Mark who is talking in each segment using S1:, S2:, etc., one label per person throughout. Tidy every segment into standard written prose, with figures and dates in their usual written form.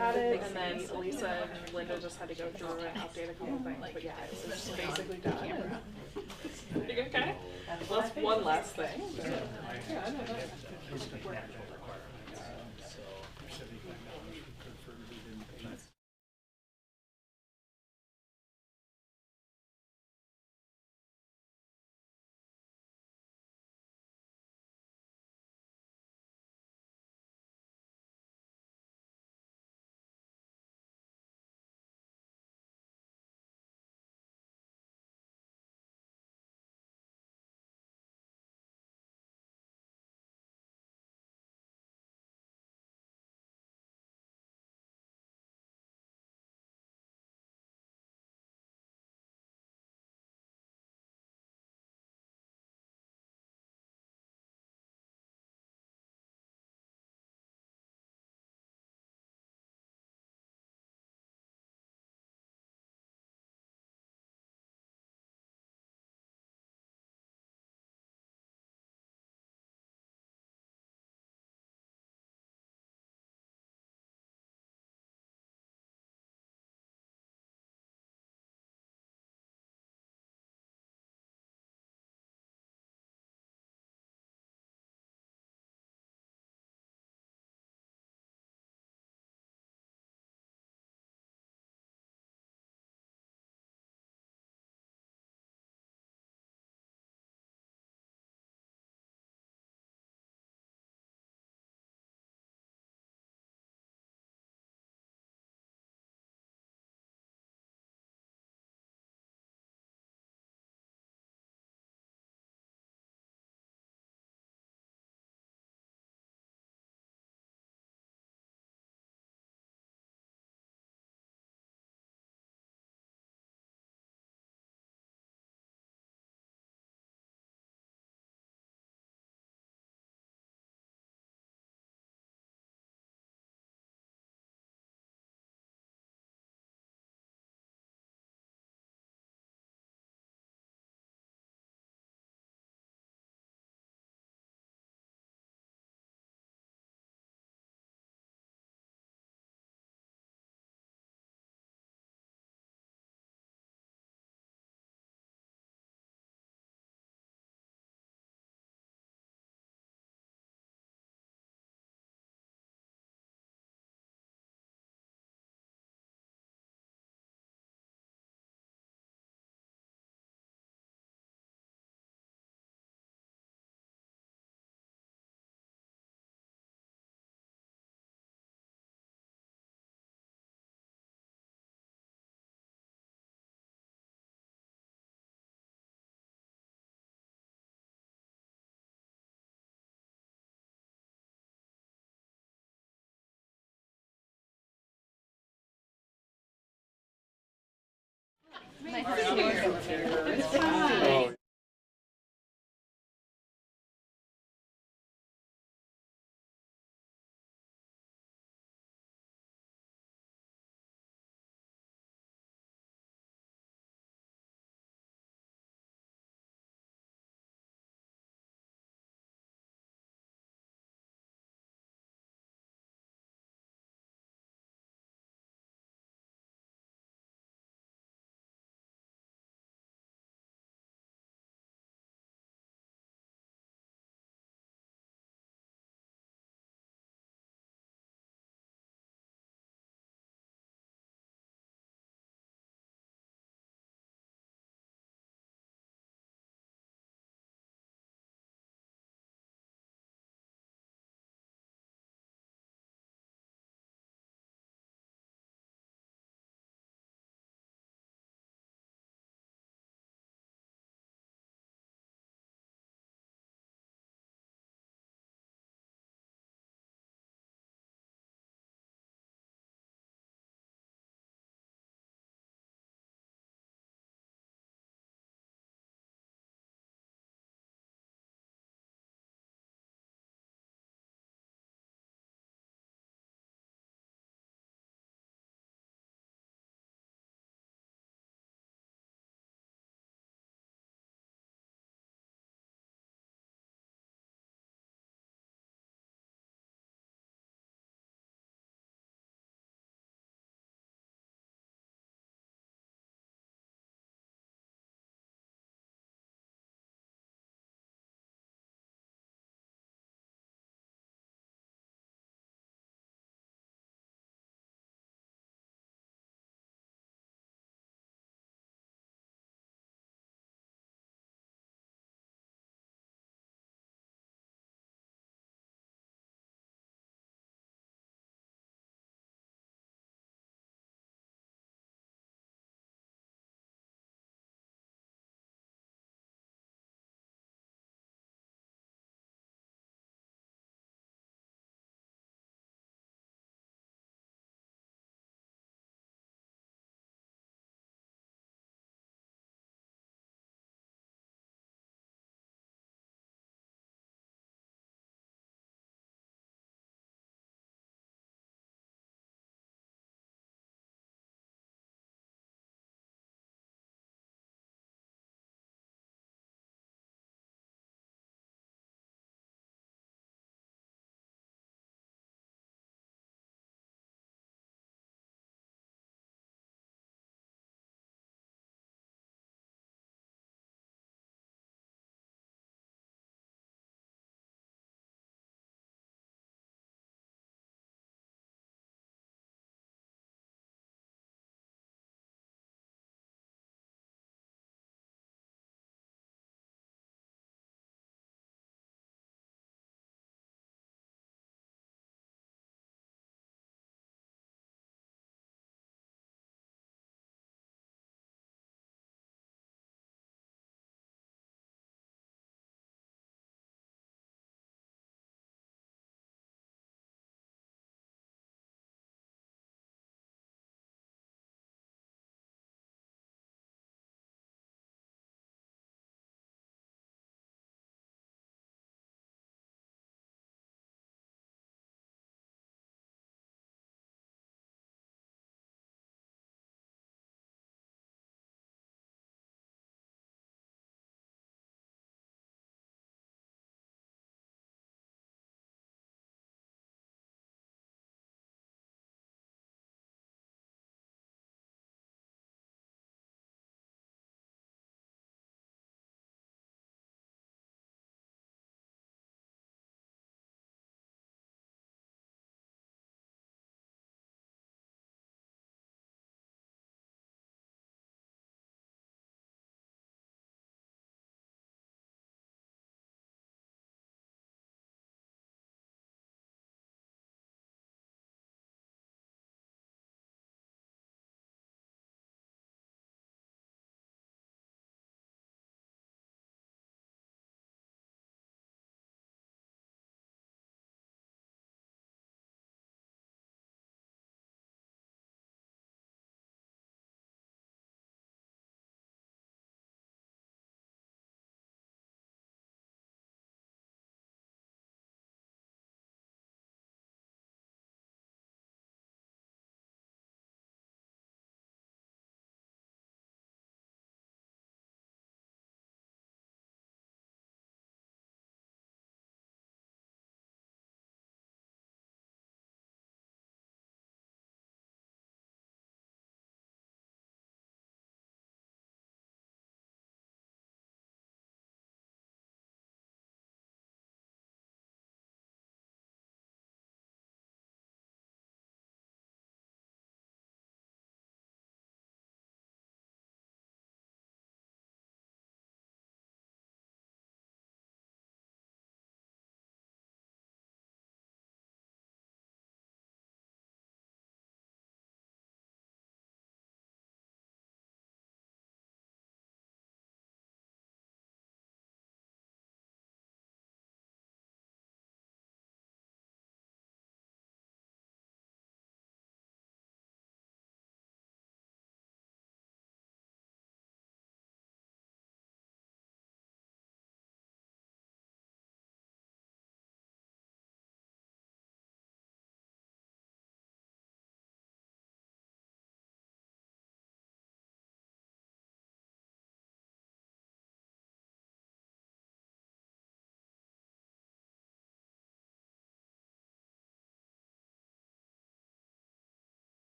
S1: had it, and then Elisa and Linda just had to go through and update a couple things, but yeah, it was basically done. You okay? Well, that's one last thing. Yeah, I know that.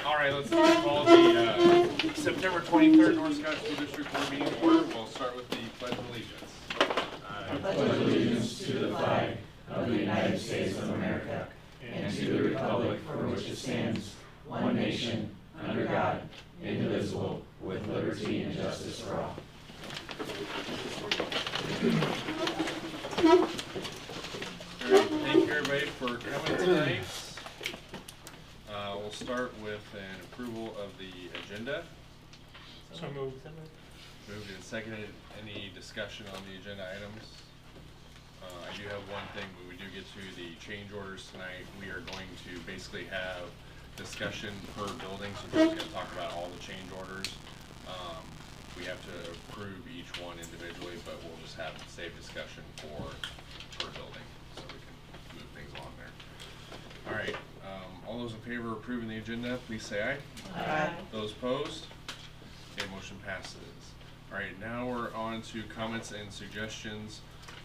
S2: All right, let's call the September 23rd North Scott School District Board meeting to order. We'll start with the Pledge of Allegiance.
S3: I pledge allegiance to the flag of the United States of America and to the republic for which it stands, one nation, under God, indivisible, with liberty and justice for all.
S2: All right, thank you everybody for coming tonight. We'll start with an approval of the agenda.
S4: So moved.
S2: Moved and seconded. Any discussion on the agenda items? I do have one thing. When we do get to the change orders tonight, we are going to basically have discussion per building. So we're going to talk about all the change orders. We have to approve each one individually, but we'll just have save discussion for per building, so we can move things along there. All right. All those in favor of approving the agenda, please say aye.
S4: Aye.
S2: Those opposed? Okay, motion passes. All right, now we're on to comments and suggestions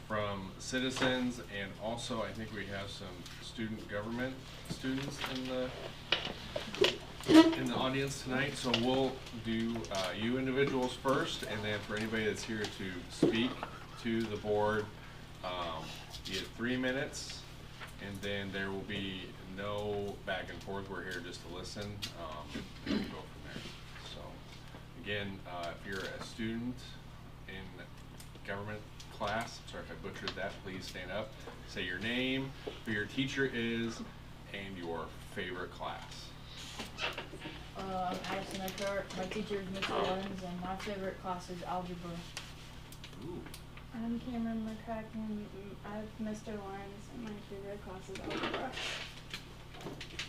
S2: from citizens, and also I think we have some student government students in the audience tonight. So we'll do you individuals first, and then for anybody that's here to speak to the board, you get 3 minutes, and then there will be no back and forth. We're here just to listen, and we'll go from there. So again, if you're a student in government class, sorry if I butchered that, please stand up, say your name, who your teacher is, and your favorite class.
S5: I'm Addison Eckhart. My teacher is Mr. Lens, and my favorite class is algebra.
S2: Ooh.
S6: I'm Cameron McCracken. I have Mr. Lawrence, and my favorite class is algebra.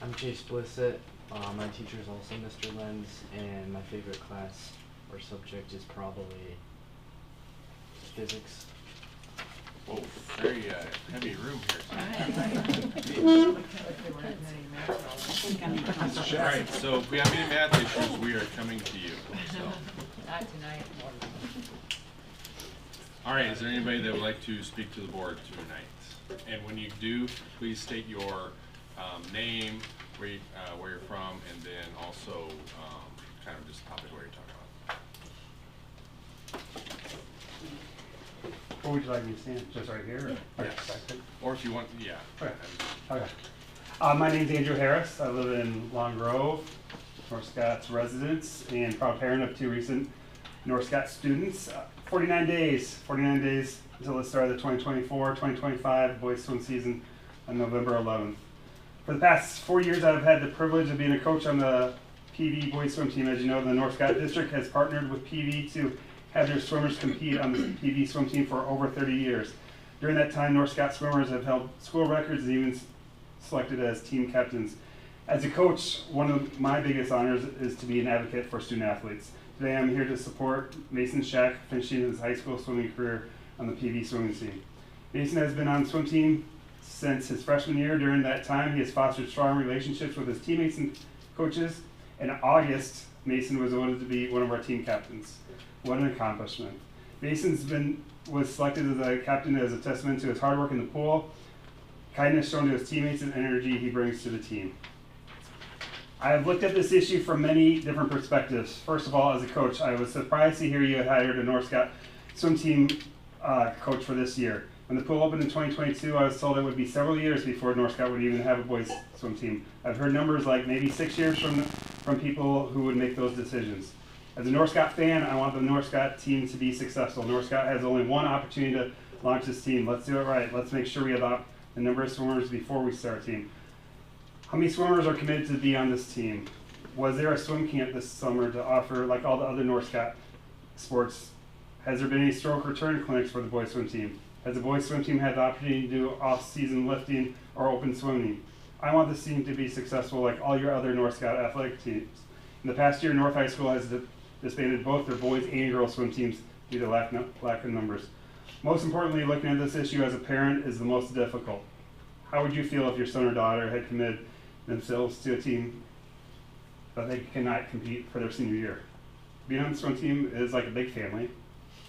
S7: I'm Chase Blissett. My teacher is also Mr. Lenz, and my favorite class or subject is probably physics.
S2: Whoa, very heavy room here. All right, so if we have any math issues, we are coming to you. So.
S5: Not tonight.
S2: All right, is there anybody that would like to speak to the board tonight? And when you do, please state your name, where you're from, and then also kind of just topic where you're talking about.
S4: Where would you like me to stand? Just right here? Or
S2: Yes. Or if you want, yeah.
S4: Okay. Okay. My name's Andrew Harris. I live in Long Grove, North Scott's residents, and proud parent of 2 recent North Scott students. 49 days until the start of the 2024-2025 boys swim season on November 11th. For the past 4 years, I've had the privilege of being a coach on the PV boys swim team. As you know, the North Scott District has partnered with PV to have their swimmers compete on the PV swim team for over 30 years. During that time, North Scott swimmers have held school records and even selected as team captains. As a coach, one of my biggest honors is to be an advocate for student athletes. Today I'm here to support Mason Shack finishing his high school swimming career on the PV swimming team. Mason has been on the swim team since his freshman year. During that time, he has fostered strong relationships with his teammates and coaches. In August, Mason was voted to be one of our team captains. What an accomplishment. Mason was selected as a captain as a testament to his hard work in the pool, kindness shown to his teammates, and energy he brings to the team. I have looked at this issue from many different perspectives. First of all, as a coach, I was surprised to hear you had hired a North Scott swim team coach for this year. When the pool opened in 2022, I was told it would be several years before North Scott would even have a boys swim team. I've heard numbers like maybe 6 years from people who would make those decisions. As a North Scott fan, I want the North Scott team to be successful. North Scott has only one opportunity to launch this team. Let's do it right. Let's make sure we adopt the number of swimmers before we start a team. How many swimmers are committed to be on this team? Was there a swim camp this summer to offer, like all the other North Scott sports? Has there been any stroke return clinics for the boys swim team? Has the boys swim team had the opportunity to do off-season lifting or open swimming? I want this team to be successful like all your other North Scott athletic teams. In the past year, North High School has disbanded both their boys and girls swim teams due to lack of numbers. Most importantly, looking at this issue as a parent is the most difficult. How would you feel if your son or daughter had committed themselves to a team but they cannot compete for their senior year? Being on the swim team is like a big family.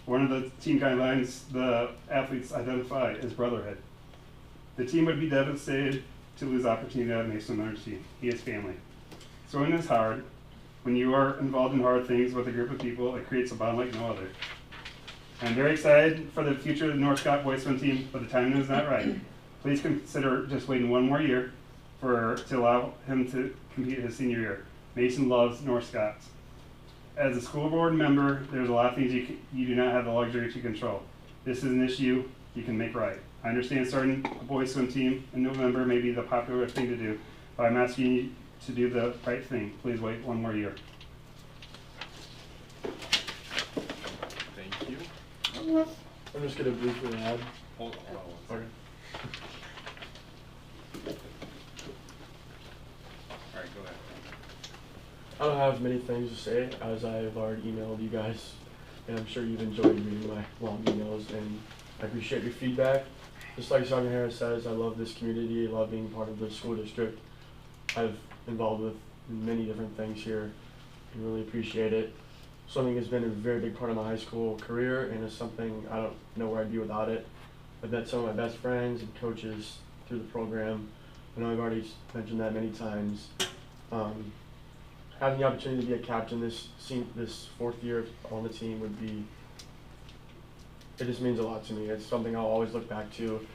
S4: One of the team guidelines the athletes identify is brotherhood. The team would be devastated to lose opportunity at Mason Learner's team. He is family. Swimming is hard. When you are involved in hard things with a group of people, it creates a bond like no other. I'm very excited for the future of the North Scott boys swim team, but the timing is not right. Please consider just waiting one more year to allow him to compete his senior year. Mason loves North Scots. As a school board member, there's a lot of things you do not have the luxury to control. This is an issue you can make right. I understand starting a boys swim team in November may be the popular thing to do, but I'm asking you to do the right thing. Please wait one more year.
S2: Thank you.
S8: I'm just gonna briefly add.
S2: Hold on one second. All right, go ahead.
S8: I don't have many things to say, as I've already emailed you guys, and I'm sure you've enjoyed reading my long emails, and I appreciate your feedback. Just like Sergeant Harris says, I love this community, I love being part of the school district. I've involved with many different things here, and really appreciate it. Swimming has been a very big part of my high school career, and it's something I don't know where I'd be without it. I've met some of my best friends and coaches through the program. I know I've already mentioned that many times. Having the opportunity to be a captain this 4th year on the team would be, it just means a lot to me. It's something I'll always look back to.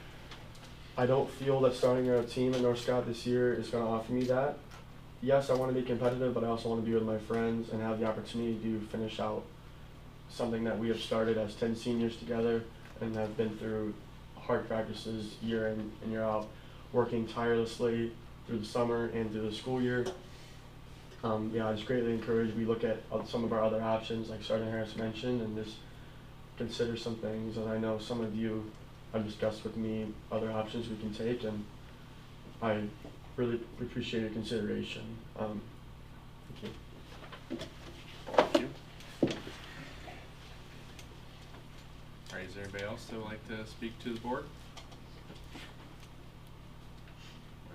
S8: I don't feel that starting a team at North Scott this year is going to offer me that. Yes, I want to be competitive, but I also want to be with my friends and have the opportunity to finish out something that we have started as 10 seniors together and have been through hard practices year in and year out, working tirelessly through the summer and through the school year. Yeah, I just greatly encourage we look at some of our other options, like Sergeant Harris mentioned, and just consider some things. And I know some of you have discussed with me other options we can take, and I really appreciate your consideration. Thank you.
S2: Thank you. All right, is there anybody else that would like to speak to the board?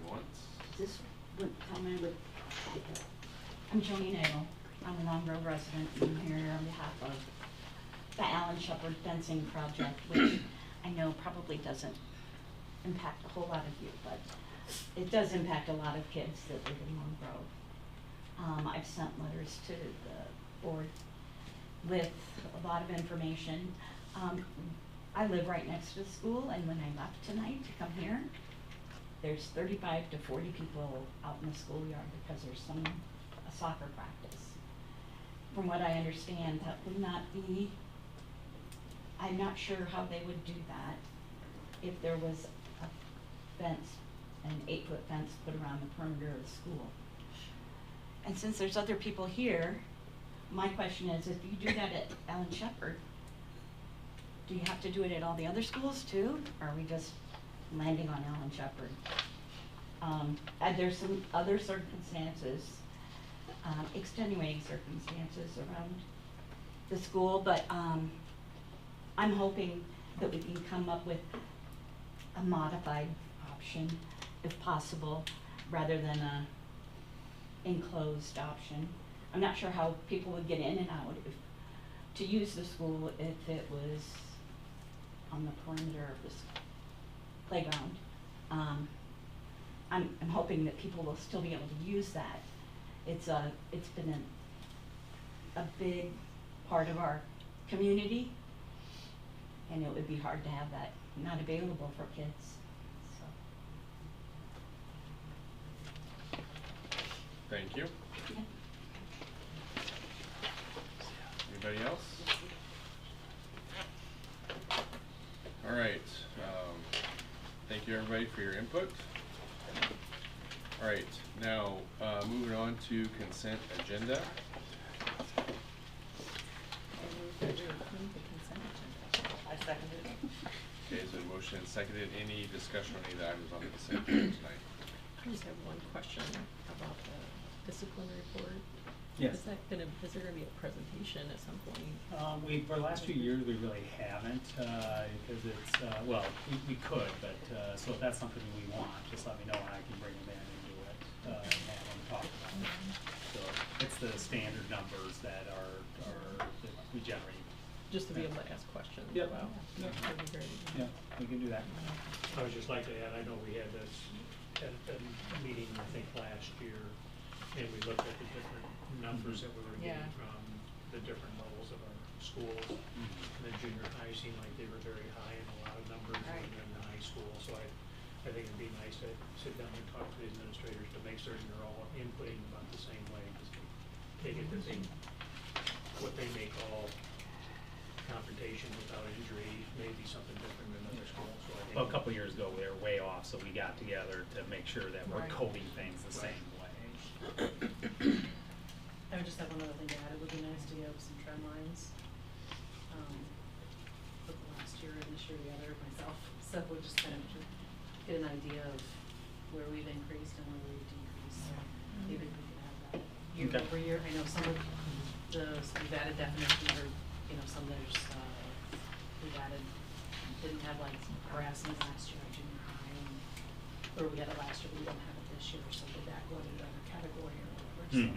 S2: Going once?
S9: This would come in with, I'm Joni Nagel. I'm a Long Grove resident. I'm here on behalf of the Alan Shepard fencing project, which I know probably doesn't impact a whole lot of you, but it does impact a lot of kids that live in Long Grove. I've sent letters to the board with a lot of information. I live right next to the school, and when I left tonight to come here, there's 35 to 40 people out in the schoolyard because there's a soccer practice. From what I understand, that would not be, I'm not sure how they would do that if there was a fence, an 8-foot fence put around the perimeter of the school. And since there's other people here, my question is, if you do that at Alan Shepard, do you have to do it at all the other schools too? Or are we just landing on Alan Shepard? And there's some other circumstances, extenuating circumstances around the school, but I'm hoping that we can come up with a modified option, if possible, rather than a enclosed option. I'm not sure how people would get in and out to use the school if it was on the perimeter of this playground. I'm hoping that people will still be able to use that. It's been a big part of our community, and it would be hard to have that not available for kids. So.
S2: Thank you.
S9: Yeah.
S2: Anybody else? All right. Thank you, everybody, for your input. All right. Now, moving on to consent agenda.
S1: I seconded it.
S2: Okay, is there a motion and seconded? Any discussion on any of the items on the consent agenda tonight?
S10: I just have one question about the discipline report.
S11: Yes.
S10: Is there gonna be a presentation at some point?
S11: For the last few years, we really haven't, because it's, well, we could, but, so if that's something we want, just let me know and I can bring them in and do it, and have them talk about it. So it's the standard numbers that that we generate.
S10: Just to be able to ask questions
S11: Yep.
S10: about.
S11: Yep.
S10: That'd be great.
S11: Yeah, we can do that.
S12: I would just like to add, I know we had this at a meeting, I think, last year, and we looked at the different numbers that we were getting from the different levels of our schools. And the junior high seemed like they were very high in a lot of numbers, and then the high school. So I think it'd be nice to sit down and talk to the administrators to make certain they're all inputting about the same way. Because they get to think what they may call confrontation without injury may be something different than other schools. So I think
S11: Well, a couple years ago, we were way off, so we got together to make sure that we're coding things the same way.
S10: I would just have one other thing to add. It would be nice to have some trend lines. Put the last year and this year together myself. So we'll just kind of get an idea of where we've increased and where we've decreased. Maybe we can have that year over year. I know some of we've added definitions, or some there's we've added didn't have like harassment last year at junior high, or we got it last year, but we don't have it this year. So did that go into another category or whatever? So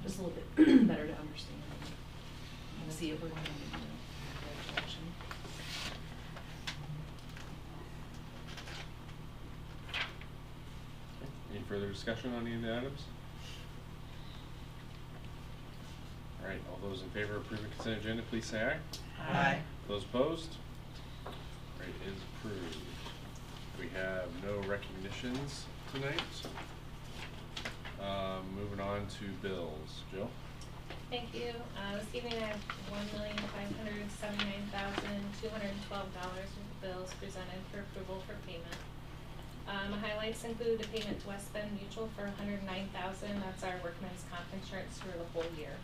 S10: just a little bit better to understand and see if we're going in the right direction.
S2: Any further discussion on any of the items? All right, all those in favor of approving consent agenda, please say aye.
S10: Aye.
S2: Those opposed? All right, it is approved. We have no recognitions tonight. Moving on to bills. Jill?
S13: Thank you. This evening I have $1,579,212 worth of bills presented for approval for payment. Highlights include a payment to West Bend Mutual for $109,000. That's our workman's comp insurance for the whole year,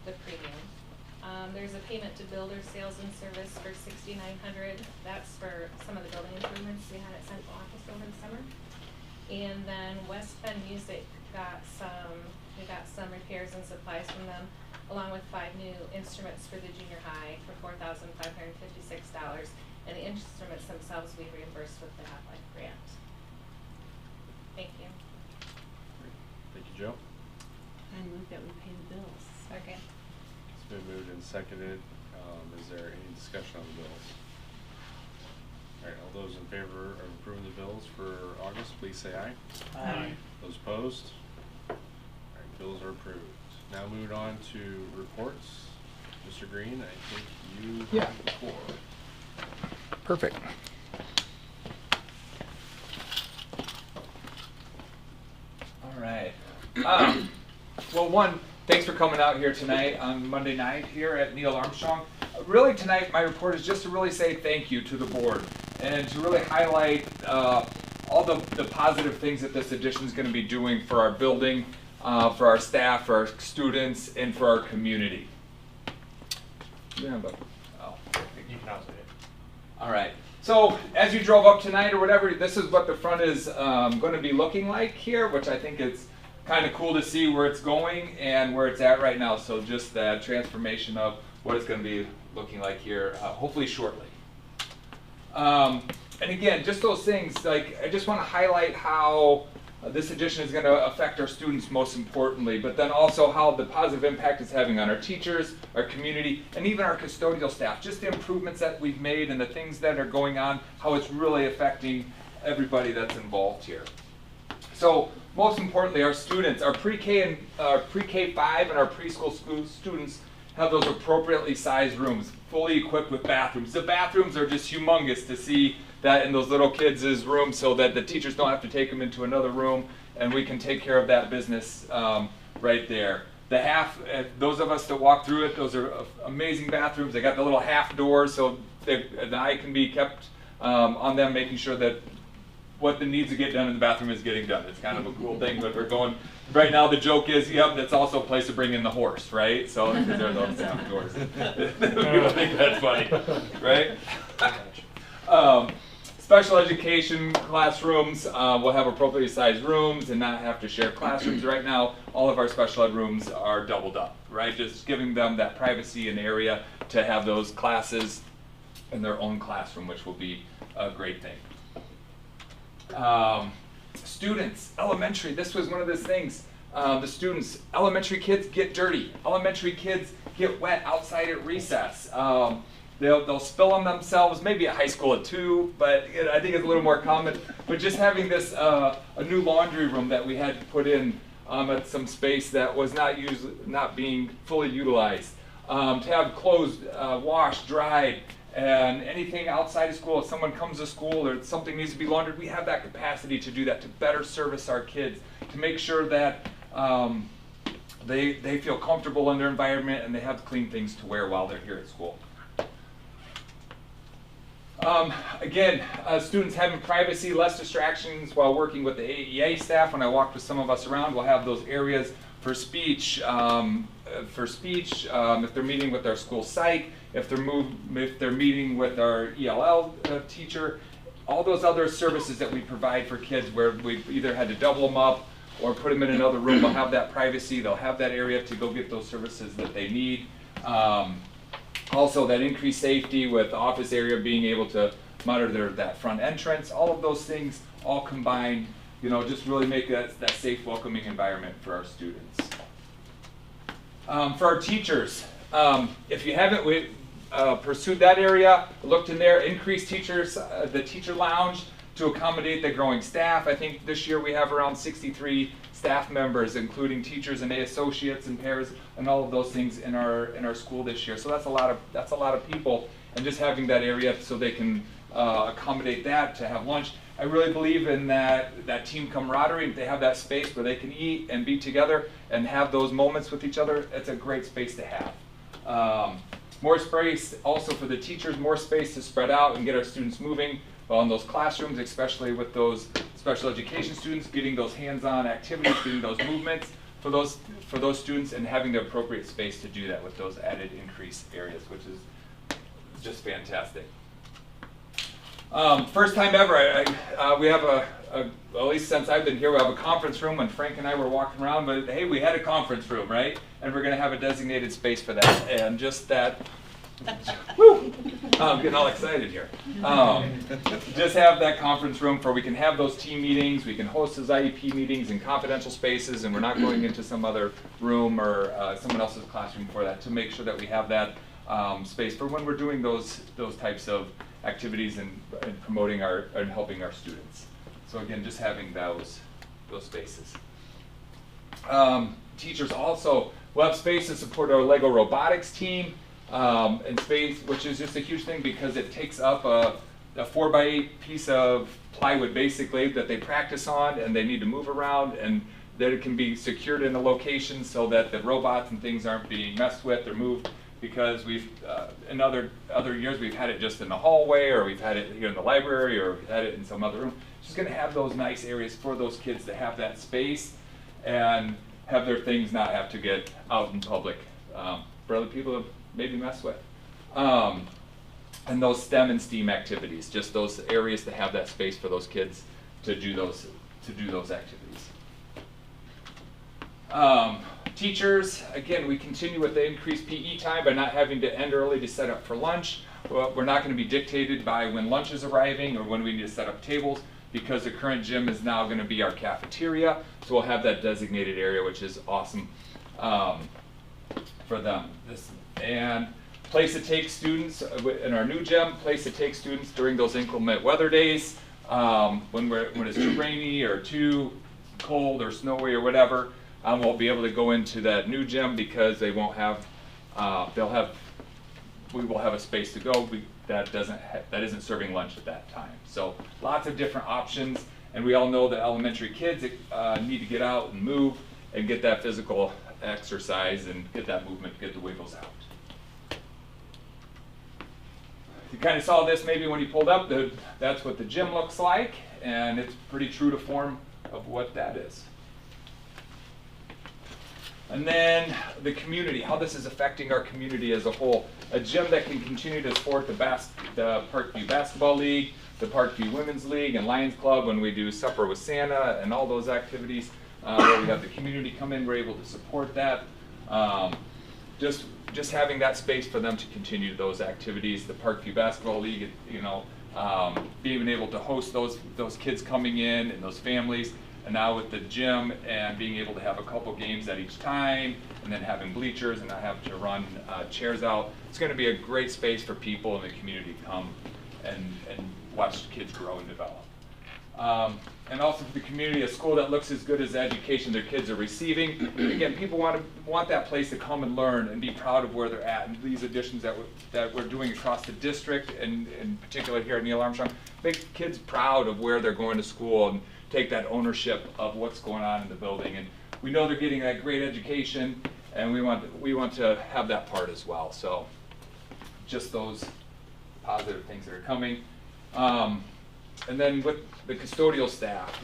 S13: the premium. There's a payment to Builder Sales and Service for $6,900. That's for some of the building improvements we had at Central Office over the summer. And then West Bend Music we got some repairs and supplies from them, along with 5 new instruments for the junior high for $4,556. And the instruments themselves we reimbursed with the Half-Life grant. Thank you.
S2: Thank you, Joe.
S10: I move that we pay the bills.
S13: Okay.
S2: It's been moved and seconded. Is there any discussion on the bills? All right, all those in favor of approving the bills for August, please say aye.
S10: Aye.
S2: Those opposed? All right, bills are approved. Now moving on to reports. Mr. Green, I think you have the floor.
S14: Perfect. All right. Well, one, thanks for coming out here tonight on Monday night here at Neil Armstrong. Really tonight, my report is just to really say thank you to the board and to really highlight all the positive things that this addition is going to be doing for our building, for our staff, for our students, and for our community. Yeah, but, oh, you can also hit. All right. So as you drove up tonight or whatever, this is what the front is going to be looking like here, which I think is kind of cool to see where it's going and where it's at right now. So just that transformation of what it's going to be looking like here, hopefully shortly. And again, just those things, like I just want to highlight how this addition is going to affect our students most importantly, but then also how the positive impact it's having on our teachers, our community, and even our custodial staff. Just the improvements that we've made and the things that are going on, how it's really affecting everybody that's involved here. So most importantly, our students, our pre-K and pre-K-5 and our preschool school students have those appropriately sized rooms, fully equipped with bathrooms. The bathrooms are just humongous to see that in those little kids' rooms so that the teachers don't have to take them into another room and we can take care of that business right there. The half, those of us that walk through it, those are amazing bathrooms. They got the little half doors so the eye can be kept on them, making sure that what needs to get done in the bathroom is getting done. It's kind of a cool thing, but we're going, right now the joke is, yep, that's also a place to bring in the horse, right? So, because there are those half doors. People think that's funny, right? Special education classrooms will have appropriately sized rooms and not have to share classrooms. Right now, all of our special ed rooms are doubled up, right? Just giving them that privacy and area to have those classes in their own classroom, which will be a great thing. Students, elementary, this was one of those things. The students, elementary kids get dirty. Elementary kids get wet outside at recess. they'll spill on themselves, maybe at high school at 2, but I think it's a little more common. But just having this, a new laundry room that we had to put in at some space that was not being fully utilized. To have clothes washed, dried, and anything outside of school, if someone comes to school or something needs to be laundered, we have that capacity to do that, to better service our kids, to make sure that they feel comfortable in their environment and they have clean things to wear while they're here at school. Again, students having privacy, less distractions while working with the AEA staff. When I walked with some of us around, we'll have those areas for speech, if they're meeting with our school psych, if they're meeting with our ELL teacher, all those other services that we provide for kids where we've either had to double them up or put them in another room. They'll have that privacy, they'll have that area to go get those services that they need. Also, that increased safety with the office area being able to monitor that front entrance, all of those things all combined, just really make that safe, welcoming environment for our students. For our teachers, if you haven't pursued that area, looked in there, increased teachers, the teacher lounge to accommodate the growing staff. I think this year we have around 63 staff members, including teachers and associates and pairs and all of those things in our school this year. So that's a lot of people, and just having that area so they can accommodate that, to have lunch. I really believe in that team camaraderie. If they have that space where they can eat and be together and have those moments with each other, it's a great space to have. More space also for the teachers, more space to spread out and get our students moving. Well, in those classrooms, especially with those special education students, getting those hands-on activities, getting those movements for those students, and having the appropriate space to do that with those added increased areas, which is just fantastic. First time ever, we have at least since I've been here, we have a conference room. When Frank and I were walking around, but hey, we had a conference room, right? And we're going to have a designated space for that, and just that. Woo! I'm getting all excited here. Just have that conference room where we can have those team meetings, we can host those IEP meetings in confidential spaces, and we're not going into some other room or someone else's classroom for that, to make sure that we have that space for when we're doing those types of activities and promoting and helping our students. So again, just having those spaces. Teachers also will have space to support our Lego robotics team. And space, which is just a huge thing because it takes up a 4x8 piece of plywood basically that they practice on, and they need to move around, and that it can be secured in a location so that the robots and things aren't being messed with or moved, because we've in other years we've had it just in the hallway, or we've had it here in the library, or we've had it in some other room. Just going to have those nice areas for those kids to have that space and have their things not have to get out in public for other people to maybe mess with. And those STEM and STEAM activities, just those areas to have that space for those kids to do those activities. Teachers, again, we continue with the increased PE time by not having to end early to set up for lunch. Well, we're not going to be dictated by when lunch is arriving or when we need to set up tables, because the current gym is now going to be our cafeteria. So we'll have that designated area, which is awesome for them. And place to take students in our new gym, place to take students during those inclement weather days, when it's too rainy or too cold or snowy or whatever. We'll be able to go into that new gym because they won't have, we will have a space to go that isn't serving lunch at that time. So lots of different options, and we all know that elementary kids need to get out and move and get that physical exercise and get that movement, get the wiggles out. You kind of saw this maybe when you pulled up, that's what the gym looks like, and it's pretty true to form of what that is. And then the community, how this is affecting our community as a whole. A gym that can continue to support the Parkview Basketball League, the Parkview Women's League, and Lions Club when we do Supper with Santa and all those activities. Where we have the community come in, we're able to support that. Just having that space for them to continue those activities. The Parkview Basketball League, being able to host those kids coming in and those families. And now with the gym and being able to have a couple games at each time, and then having bleachers and not having to run chairs out, it's going to be a great space for people in the community to come and watch kids grow and develop. And also for the community, a school that looks as good as the education their kids are receiving. Again, people want that place to come and learn and be proud of where they're at. And these additions that we're doing across the district, and in particular here at Neil Armstrong, make kids proud of where they're going to school and take that ownership of what's going on in the building. And we know they're getting that great education, and we want to have that part as well. So just those positive things that are coming. And then with the custodial staff,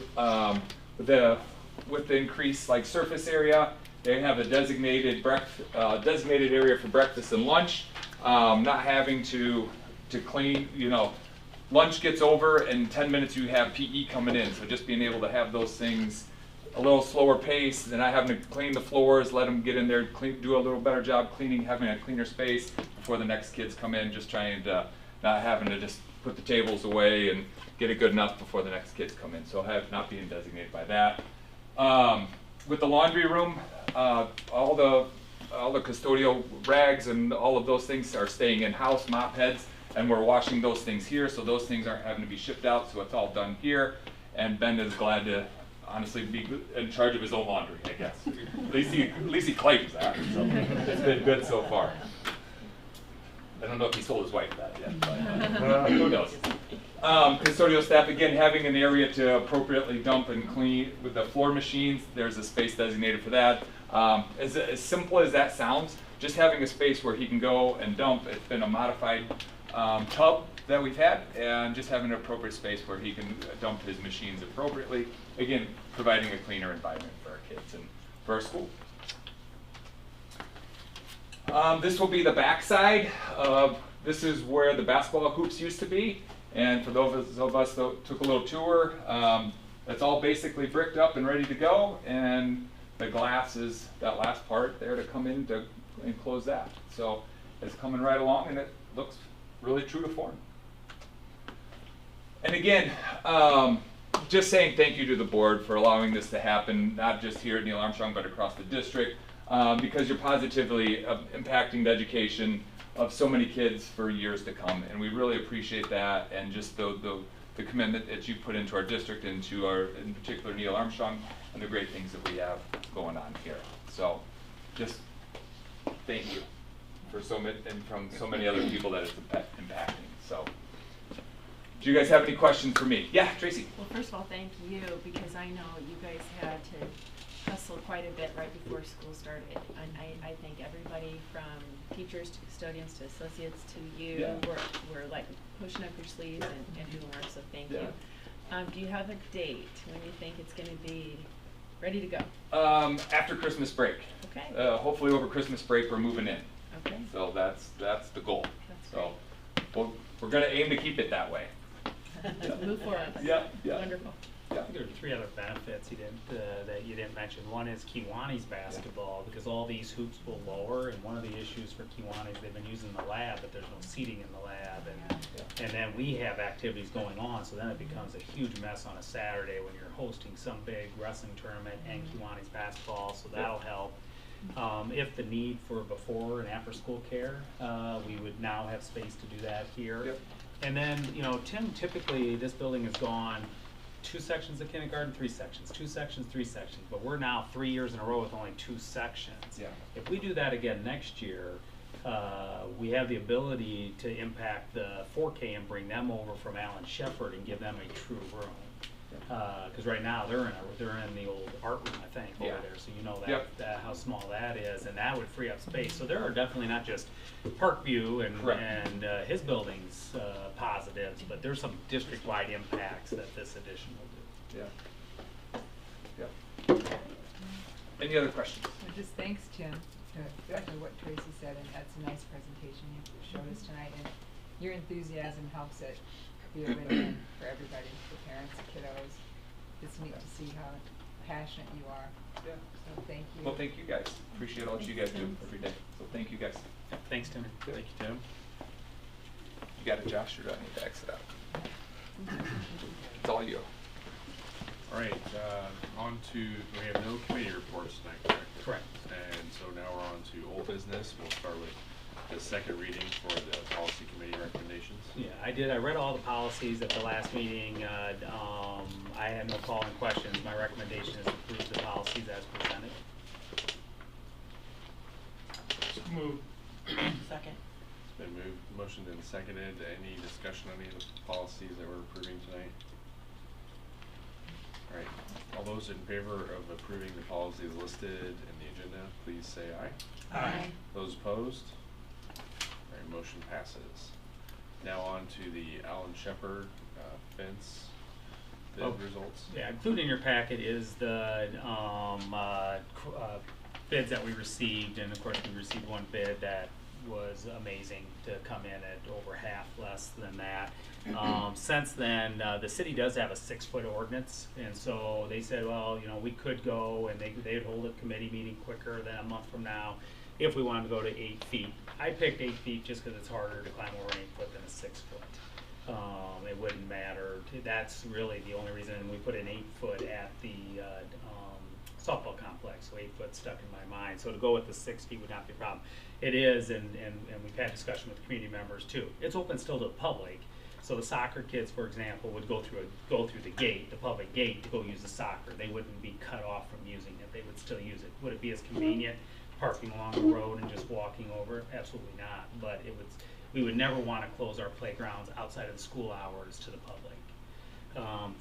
S14: with the increased like surface area, they have a designated area for breakfast and lunch. Not having to clean, lunch gets over and in 10 minutes you have PE coming in. So just being able to have those things a little slower pace, and not having to clean the floors, let them get in there, do a little better job cleaning, having a cleaner space before the next kids come in, just trying to, not having to just put the tables away and get it good enough before the next kids come in. So not being designated by that. With the laundry room, all the custodial rags and all of those things are staying in-house, mop heads, and we're washing those things here, so those things aren't having to be shipped out, so it's all done here. And Ben is glad to honestly be in charge of his own laundry, I guess. At least he claims that, so it's been good so far. I don't know if he told his wife that yet, but who knows. Custodial staff, again, having an area to appropriately dump and clean with the floor machines. There's a space designated for that. As simple as that sounds, just having a space where he can go and dump. It's been a modified tub that we've had, and just having an appropriate space where he can dump his machines appropriately. Again, providing a cleaner environment for our kids and for our school. This will be the backside. This is where the basketball hoops used to be. And for those of us that took a little tour, it's all basically bricked up and ready to go. And the glass is that last part there to come in to enclose that. So it's coming right along, and it looks really true to form. And again, just saying thank you to the board for allowing this to happen, not just here at Neil Armstrong, but across the district, because you're positively impacting the education of so many kids for years to come. And we really appreciate that, and just the commitment that you put into our district, into our, in particular, Neil Armstrong, and the great things that we have going on here. So just thank you for so many, and from so many other people that it's impacting. So, do you guys have any questions for me? Yeah, Tracy.
S15: Well, first of all, thank you, because I know you guys had to hustle quite a bit right before school started. And I think everybody from teachers to custodians to associates to you were like pushing up your sleeves and doing work, so thank you. Do you have a date when you think it's going to be ready to go?
S14: After Christmas break.
S15: Okay.
S14: Hopefully over Christmas break we're moving in.
S15: Okay.
S14: So that's the goal.
S15: That's
S14: so we're going to aim to keep it that way.
S15: Move forward.
S14: Yeah.
S15: Wonderful.
S11: I think there are 3 other benefits that you didn't mention. One is Kiwanis basketball, because all these hoops will lower, and one of the issues for Kiwanis, they've been using the lab, but there's no seating in the lab, and then we have activities going on, so then it becomes a huge mess on a Saturday when you're hosting some big wrestling tournament and Kiwanis basketball, so that'll help. If the need for before and after school care, we would now have space to do that here. And then, Tim, typically this building has gone 2 sections of kindergarten, 3 sections, 2 sections, 3 sections, but we're now 3 years in a row with only 2 sections. If we do that again next year, we have the ability to impact the 4K and bring them over from Allen Shepherd and give them a true room. Because right now they're in the old art room, I think, over there. So you know that how small that is, and that would free up space. So there are definitely not just Parkview and his buildings positives, but there's some district-wide impacts that this addition will do.
S14: Any other questions?
S16: Well, just thanks, Tim, to what Tracy said, and that's a nice presentation you showed us tonight, and your enthusiasm helps it be a win-win for everybody, for parents, kiddos. It's neat to see how passionate you are. So thank you.
S14: Well, thank you guys. Appreciate all that you guys do every day. So thank you guys.
S11: Thanks, Tim.
S2: Thank you, Tim.
S14: You got it, Josh, or do I need to exit out? It's all you.
S2: All right, on to, we have no committee reports tonight, correct?
S11: Correct.
S2: And so now we're on to old business. We'll start with the second reading for the policy committee recommendations.
S11: Yeah, I read all the policies at the last meeting. I had no calling questions. My recommendation is to approve the policies as presented.
S12: Move.
S9: Second.
S2: It's been moved, motioned and seconded. Any discussion on any of the policies that we're approving tonight? All right, all those in favor of approving the policies listed in the agenda, please say aye.
S11: Aye.
S2: Those opposed? All right, motion passes. Now on to the Allen Shepherd fence bid results.
S11: Yeah, included in your packet is the bids that we received, and of course we received one bid that was amazing to come in at over half less than that. Since then, the city does have a 6-foot ordinance, and so they said, well, you know, we could go, and they'd hold a committee meeting quicker than a month from now if we wanted to go to 8 feet. I picked 8 feet just because it's harder to climb over an 8 foot than a 6 foot. It wouldn't matter. That's really the only reason we put an 8 foot at the softball complex, so 8 foot stuck in my mind. So to go with the 6 feet would not be a problem. It is, and we've had discussion with community members too. It's open still to the public. So the soccer kids, for example, would go through the gate, the public gate, to go use the soccer. They wouldn't be cut off from using it. They would still use it. Would it be as convenient parking along the road and just walking over? Absolutely not. But we would never want to close our playgrounds outside of the school hours to the public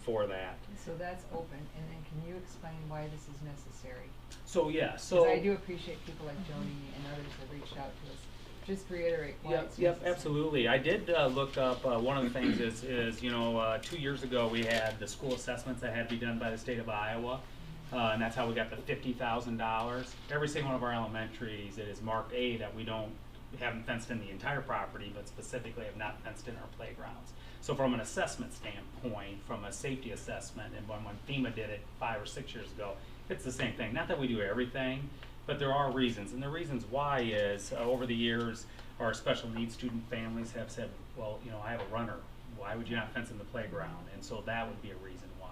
S11: for that.
S16: So that's open, and then can you explain why this is necessary?
S11: So yeah,
S16: 'Cause I do appreciate people like Joni and others have reached out to us. Just reiterate why it's
S11: Yep,
S16: necessary.
S11: absolutely. I did look up, one of the things is you know, 2 years ago we had the school assessments that had to be done by the state of Iowa, and that's how we got the $50,000. Every single one of our elementaries, it is marked A that we haven't fenced in the entire property, but specifically have not fenced in our playgrounds. So from an assessment standpoint, from a safety assessment, and when FEMA did it 5 or 6 years ago, it's the same thing. Not that we do everything, but there are reasons, and the reasons why is over the years our special needs student families have said, well, you know, I have a runner, why would you not fence in the playground? And so that would be a reason why.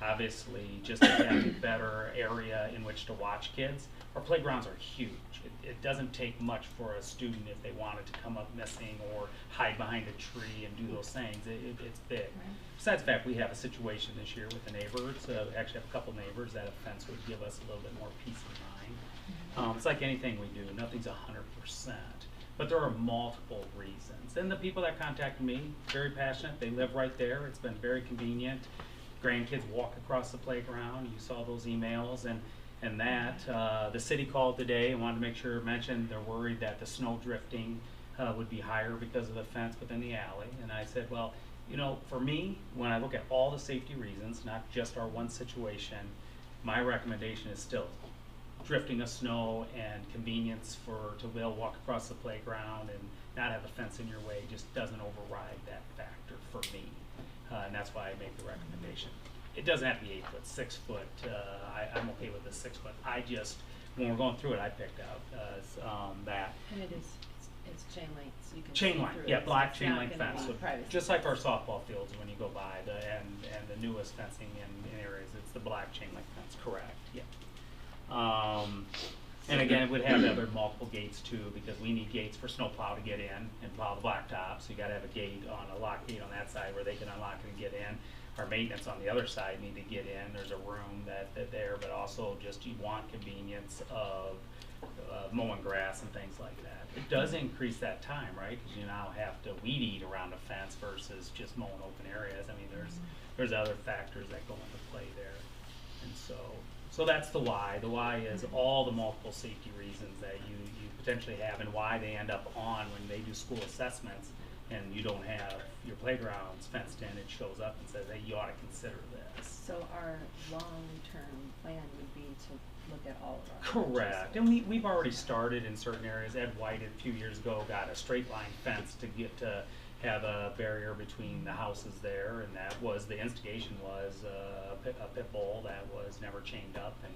S11: Obviously, just to have a better area in which to watch kids. Our playgrounds are huge. It doesn't take much for a student if they wanted to come up missing or hide behind a tree and do those things. It's big. Right. Besides the fact, we have a situation this year with the neighbors. Actually, have a couple neighbors that a fence would give us a little bit more peace of mind. It's like anything we do. Nothing's 100%. But there are multiple reasons. And the people that contacted me, very passionate. They live right there. It's been very convenient. Grandkids walk across the playground. You saw those emails. And that, the city called today and wanted to make sure, mentioned they're worried that the snow drifting would be higher because of the fence within the alley. And I said, well, you know, for me, when I look at all the safety reasons, not just our one situation, my recommendation is still drifting of snow and convenience to be able to walk across the playground and not have a fence in your way just doesn't override that factor for me. And that's why I make the recommendation. It doesn't have to be 8 foot, 6 foot. I'm okay with the 6 foot. When we're going through it, I picked out that.
S15: And it's chain link, so you can
S11: chain
S15: see
S11: link,
S15: through
S11: yeah,
S15: it, so
S11: black
S15: it's
S11: chain
S15: not
S11: link
S15: gonna
S11: fence.
S15: be
S11: So
S15: privacy.
S11: just like our softball fields when you go by, and the newest fencing in areas, it's the black chain link fence, correct, yeah. And again, it would have other multiple gates too, because we need gates for snowplow to get in and plow the blacktop. So you got to have a gate a lock gate on that side where they can unlock it and get in. Our maintenance on the other side need to get in. There's a room that there, but also just you want convenience of mowing grass and things like that. It does increase that time, right? Because you now have to weed eat around a fence versus just mowing open areas. I mean, there's other factors that go into play there, and so that's the why. The why is all the multiple safety reasons that you potentially have, and why they end up on when they do school assessments, and you don't have your playgrounds fenced in. It shows up and says, hey, you ought to consider this.
S15: So our long-term plan would be to look at all of our
S11: Correct, and we've already started in certain areas. Ed White a few years ago got a straight line fence to get to have a barrier between the houses there, and that was the instigation was a pit bull that was never chained up and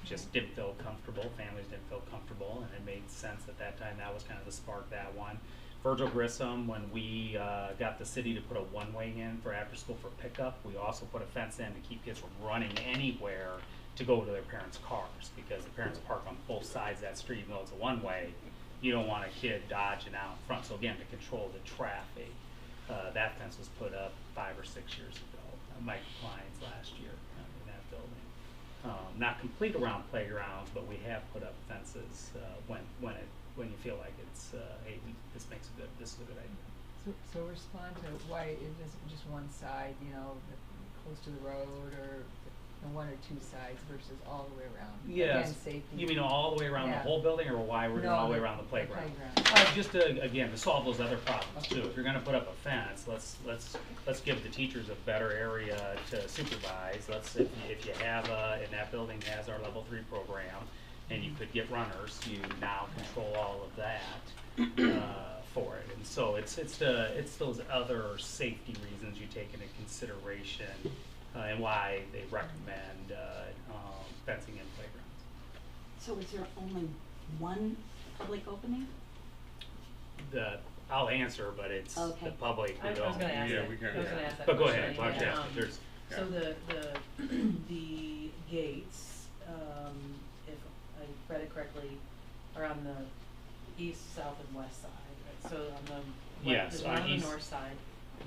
S11: just didn't feel comfortable. Families didn't feel comfortable, and it made sense at that time. That was kind of the spark, that one. Virgil Grissom, when we got the city to put a one-way in for after school for pickup, we also put a fence in to keep kids from running anywhere to go to their parents' cars, because the parents park on both sides of that street, even though it's a one-way. You don't want a kid dodging out in front. So again, to control the traffic, that fence was put up 5 or 6 years ago. Mike Klein's last year in that building. Not complete around playgrounds, but we have put up fences when you feel like it's hey, this is a good idea.
S16: So respond to why it isn't just one side, you know, close to the road, or one or two sides versus all the way around.
S11: Yes.
S16: Again, safety.
S11: You mean all the way around the whole building, or why we're doing all the way around the playground? Just to, again, to solve those other problems too. If you're going to put up a fence, let's give the teachers a better area to supervise. If you have and that building has our level 3 program, and you could get runners, you now control all of that for it. And so it's those other safety reasons you take into consideration. And why they recommend fencing in playgrounds.
S9: So is there only one public opening?
S11: I'll answer, but it's
S9: okay.
S11: the public.
S10: I was going to ask that.
S2: We
S10: I was going to ask that.
S11: But go
S10: question.
S11: ahead. Why don't you ask it? There's,
S10: So the gates, if I read it correctly, are on the east, south, and west side. Right? So on the
S11: yes,
S10: there's one on the
S11: east,
S10: north side.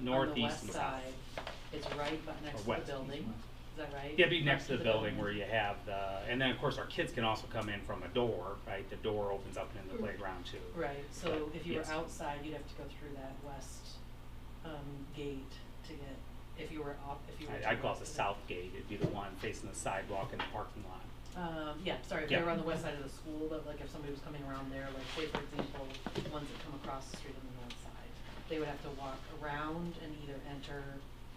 S11: north,
S10: on the
S11: east,
S10: west
S11: and
S10: side,
S11: south.
S10: it's right next to the building. Is that right?
S11: Yeah, be next to the building where you have and then of course our kids can also come in from a door, right? The door opens up into the playground too.
S10: Right, so
S11: but,
S10: if you
S11: yes.
S10: were outside, you'd have to go through that west gate to get, if you were up, if you were.
S11: I'd call it the south gate. It'd be the one facing the sidewalk and the parking lot.
S10: Yeah, sorry, if they were on the west side of the school, but like if somebody was coming around there, like say for example, the ones that come across the street on the north side, they would have to walk around and either enter,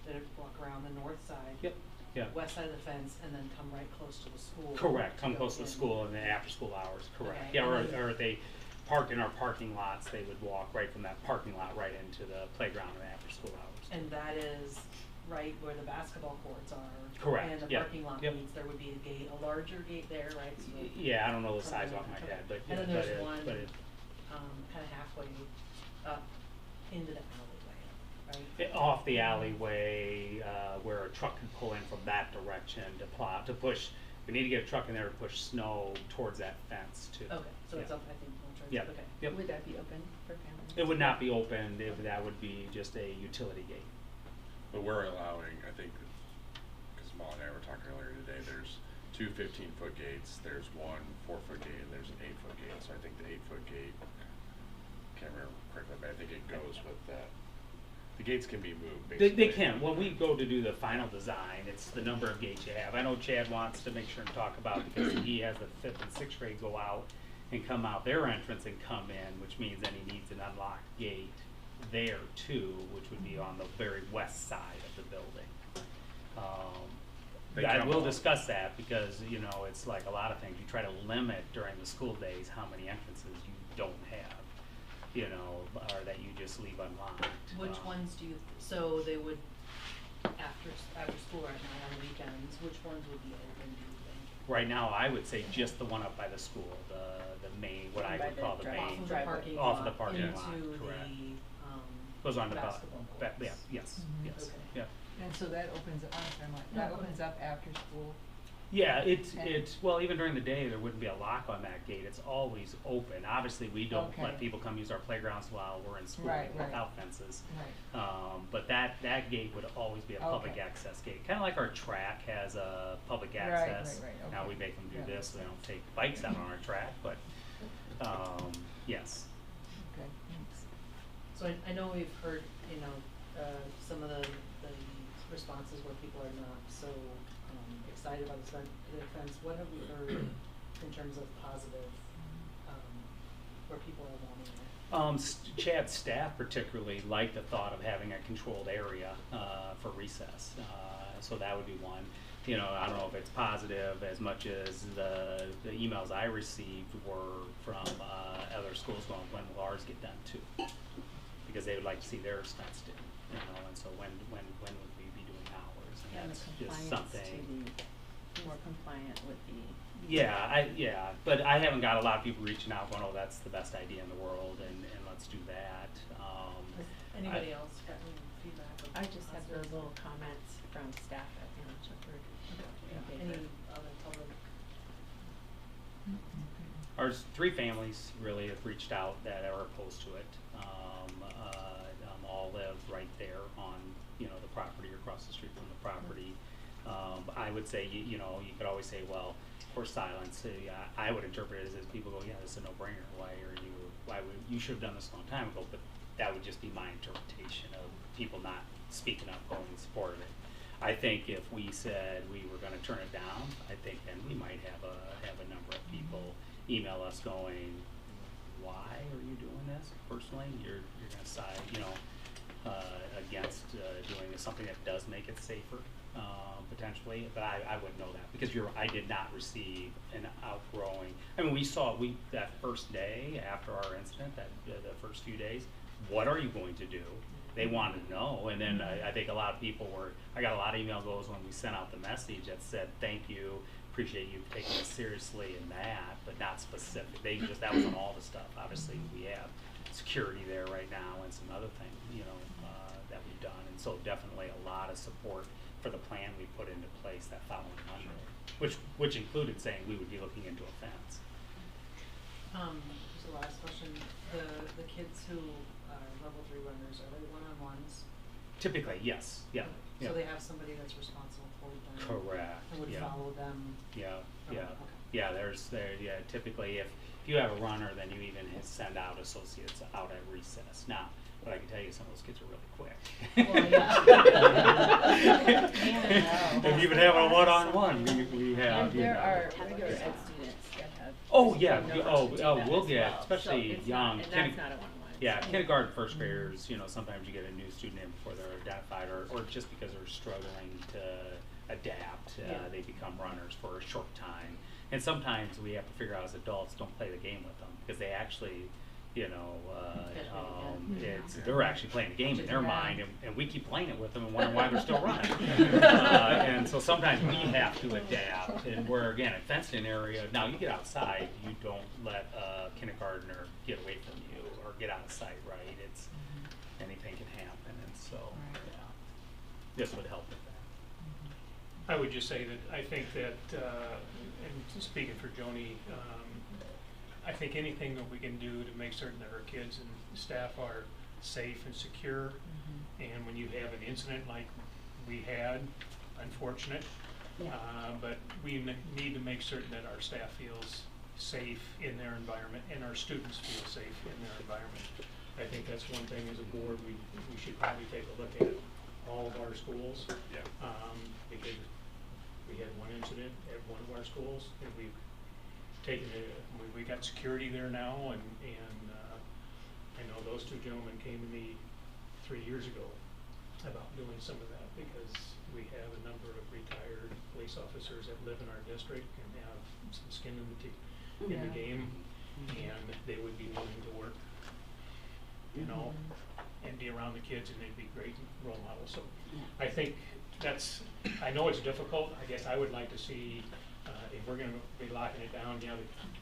S10: they'd walk around the north side.
S11: Yep. Yeah.
S10: West side of the fence, and then come right close to the school.
S11: Correct. Come close to the school and then after school hours. Correct.
S10: Okay.
S11: Yeah, or if they park in our parking lots, they would walk right from that parking lot right into the playground and after school hours.
S10: And that is right where the basketball courts are.
S11: Correct.
S10: And the parking lot means there would be a gate, a larger gate there, right? So
S11: yeah, I don't know the size off my head, but
S10: and then
S11: yeah,
S10: there's one
S11: kind
S10: of halfway up into the alleyway, right?
S11: Off the alleyway where a truck can pull in from that direction to plow to push. We need to get a truck in there to push snow towards that fence too.
S10: Okay, so it's up, I think.
S11: Yeah.
S10: Okay.
S11: Yep.
S15: Would that be open for families?
S11: It would not be open. That would be just a utility gate.
S2: But we're allowing, I think, because Molly and I were talking earlier today, there's 2 15-foot gates, there's 1 4-foot gate, and there's an 8-foot gate. So I think the 8-foot gate, can't remember correctly, but I think it goes with that. The gates can be moved, basically.
S11: They can. When we go to do the final design, it's the number of gates you have. I know Chad wants to make sure and talk about because he has the 5th and 6th grade go out and come out their entrance and come in, which means then he needs an unlocked gate there too, which would be on the very west side of the building. I will discuss that because, you know, it's like a lot of things. You try to limit during the school days how many entrances you don't have, you know, or that you just leave unlocked.
S10: Which ones do you, so they would, after school right now on the weekends, which ones would be open, do you think?
S11: Right now, I would say just the one up by the school, the main, what I would call the main. Off of the parking lot, correct. Goes on the
S10: basketball courts.
S11: Yeah, yes, yes,
S10: Okay.
S11: yeah.
S16: And so that opens up, that opens up after school?
S11: Yeah, it's, well, even during the day, there wouldn't be a lock on that gate. It's always open. Obviously, we don't let people come use our playgrounds while we're in school without fences.
S16: Right.
S11: But that gate would always be a public access gate. Kind of like our track has a public access.
S16: Right, okay.
S11: Now we make them do this. We don't take bikes out on our track, but yes.
S16: Okay, thanks.
S10: So I know we've heard, you know, some of the responses where people are not so excited about the fence. What have we heard in terms of positive, where people are wanting it?
S11: Chad's staff particularly like the thought of having a controlled area for recess. So that would be one. You know, I don't know if it's positive as much as the emails I received were from other schools going, when will ours get done too? Because they would like to see theirs fenced in, you know, and so when would we be doing ours? And that's just something.
S15: more compliant with the.
S11: Yeah, but I haven't got a lot of people reaching out going, oh, that's the best idea in the world, and let's do that.
S10: Has anybody else got any feedback?
S15: I just have those little comments from staff at Allen Shepherd.
S10: Any other public?
S11: Our 3 families really have reached out that are opposed to it. All live right there on, the property or across the street from the property. I would say, you could always say, well, for silence, I would interpret it as people go, yeah, this is a no-brainer. You should have done this a long time ago, but that would just be my interpretation of people not speaking up, going in support of it. I think if we said we were going to turn it down, I think then we might have a number of people email us going, why are you doing this? Personally, you're going to side, against doing something that does make it safer, potentially. But I wouldn't know that because I did not receive an outgrowing. I mean, that first day after our incident, the first few days, what are you going to do? They wanted to know, and then I think a lot of people I got a lot of email goes when we sent out the message that said, thank you, appreciate you taking it seriously in that, but not specific. That was on all the stuff. Obviously, we have security there right now and some other things, that we've done. And so definitely a lot of support for the plan we put into place that following Monday, which included saying we would be looking into a fence.
S10: Just a last question. The kids who are level 3 runners, are they one-on-ones?
S11: Typically, yes. Yeah.
S10: So they have somebody that's responsible for them.
S11: Correct.
S10: And would follow them.
S11: Yeah.
S10: Oh,
S11: Yeah.
S10: okay.
S11: Yeah. Typically, if you have a runner, then you even send out associates out at recess. Now, but I can tell you, some of those kids are really quick.
S9: Well, yeah.
S11: If you've been having a one-on-one, we have.
S15: And there are regular ed students that have.
S11: Oh yeah.
S15: no
S11: Oh,
S15: runners do
S11: oh,
S15: that
S11: we'll
S15: as
S11: get,
S15: well.
S11: especially
S15: So it's
S11: young.
S15: not, and that's not a one-on-one.
S11: Yeah, kindergarten, first graders. Sometimes you get a new student in before they're identified, or just because they're struggling to adapt, they become runners for a short time. And sometimes we have to figure out as adults, don't play the game with them because they actually, they're actually playing the game in their mind, and we keep playing it with them and wondering why they're still running. And so sometimes we have to adapt. And where again, a fenced-in area, now you get outside, you don't let a kindergartner get away from you or get out of sight, right? It's anything can happen, and so this would help with that.
S12: I would just say that I think that, and speaking for Joni, I think anything that we can do to make certain that our kids and staff are safe and secure, and when you have an incident like we had, unfortunate, but we need to make certain that our staff feels safe in their environment and our students feel safe in their environment. I think that's one thing as a board we should probably take a look at all of our schools, because we had one incident at one of our schools, and we've taken it. We got security there now, and I know those 2 gentlemen came to me 3 years ago about doing some of that because we have a number of retired police officers that live in our district and have some skin in the game, and they would be willing to work, and be around the kids, and they'd be great role models. So I think I know it's difficult. I guess I would like to see, if we're going to be locking it down, the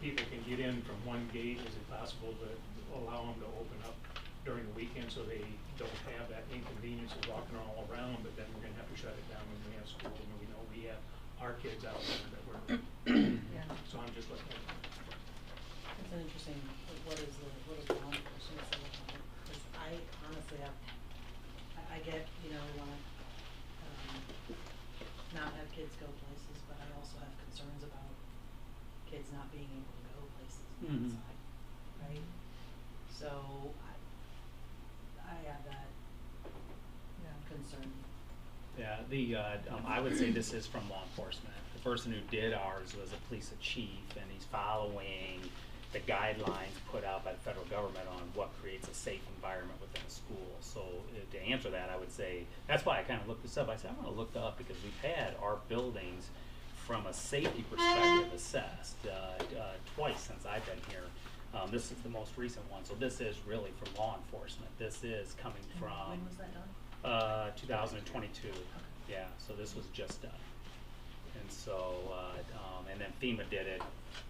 S12: people can get in from one gate. Is it possible to allow them to open up during the weekend so they don't have that inconvenience of walking all around? But then we're going to have to shut it down when we have school, and we know we have our kids out there that we're. So I'm just looking at that.
S10: It's an interesting. What is law enforcement? Because I honestly I get we want to not have kids go places, but I also have concerns about kids not being able to go places inside, right? So I have that concern.
S11: Yeah, I would say this is from law enforcement. The person who did ours was a police chief, and he's following the guidelines put out by the federal government on what creates a safe environment within a school. So to answer that, I would say, that's why I kind of looked this up. I said, I'm going to look up because we've had our buildings from a safety perspective assessed twice since I've been here. This is the most recent one. So this is really from law enforcement. This is coming from...
S10: When was that done?
S11: 2022. Okay. Yeah, so this was just done. And so, and then FEMA did it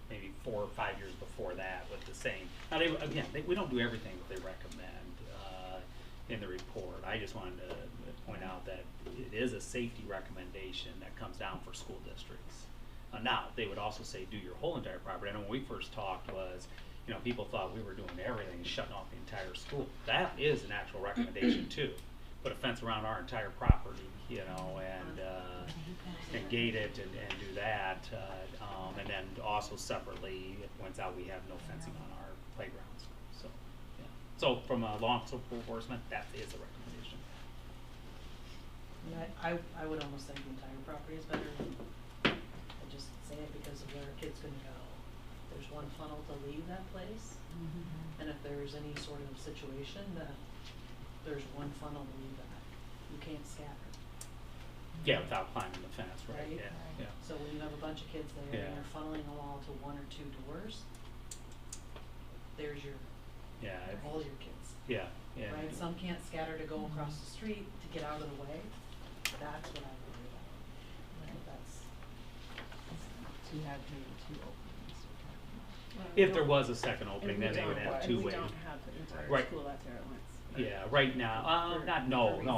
S11: maybe 4 or 5 years before that with the same. Now, we don't do everything that they recommend in the report. I just wanted to point out that it is a safety recommendation that comes down for school districts. Now, they would also say do your whole entire property. I know when we first talked was, you know, people thought we were doing everything, shutting off the entire school. That is an actual recommendation too. Put a fence around our entire property, you know, and gate it and do that. And then also separately, it points out we have no fencing on our playgrounds. So, yeah. So from a law enforcement, that is a recommendation.
S10: Yeah, I would almost think the entire property is better. I just say it because of where a kid's gonna go. There's one funnel to leave that place, and if there's any sort of situation that there's one funnel to leave that, you can't scatter.
S11: Yeah, without climbing the fence, right?
S10: Right?
S11: Yeah, yeah.
S10: So when you have a bunch of kids there and you're funneling them all to 1 or 2 doors, there's your, all your kids.
S11: Yeah, yeah.
S10: Right, some can't scatter to go across the street to get out of the way, that's what I worry about. Right, that's.
S16: So you have the 2 openings you're talking about.
S11: If there was a second opening, then they would have 2 ways.
S15: We don't have the entire
S11: Right.
S15: school out there at once.
S11: Yeah, right now,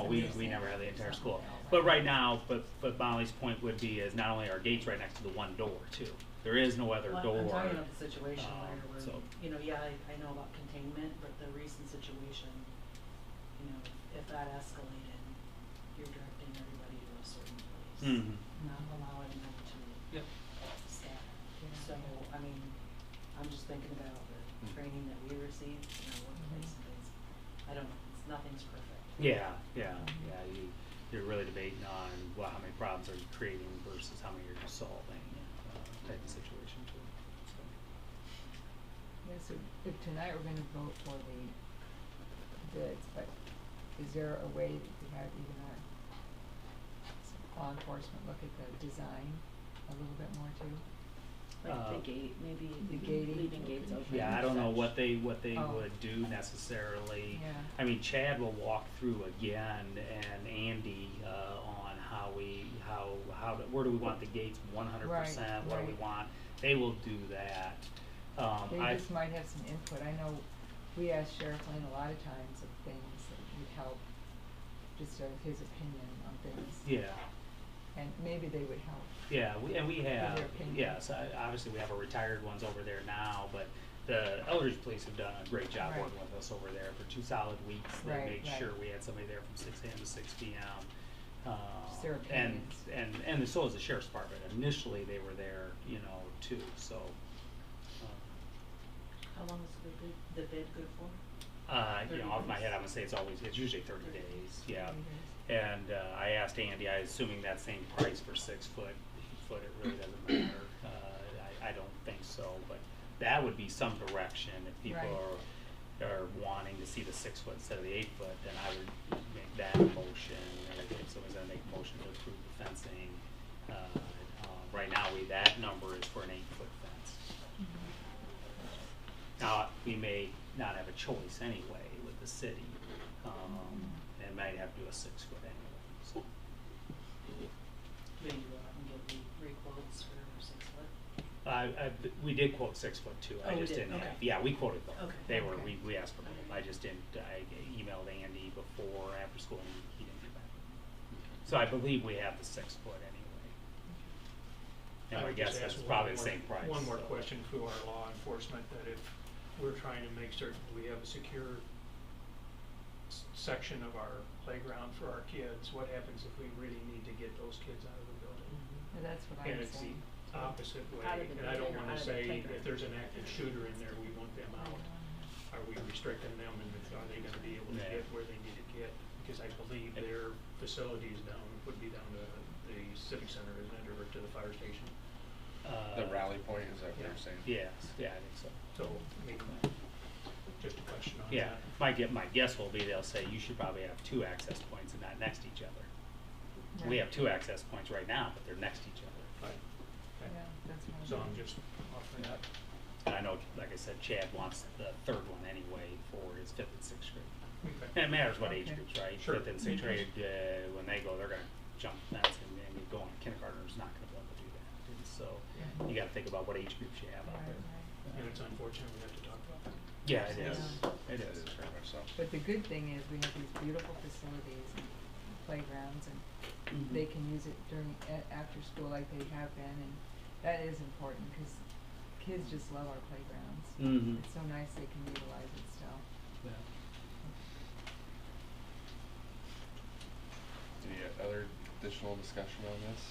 S11: we never have the entire school. But right now, but Molly's point would be is not only our gates right next to the one door too. There is no other
S10: Well,
S11: door.
S10: I'm talking about the situation where,
S11: so-
S10: you know, yeah, I know about containment, but the recent situation, you know, if that escalated, you're directing everybody to a certain place, not allowing them to scatter. So, I mean, I'm just thinking about the training that we received in our workplace and things. I don't know, nothing's perfect.
S11: Yeah. You're really debating on, well, how many problems are you creating versus how many you're solving, type of situation too. So.
S16: Yeah, so if tonight we're gonna vote for the bids, but is there a way to have even our law enforcement look at the design a little bit more too?
S15: Like the gate, maybe
S16: the gating.
S15: leaving gates open.
S11: Yeah, I don't know what they
S16: Oh.
S11: would do necessarily.
S16: Yeah.
S11: I mean, Chad will walk through again, and Andy on where do we want the gates 100%? What do we
S16: right.
S11: want? They will do that.
S16: They just might have some input. I know we asked Sheriff Lane a lot of times of things that would help, just sort of his opinion on things.
S11: Yeah.
S16: And maybe they would help.
S11: Yeah, we have,
S16: their opinion.
S11: yes, obviously we have our retired ones over there now, but the Eldridge Police have done a great job
S16: Right.
S11: working with us over there for 2 solid weeks. They
S16: Right,
S11: made
S16: right.
S11: sure we had somebody there from 6 a.m. to 6 p.m.
S16: Just their
S11: And
S16: opinions.
S11: so is the Sheriff's Department. Initially, they were there, too, so.
S10: How long is the bid good for?
S11: Off my head, I'm gonna say it's usually 30 days, yeah. And I asked Andy, I assuming that same price for 6 foot, 8 foot, it really doesn't matter. I don't think so, but that would be some direction. If people are wanting to see the 6 foot instead of the 8 foot, then I would make that a motion. Or if someone's gonna make a motion to approve the fencing, right now that number is for an 8 foot fence. Now, we may not have a choice anyway with the city, and might have to do a 6 foot anyway, so.
S10: Maybe go out and get re-quotes for 6 foot?
S11: We did quote 6 foot too, I
S10: Oh, we
S11: just
S10: did,
S11: didn't have,
S10: okay.
S11: yeah, we quoted both.
S10: Okay.
S11: They were,
S10: Okay.
S11: we asked for both, I just didn't, I emailed Andy before, after school, and he didn't get back. So I believe we have the 6 foot anyway. And I
S12: would
S11: guess
S12: just
S11: that's
S12: ask
S11: probably
S12: one
S11: the
S12: more-
S11: same price.
S12: One more
S11: so.
S12: question for our law enforcement, that if we're trying to make certain we have a secure section of our playground for our kids, what happens if we really need to get those kids out of the building?
S16: Well, that's what I
S12: And
S16: was
S12: it's
S16: saying.
S12: the opposite way,
S15: Out of the
S12: and I don't
S15: building or
S12: wanna
S15: out of the
S12: say
S15: playground?
S12: if there's an active shooter in there, we want them out. Are we restricting them, and are they gonna be able to
S11: Yeah.
S12: get where they need to get? Because I believe their facilities would be down to the civic center, isn't it, or to the fire station?
S2: The rally point, is that what you're saying?
S11: Yes, yeah, I think so.
S12: So, I mean, just a question on
S11: Yeah,
S12: that.
S11: my guess will be they'll say you should probably have 2 access points and not next to each other. We have 2 access points right now, but they're next to each other.
S12: Right. Okay.
S16: Yeah, that's what
S12: So I'm just offering that.
S11: And I know, like I said, Chad wants the 3rd one anyway for his 5th and 6th grade.
S12: Okay.
S11: And it matters what age
S16: Okay.
S11: groups, right?
S12: Sure.
S11: 5th and 6th grade, when they go, they're gonna jump the fence and get going. Kindergartner's not gonna be able to do so you gotta think about what age groups you have out there.
S12: And it's unfortunate we have to talk about that.
S11: Yeah, it is. It
S2: It
S11: is.
S2: is very much so.
S16: But the good thing is we have these beautiful facilities and playgrounds, and they can use it during, after school like they have been, and that is important, because kids just love our playgrounds. It's so nice they can utilize it still.
S11: Yeah.
S2: Any other additional discussion on this?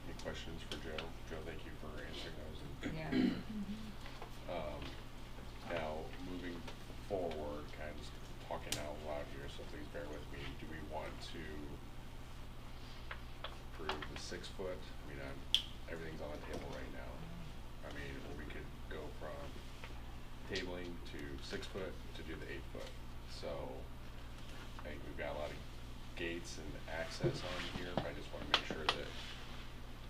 S2: Any questions for Joe? Joe, thank you for answering those.
S16: Yeah.
S2: Now, moving forward, kind of talking out loud here, so please bear with me. Do we want to approve the 6 foot? I mean, everything's on the table right now. I mean, or we could go from tabling to 6 foot to do the 8 foot. So I think we've got a lot of gates and access on here, but I just want to make sure that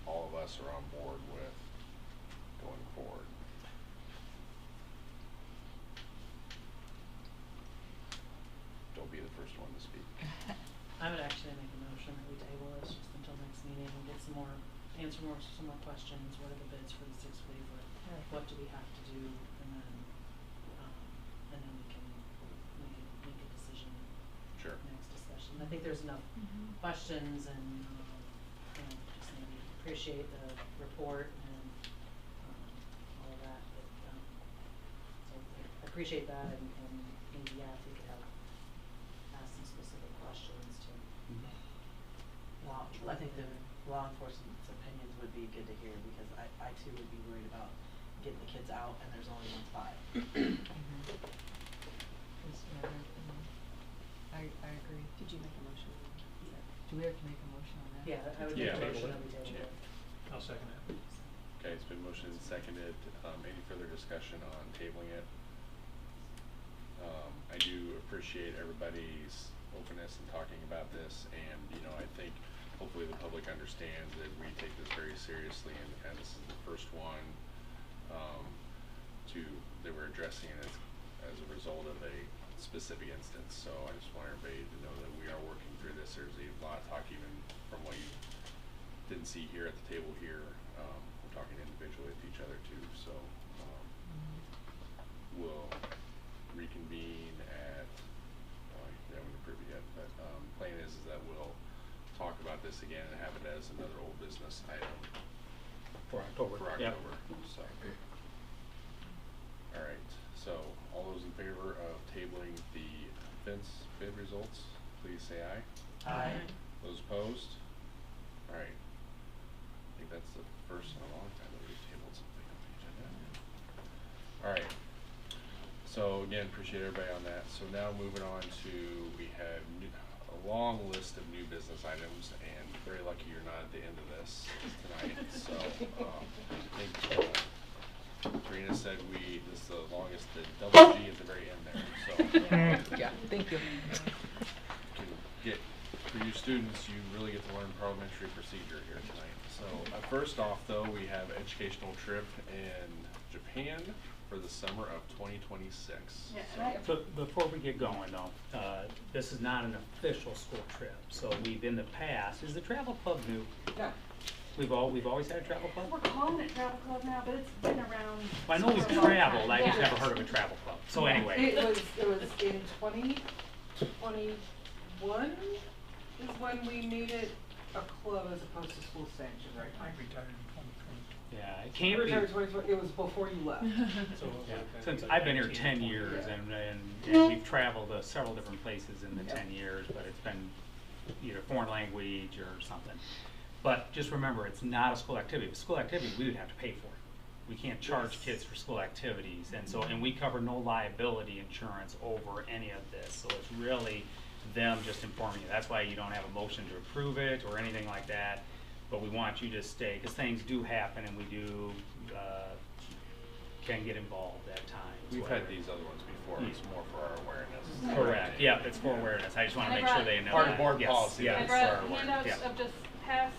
S2: all of us are on board with going forward. Don't be the first one to speak.
S10: I would actually make a motion that we table this just until next meeting and get some more questions. What are the bids for the 6 waiver? What do we have to do? And then we can make a decision.
S2: Sure.
S10: Next discussion. I think there's enough questions, and just maybe appreciate the report and all of that. But, so I appreciate that, and maybe if we could have ask some specific questions too.
S7: Well, I think the law enforcement's opinions would be good to hear, because I too would be worried about getting the kids out and there's only one spot.
S16: I agree.
S10: Did you make a motion?
S16: Do we have to make a motion on that?
S10: Yeah, I would make a motion that we table it.
S12: I'll second that.
S2: Okay, it's been motioned and seconded. Any further discussion on tabling it? I do appreciate everybody's openness in talking about this, and I think hopefully the public understands that we take this very seriously, and this is the first one that we're addressing it as a result of a specific instance. So I just want everybody to know that we are working through this. There's a lot of talk, even from what you didn't see here at the table here. We're talking individually with each other too. So we'll reconvene at, we haven't approved it yet, but plan is that we'll talk about this again and have it as another old business item
S11: For October.
S2: for
S11: Yep.
S2: October. So, all right. So all those in favor of tabling the fence bid results, please say aye.
S7: Aye.
S2: Those opposed? All right. I think that's the first in a long time that we've tabled something on the agenda. All right. So again, appreciate everybody on that. So now moving on to, we have a long list of new business items, and very lucky you're not at the end of this tonight. So I think Karina said this is the longest, the double G at the very end there. So
S1: Yeah, thank you.
S2: For you students, you really get to learn parliamentary procedure here tonight. So first off, though, we have educational trip in Japan for the summer of 2026.
S11: Yeah, before we get going though, this is not an official school trip. So we've in the past, is the travel club new?
S1: No.
S11: We've always had a travel club?
S6: We're calling it travel club now, but it's been around.
S11: Well, I know we've
S6: for a long time.
S11: traveled, I just
S6: Yeah.
S11: never heard of a travel club. So
S1: Yeah.
S11: anyway.
S1: It was in 2021 is when we made it a club as opposed to school sanctioned, right?
S12: I retired in 2020.
S11: Yeah, it
S1: You
S11: can't be.
S1: retired in 2020, it was before you left.
S12: So
S11: Yeah,
S12: like
S11: since
S12: like
S11: I've been here
S12: 19,
S11: 10
S12: 20.
S11: years,
S1: Yeah.
S11: and we've traveled to several different places in the
S1: Yep.
S11: 10 years, but it's been either foreign language or something. But just remember, it's not a school activity. If it's a school activity, we would have to pay for it. We can't charge
S1: Yes.
S11: kids for school activities, and we cover no liability insurance over any of this. So it's really them just informing you. That's why you don't have a motion to approve it or anything like that. But we want you to stay, because things do happen, and we do can get involved at times.
S2: We've
S11: where-
S2: had these other ones before. It's more for our awareness.
S11: Correct. Yeah, it's for awareness. I just want to
S6: And I
S11: make sure
S6: brought-
S11: they know.
S2: Part of
S11: that.
S2: board
S11: Yes,
S2: policy,
S11: yes.
S6: I
S2: that's
S6: brought
S2: our awareness.
S6: handouts
S11: Yeah.
S6: of just past,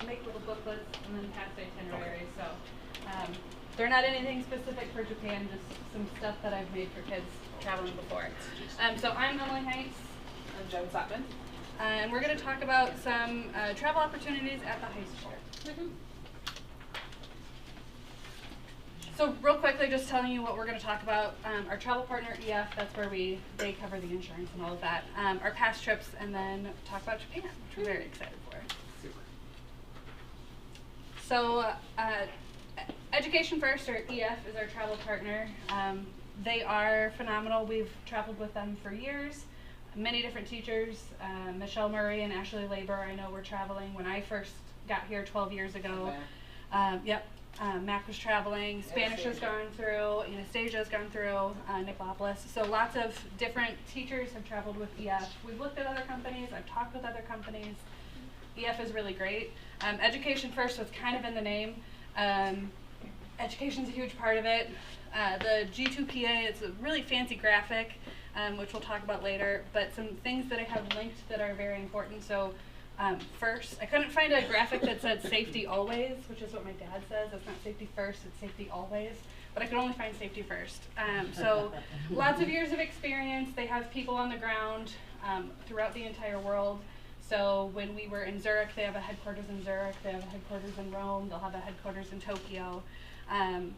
S6: make little booklets and then past itineraries, so, they're not anything specific for Japan, just some stuff that I've made for kids traveling before. So I'm Emily Hanks.
S1: I'm Jen Satman.
S6: And we're going to talk about some travel opportunities at the high school. So real quickly, just telling you what we're going to talk about. Our travel partner, EF, that's where they cover the insurance and all of that. Our past trips, and then talk about Japan, which we're very excited for. So Education First, or EF, is our travel partner. They are phenomenal. We've traveled with them for years. Many different teachers. Michelle Murray and Ashley Labor, I know, were traveling when I first got here 12 years ago. Yep. Mac was traveling, Spanish has gone through, Anastasia's gone through, Nicolopoulos. So lots of different teachers have traveled with EF. We've looked at other companies, I've talked with other companies. EF is really great. Education First was kind of in the name. Education's a huge part of it. The G2PA, it's a really fancy graphic, which we'll talk about later, but some things that I have linked that are very important. So first, I couldn't find a graphic that said safety always, which is what my dad says. It's not safety first, it's safety always. But I could only find safety first. So lots of years of experience. They have people on the ground throughout the entire world. So when we were in Zurich, they have a headquarters in Zurich. They have a headquarters in Rome. They'll have a headquarters in Tokyo. And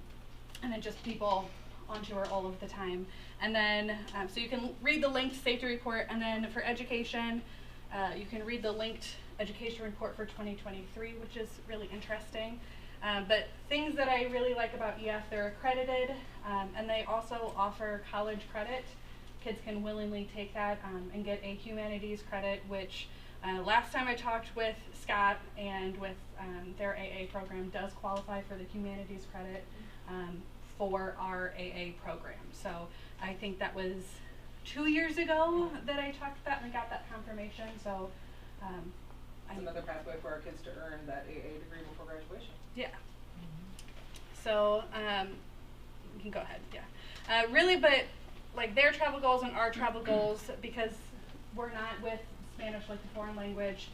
S6: then just people on tour all of the time. And then, so you can read the linked safety report. And then for education, you can read the linked education report for 2023, which is really interesting. But things that I really like about EF, they're accredited, and they also offer college credit. Kids can willingly take that and get a humanities credit, which last time I talked with Scott and with their AA program does qualify for the humanities credit for our AA program. So I think that was 2 years ago that I talked to that and got that confirmation. So
S1: it's another pathway for our kids to earn that AA degree before graduation.
S6: Yeah. So you can go ahead. Yeah. Really, but like their travel goals and our travel goals, because we're not with Spanish like the foreign language.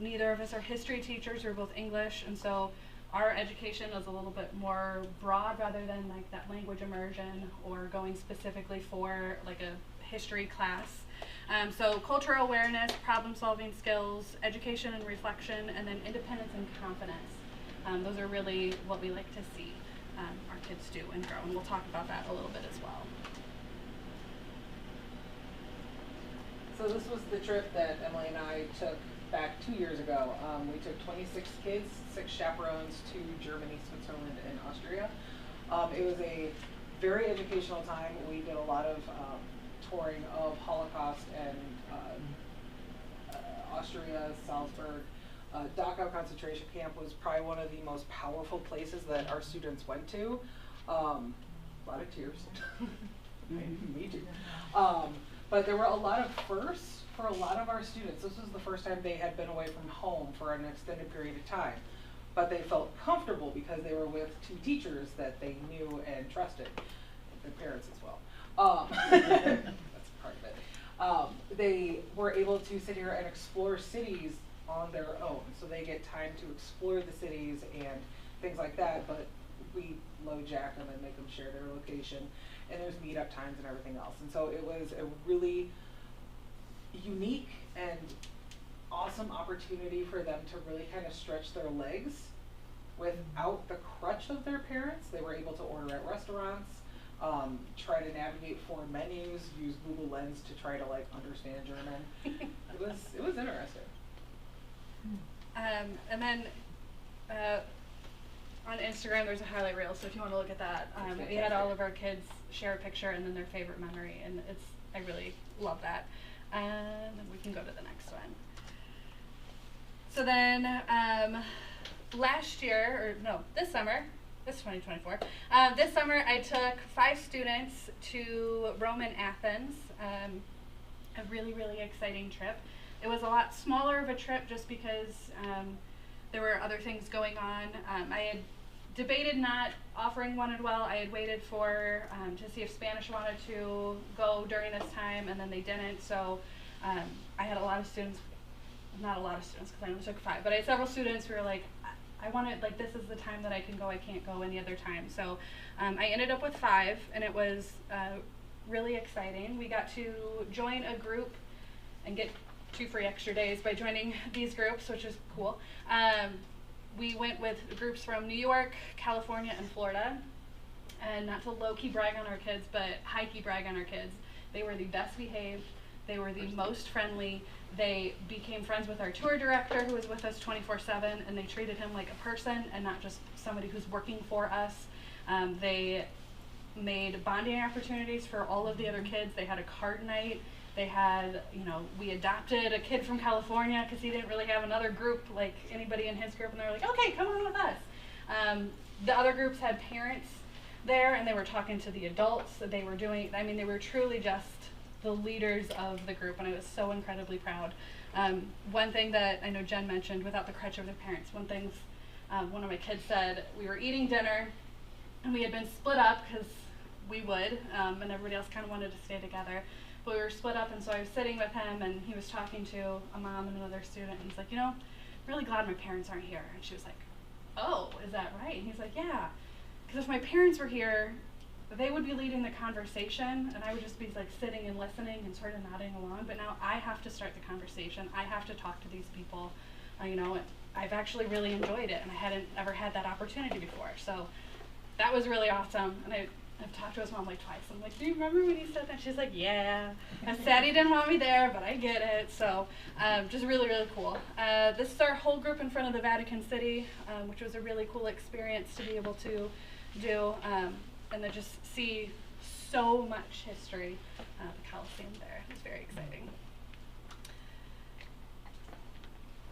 S6: Neither of us are history teachers. We're both English, and so our education is a little bit more broad rather than like that language immersion or going specifically for like a history class. So cultural awareness, problem solving skills, education and reflection, and then independence and confidence. Those are really what we like to see our kids do and grow, and we'll talk about that a little bit as well.
S1: So this was the trip that Emily and I took back 2 years ago. We took 26 kids, 6 chaperones to Germany, Switzerland, and Austria. It was a very educational time. We did a lot of touring of Holocaust and Austria, Salzburg. Dachau concentration camp was probably one of the most powerful places that our students went to. A lot of tears. Me too. But there were a lot of firsts for a lot of our students. This was the first time they had been away from home for an extended period of time. But they felt comfortable because they were with 2 teachers that they knew and trusted, their parents as well. That's part of it. They were able to sit here and explore cities on their own. So they get time to explore the cities and things like that, but we load jack them and make them share their location. And there's meetup times and everything else. And so it was a really unique and awesome opportunity for them to really kind of stretch their legs without the crutch of their parents. They were able to order at restaurants, try to navigate foreign menus, use Google Lens to try to like understand German. It was interesting.
S6: And then on Instagram there's a highlight reel, so if you want to look at that, we had all of our kids share a picture and then their favorite memory, and I really love that. And then we can go to the next one. So then this summer, this is 2024, this summer I took 5 students to Rome and Athens, a really, really exciting trip. It was a lot smaller of a trip just because there were other things going on. I had debated not offering one as well. I had waited for to see if Spanish wanted to go during this time, and then they didn't. So I had a lot of students, not a lot of students because I only took 5, but I had several students who were like, I wanted, like, this is the time that I can go, I can't go any other time. So I ended up with 5, and it was really exciting. We got to join a group and get 2 free extra days by joining these groups, which is cool. We went with groups from New York, California, and Florida. And not to low-key brag on our kids, but high-key brag on our kids. They were the best behaved. They were the most friendly. They became friends with our tour director, who was with us 24/7, and they treated him like a person and not just somebody who's working for us. They made bonding opportunities for all of the other kids. They had a card night. They had, you know, we adopted a kid from California because he didn't really have another group like anybody in his group, and they were like, okay, come on with us. The other groups had parents there, and they were talking to the adults. They were doing, I mean, they were truly just the leaders of the group, and I was so incredibly proud. One thing that I know Jen mentioned, without the crutch of their parents, one of my kids said, we were eating dinner, and we had been split up because we would, and everybody else kind of wanted to stay together. But we were split up, and so I was sitting with him, and he was talking to a mom and another student, and he's like, you know, I'm really glad my parents aren't here. And she was like, oh, is that right? And he's like, yeah, because if my parents were here, they would be leading the conversation, and I would just be like sitting and listening and sort of nodding along. But now I have to start the conversation. I have to talk to these people. You know, I've actually really enjoyed it, and I hadn't ever had that opportunity before. So that was really awesome. And I've talked to his mom like twice. I'm like, do you remember when he said that? She's like, yeah. I'm sad he didn't want me there, but I get it. So just really, really cool. This is our whole group in front of the Vatican City, which was a really cool experience to be able to do. And to just see so much history, the Coliseum there. It was very exciting.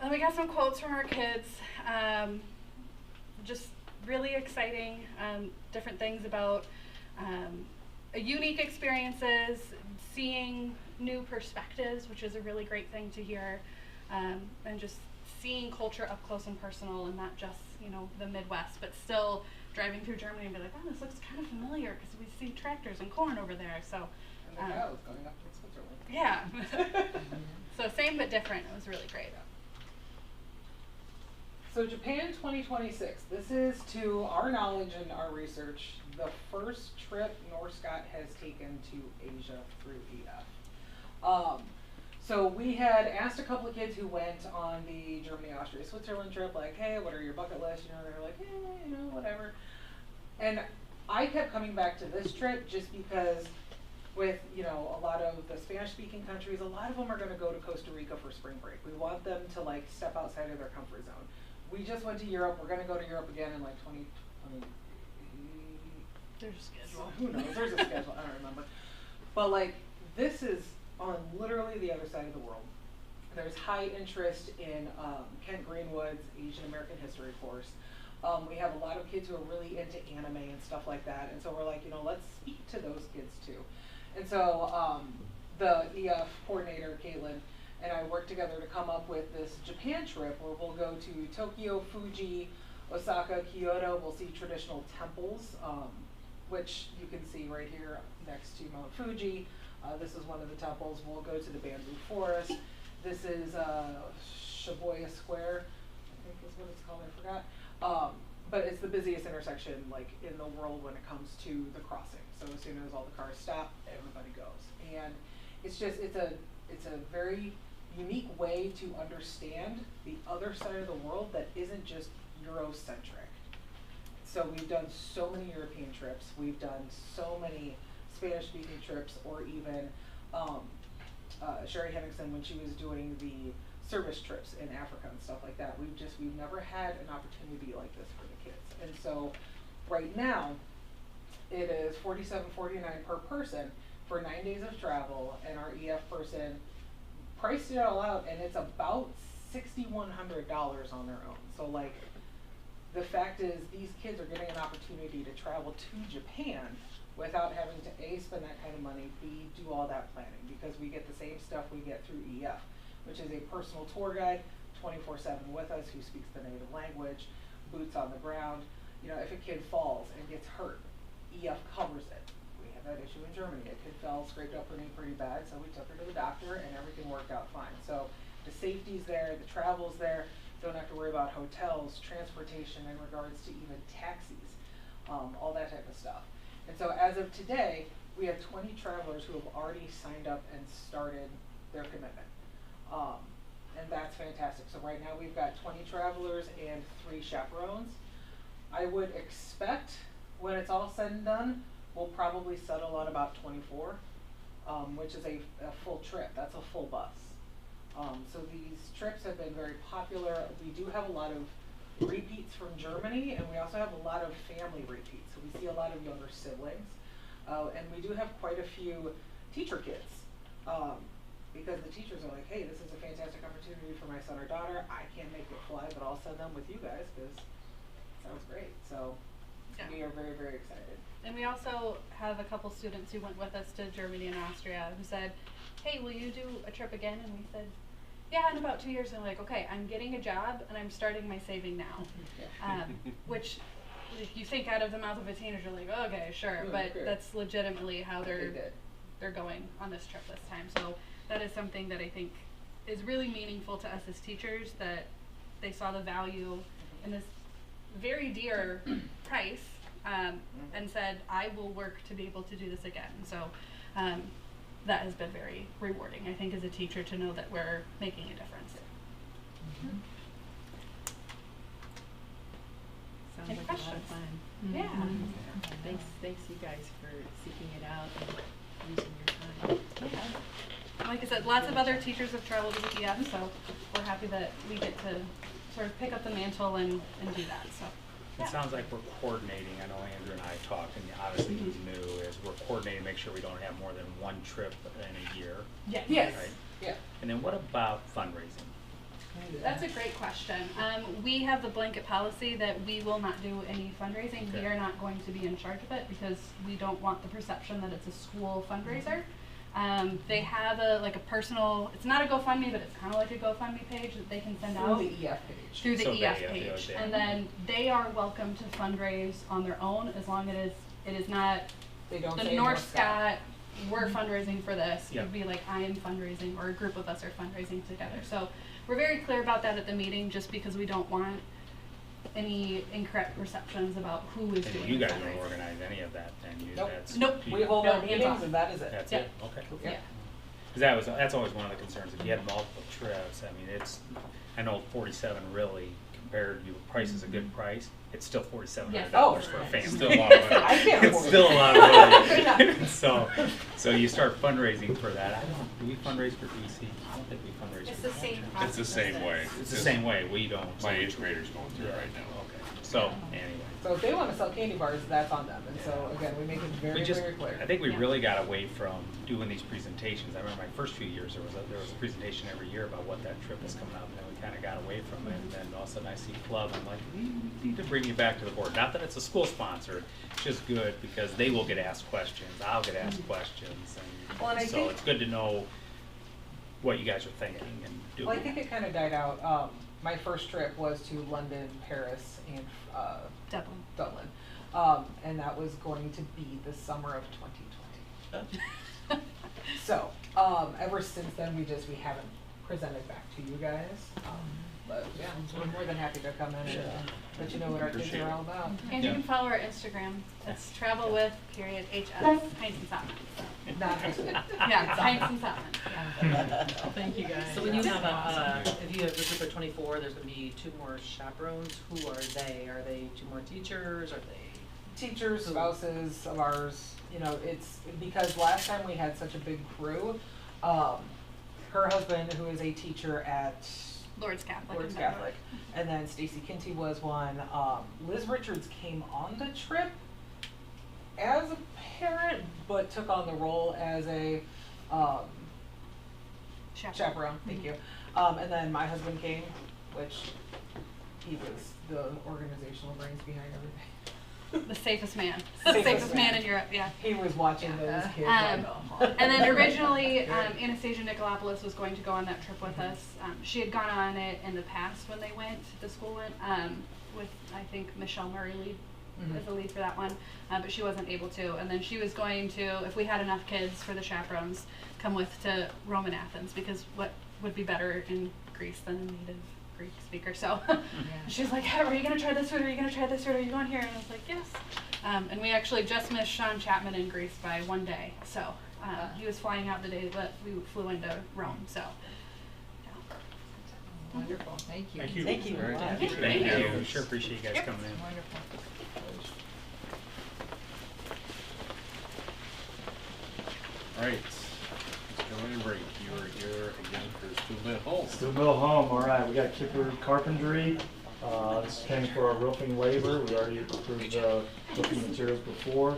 S6: And we got some quotes from our kids. Just really exciting, different things about unique experiences, seeing new perspectives, which is a really great thing to hear, and just seeing culture up close and personal, and not just, you know, the Midwest, but still driving through Germany and be like, oh, this looks kind of familiar because we see tractors and corn over there. So,
S1: and the cows going up to Switzerland.
S6: Yeah. So same but different. It was really great.
S1: So Japan 2026. This is, to our knowledge and our research, the first trip Norscot has taken to Asia through EF. So we had asked a couple of kids who went on the Germany, Austria, Switzerland trip, like, hey, what are your bucket lists? You know, they were like, you know, whatever. And I kept coming back to this trip just because with, you know, a lot of the Spanish-speaking countries, a lot of them are going to go to Costa Rica for spring break. We want them to, like, step outside of their comfort zone. We just went to Europe. We're going to go to Europe again in, like, 2020.
S6: There's a schedule.
S1: Who knows? There's a schedule. I don't remember. But, like, this is on literally the other side of the world. There's high interest in Kent Greenwood's Asian American History course. We have a lot of kids who are really into anime and stuff like that, and so we're like, you know, let's speak to those kids too. And so the EF coordinator, Caitlin, and I worked together to come up with this Japan trip where we'll go to Tokyo, Fuji, Osaka, Kyoto. We'll see traditional temples, which you can see right here next to Mount Fuji. This is one of the temples. We'll go to the bamboo forest. This is Shibuya Square, I think is what it's called, I forgot. But it's the busiest intersection, like, in the world when it comes to the crossing. So as soon as all the cars stop, everybody goes. And it's just, it's a very unique way to understand the other side of the world that isn't just Eurocentric. So we've done so many European trips. We've done so many Spanish-speaking trips, or even Sherry Henningsen when she was doing the service trips in Africa and stuff like that. We've never had an opportunity like this for the kids. And so right now it is $47.49 per person for 9 days of travel, and our EF person priced it all out, and it's about $6,100 on their own. So, like, the fact is these kids are getting an opportunity to travel to Japan without having to A, spend that kind of money, B, do all that planning, because we get the same stuff we get through EF, which is a personal tour guide 24/7 with us who speaks the native language, boots on the ground. You know, if a kid falls and gets hurt, EF covers it. We have that issue in Germany. A kid fell, scraped up her knee pretty bad, so we took her to the doctor and everything worked out fine. So the safety's there, the travel's there, don't have to worry about hotels, transportation in regards to even taxis, all that type of stuff. And so as of today, we have 20 travelers who have already signed up and started their commitment.
S17: And that's fantastic. So right now we've got 20 travelers and 3 chaperones. I would expect when it's all said and done, we'll probably settle on about 24, which is a full trip. That's a full bus. So these trips have been very popular. We do have a lot of repeats from Germany, and we also have a lot of family repeats. So we see a lot of younger siblings. And we do have quite a few teacher kids. Because the teachers are like, hey, this is a fantastic opportunity for my son or daughter. I can't make it fly, but I'll send them with you guys because it sounds great. So we are very, very excited.
S6: And we also have a couple students who went with us to Germany and Austria who said, hey, will you do a trip again? And we said, yeah, in about 2 years. And I'm like, okay, I'm getting a job and I'm starting my saving now. Which you think out of the mouth of a teenager, like, okay, sure. But that's legitimately how they're going on this trip this time. So that is something that I think is really meaningful to us as teachers, that they saw the value in this very dear price and said, I will work to be able to do this again. So that has been very rewarding, I think, as a teacher, to know that we're making a difference.
S15: Sounds
S6: Any
S15: like
S6: questions?
S15: a lot of fun.
S6: Yeah.
S15: Thanks you guys for seeking it out and using your time.
S6: Yeah. Like I said, lots of other teachers have traveled with EF, so we're happy that we get to sort of pick up the mantle and do that. So
S11: It sounds like we're coordinating. I know Andrew and I talked, and obviously he's new, is we're coordinating to make sure we don't have more than one trip in a year.
S6: Yes.
S17: Yes.
S11: Right?
S17: Yeah.
S11: And then what about fundraising?
S6: That's a great question. We have the blanket policy that we will not do any fundraising.
S11: Okay.
S6: We are not going to be in charge of it because we don't want the perception that it's a school fundraiser. They have a personal, it's not a GoFundMe, but it's kind of like a GoFundMe page that they can send out.
S17: Through the EF page.
S6: Through the
S11: So
S6: EF
S11: they-
S6: page.
S11: they-
S6: And then they are welcome to fundraise on their own as long as it is not
S17: They don't
S6: the
S17: say
S6: North Scott, we're
S11: Mm-hmm.
S6: fundraising for this. It
S11: Yeah.
S6: would be like, I am fundraising, or a group of us are fundraising together. So we're very clear about that at the meeting, just because we don't want any incorrect perceptions about who is
S11: And
S6: doing
S11: you
S6: the
S11: guys don't
S6: fundraising.
S11: organize any of that, then you,
S17: Nope.
S11: that's.
S6: Nope.
S11: you-
S17: We hold
S6: No,
S17: our
S6: hands
S17: meetings
S6: off.
S17: and that is it.
S11: That's
S6: Yeah.
S11: it, okay.
S17: Yeah.
S11: Because that's always one of the concerns. If you had multiple trips, I mean, I know 47 really, compared to price is a good price, it's still $4,700 for a family.
S2: Still a lot of money.
S17: I can't
S11: It's
S17: afford
S11: still a
S17: it.
S11: lot of money. So you start fundraising for that. Do we fundraise for DC? I don't think we fundraise
S13: It's
S11: for
S13: the same
S2: It's
S13: process.
S2: the same way.
S11: It's the same way. We don't.
S2: My 8th grader's going through it right now.
S11: Okay. So anyway.
S17: So if they want to sell candy bars, that's on them. And so again, we make it very, very clear.
S11: I think we really got away from doing these presentations. I remember my first few years, there was a presentation every year about what that trip is coming up, and then we kind of got away from it. And then all of a sudden I see club, I'm like, we need to bring you back to the board. Not that it's a school sponsor, it's just good because they will get asked questions, I'll get asked questions,
S17: Well, and I
S11: and so
S17: think-
S11: it's good to know what you guys are thinking and doing.
S17: Well, I think it kind of died out. My first trip was to London, Paris, and Dublin. And that was going to be the summer of 2020. So, ever since then, we haven't presented back to you guys. But yeah, we're more than happy to come in and let you know what our kids are all about.
S6: And you can follow our Instagram. It's travelwith.HS, Heinz and Salmon.
S17: Not high school.
S6: Yeah, Heinz and Salmon.
S10: Thank you guys. So when you have if you have a group of 24, there's gonna be 2 more chaperones. Who are they? Are they 2 more teachers? Are they?
S17: Teachers, spouses of ours, you know, it's because last time we had such a big crew, her husband, who is a teacher at
S6: Lord's Catholic.
S17: Lord's Catholic, and then Stacy Kinsey was one. Liz Richards came on the trip as a parent, but took on the role as a chaperone. Thank you. And then my husband came, which he was the organizational brains behind everything.
S6: The safest man. The safest man in Europe, yeah.
S17: He was watching those kids.
S6: And then originally, Anastasia Nicolopoulos was going to go on that trip with us. She had gone on it in the past when they went, the school went, with, I think, Michelle Murray lead as the lead for that one, but she wasn't able to. And then she was going to, if we had enough kids for the chaperones, come with to Rome and Athens, because what would be better in Greece than a native Greek speaker. So she was like, hey, are you going to try this route? Are you going to try this route? Are you going here? And I was like, yes. And we actually just missed Sean Chapman in Greece by 1 day. So he was flying out the day that we flew into Rome. So
S16: Wonderful, thank you.
S11: Thank you.
S17: Thank you.
S2: All right.
S17: Thank you.
S11: Thank you. We sure appreciate you guys coming in.
S16: Wonderful.
S2: All right, Mr. Lindenbrink, you are here again for Student Bit Home.
S18: Student Bill Home, all right, we got Kipper Carpentry. This is paying for our roofing labor. We already approved roofing materials before.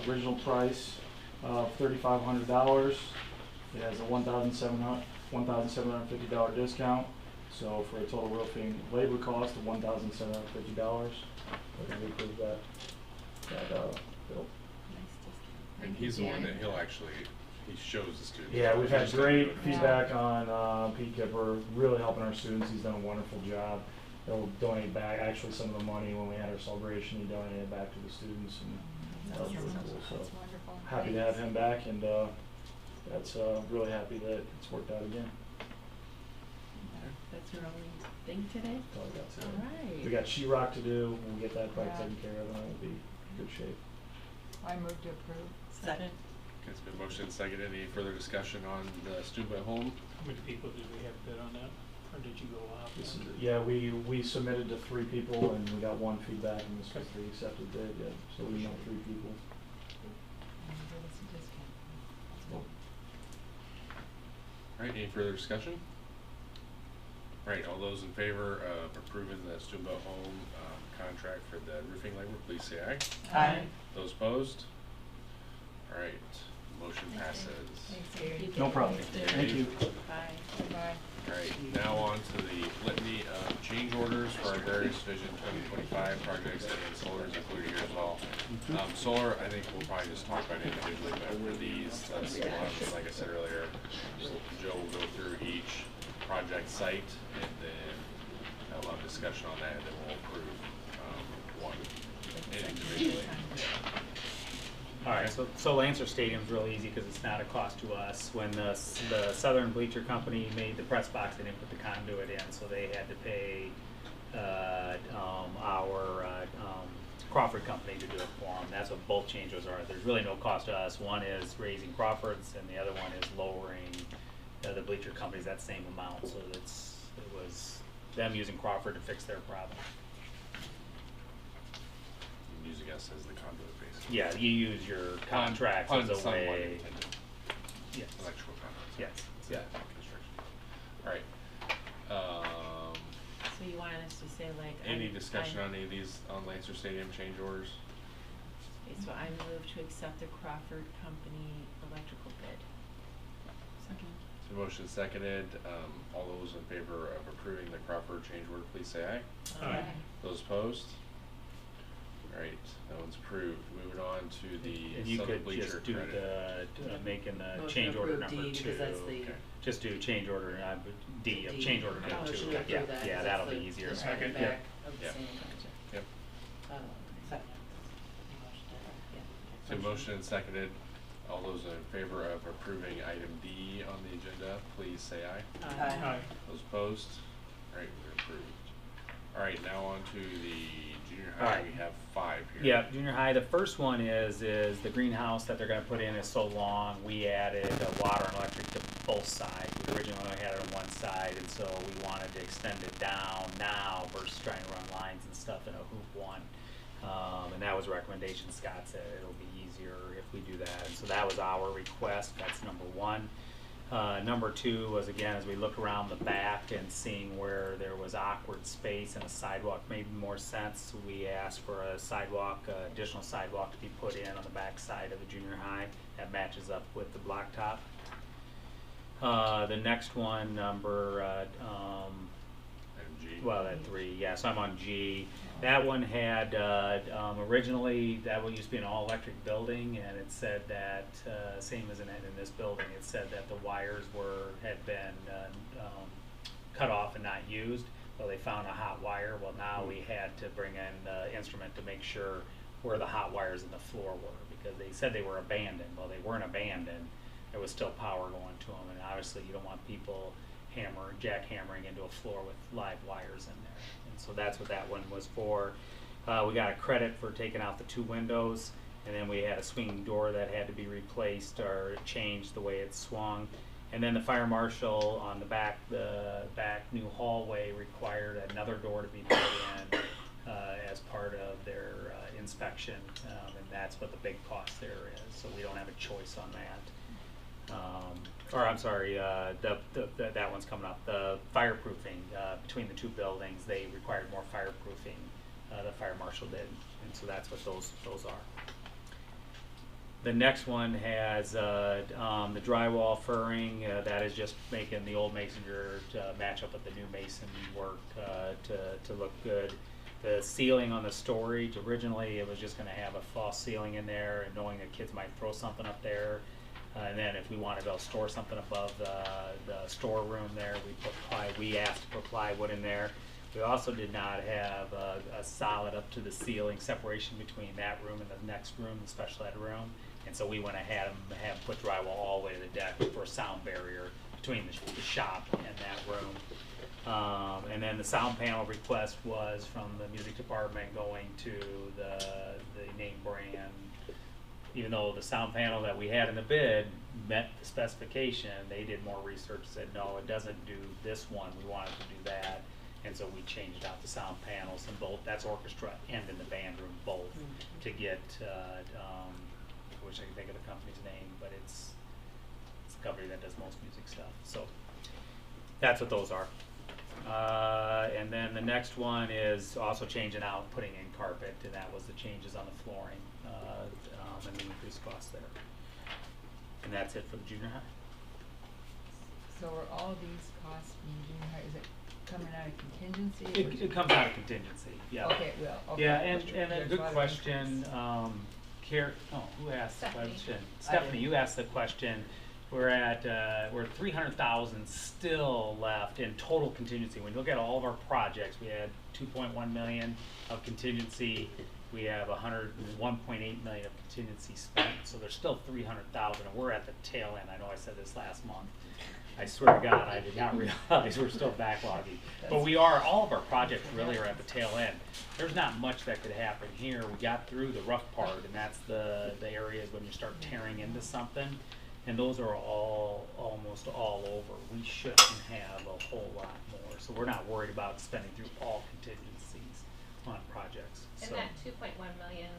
S18: Original price of $3,500. It has a $1,750 discount. So for a total roofing labor cost of $1,750. We approved that bill.
S2: And he's the one that he shows the students.
S18: Yeah, we've had great feedback on Pete Kipper, really helping our students. He's done a wonderful job. He'll donate back, actually some of the money when we had our celebration, he donated back to the students, and that was really cool. So happy to have him back, and that's really happy that it's worked out again.
S15: That's your only thing today?
S18: That's all I got today.
S15: All right.
S18: We got sheetrock to do. When we get that part taken care of, and I will be in good shape.
S16: I move to approve.
S17: Second.
S2: Okay, it's been motioned and seconded. Any further discussion on the Student Bit Home?
S12: How many people did we have bid on that? Or did you go out?
S18: Yeah, we submitted to 3 people, and we got 1 feedback, and this was the accepted bid. Yeah, so we know 3 people.
S2: All right, any further discussion? All right, all those in favor of approving the Student Bit Home contract for the roofing labor, please say aye.
S17: Aye.
S2: Those opposed? All right, motion passes.
S16: Thanks,
S18: No problem. Thank you.
S16: Bye. Bye.
S2: All right, now on to the litany of change orders for our various Vision 2025 projects, and solar is included here as well. Solar, I think we'll probably just talk about individually, but for these, that's the ones, like I said earlier, Joe will go through each project site, and then have a lot of discussion on that, and then we'll approve one individually.
S11: All right, so Lancer Stadium's real easy because it's not a cost to us. When the Southern Bleacher Company made the press box, they didn't put the conduit in, so they had to pay our Crawford Company to do it for them. That's what both changes are. There's really no cost to us. One is raising Crawford's, and the other one is lowering the Bleacher Company's that same amount. So it was them using Crawford to fix their problem.
S2: Using us as the conduit, basically.
S11: Yeah, you use your contracts as a way. Yes.
S2: Electrical contracts.
S11: Yes.
S2: Yeah. Construction. All right.
S15: So you want us to say like.
S2: Any discussion on any of these on Lancer Stadium change orders?
S15: Okay, so I move to accept the Crawford Company electrical bid. Second.
S2: So motion seconded. All those in favor of approving the Crawford change order, please say aye.
S12: Aye.
S2: Those opposed? All right, that one's approved. Moving on to the
S11: And you
S2: Southern
S11: could
S2: Bleacher
S11: just do
S2: credit.
S11: making the
S17: Motion
S11: change order
S17: approve
S11: number
S17: D,
S11: 2.
S17: because that's the-
S2: Okay.
S11: Just do change order D of
S17: D.
S11: change order number 2.
S17: Motion to approve
S11: Yeah,
S17: that,
S11: yeah,
S17: 'cause
S11: that'll
S17: that's
S11: be
S17: the-
S11: easier.
S17: the front and
S11: Yeah.
S17: back of the
S2: Yep.
S17: same project.
S2: Yep.
S17: Second.
S2: So motion and seconded. All those in favor of approving item D on the agenda, please say aye.
S17: Aye.
S2: Those opposed? All right, we're approved. All right, now on to the junior
S11: All
S2: high.
S11: right.
S2: We have 5 here.
S11: Yeah, junior high. The first one is the greenhouse that they're going to put in is so long. We added water and electric to both sides. We originally only had it on one side, and so we wanted to extend it down now versus trying to run lines and stuff in a hoop one. And that was a recommendation. Scott said it'll be easier if we do that, and so that was our request. That's number 1. Number 2 was, again, as we look around the back and seeing where there was awkward space and a sidewalk made more sense, we asked for a sidewalk, additional sidewalk to be put in on the back side of the junior high. That matches up with the blacktop. The next one, number,
S2: G.
S11: well, that 3, yeah, so I'm on G. That one had, originally, that one used to be an all-electric building, and it said that, same as in this building, it said that the wires had been cut off and not used. Well, they found a hot wire. Well, now we had to bring in the instrument to make sure where the hot wires in the floor were, because they said they were abandoned. Well, they weren't abandoned. There was still power going to them, and obviously you don't want people jackhammering into a floor with live wires in there. And so that's what that one was for. We got a credit for taking out the 2 windows, and then we had a swinging door that had to be replaced or changed the way it swung. And then the fire marshal on the back new hallway required another door to be put in as part of their inspection, and that's what the big cost there is. So we don't have a choice on that. Or I'm sorry, that one's coming up. The fireproofing between the two buildings, they required more fireproofing. The fire marshal did, and so that's what those are. The next one has the drywall furring. That is just making the old masonry match up with the new mason work to look good. The ceiling on the storage, originally it was just going to have a false ceiling in there, and knowing that kids might throw something up there. And then if we wanted to store something above the storeroom there, we asked to put plywood in there. We also did not have a solid up to the ceiling separation between that room and the next room, the special ed room. And so we went ahead and have put drywall all the way to the deck for a sound barrier between the shop and that room. And then the sound panel request was from the music department going to the name brand. Even though the sound panel that we had in the bid met the specification, they did more research, said no, it doesn't do this one, we wanted to do that. And so we changed out the sound panels in both, that's orchestra and in the band room both, to get, I wish I could think of the company's name, but it's a company that does most music stuff. So that's what those are. And then the next one is also changing out, putting in carpet, and that was the changes on the flooring and the increased cost there. And that's it for the junior high.
S16: So are all of these costs from junior high, is it coming out of contingency?
S11: It comes out of contingency, yeah.
S16: Okay, well, okay.
S11: Yeah, and a
S16: There's
S11: good
S16: a lot of
S11: question, who asked the
S16: Stephanie.
S11: question?
S16: I
S11: Stephanie,
S16: did.
S11: you asked the question. We're 300,000 still left in total contingency. When you look at all of our projects, we had 2.1 million of contingency. We have 1.8 million of contingency spent, so there's still 300,000, and we're at the tail end. I know I said this last month. I swear to God, I did not realize we're still backlogging. But we are, all of our projects really are at the tail end. There's not much that could happen here. We got through the rough part, and that's the areas when you start tearing into something, and those are almost all over. We shouldn't have a whole lot more, so we're not worried about spending through all contingencies on projects.
S13: And
S11: So.
S13: that 2.1 million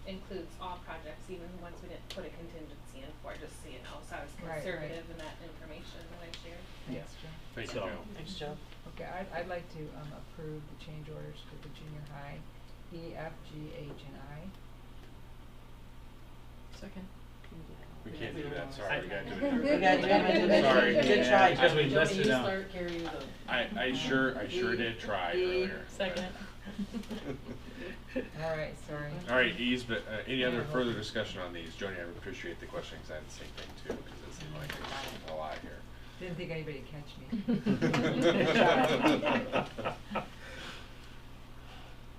S13: includes all projects, even the ones we didn't put a contingency in for, just so you know. So I was
S16: Right,
S13: conservative
S16: right.
S13: in that information that I shared.
S11: Yeah.
S16: Thanks, Joe.
S2: Thank you,
S11: So-
S2: Joe.
S9: Thanks, Joe.
S16: Okay, I'd like to approve the change orders for the junior high, E, F, G, H, and I.
S15: Second.
S2: We can't do that, sorry, we gotta do it.
S9: We gotta do it.
S2: Sorry.
S9: Good try.
S11: Because we
S17: Jody,
S11: listed
S17: you
S11: them.
S17: start, Carrie, you go.
S2: I sure did try earlier.
S15: Second.
S16: All right, sorry.
S2: All right, E's, but any other further discussion on these? Joni, I would appreciate the question, because I had the same thing too, because it seemed like there's a lot here.
S16: Didn't think anybody'd catch me.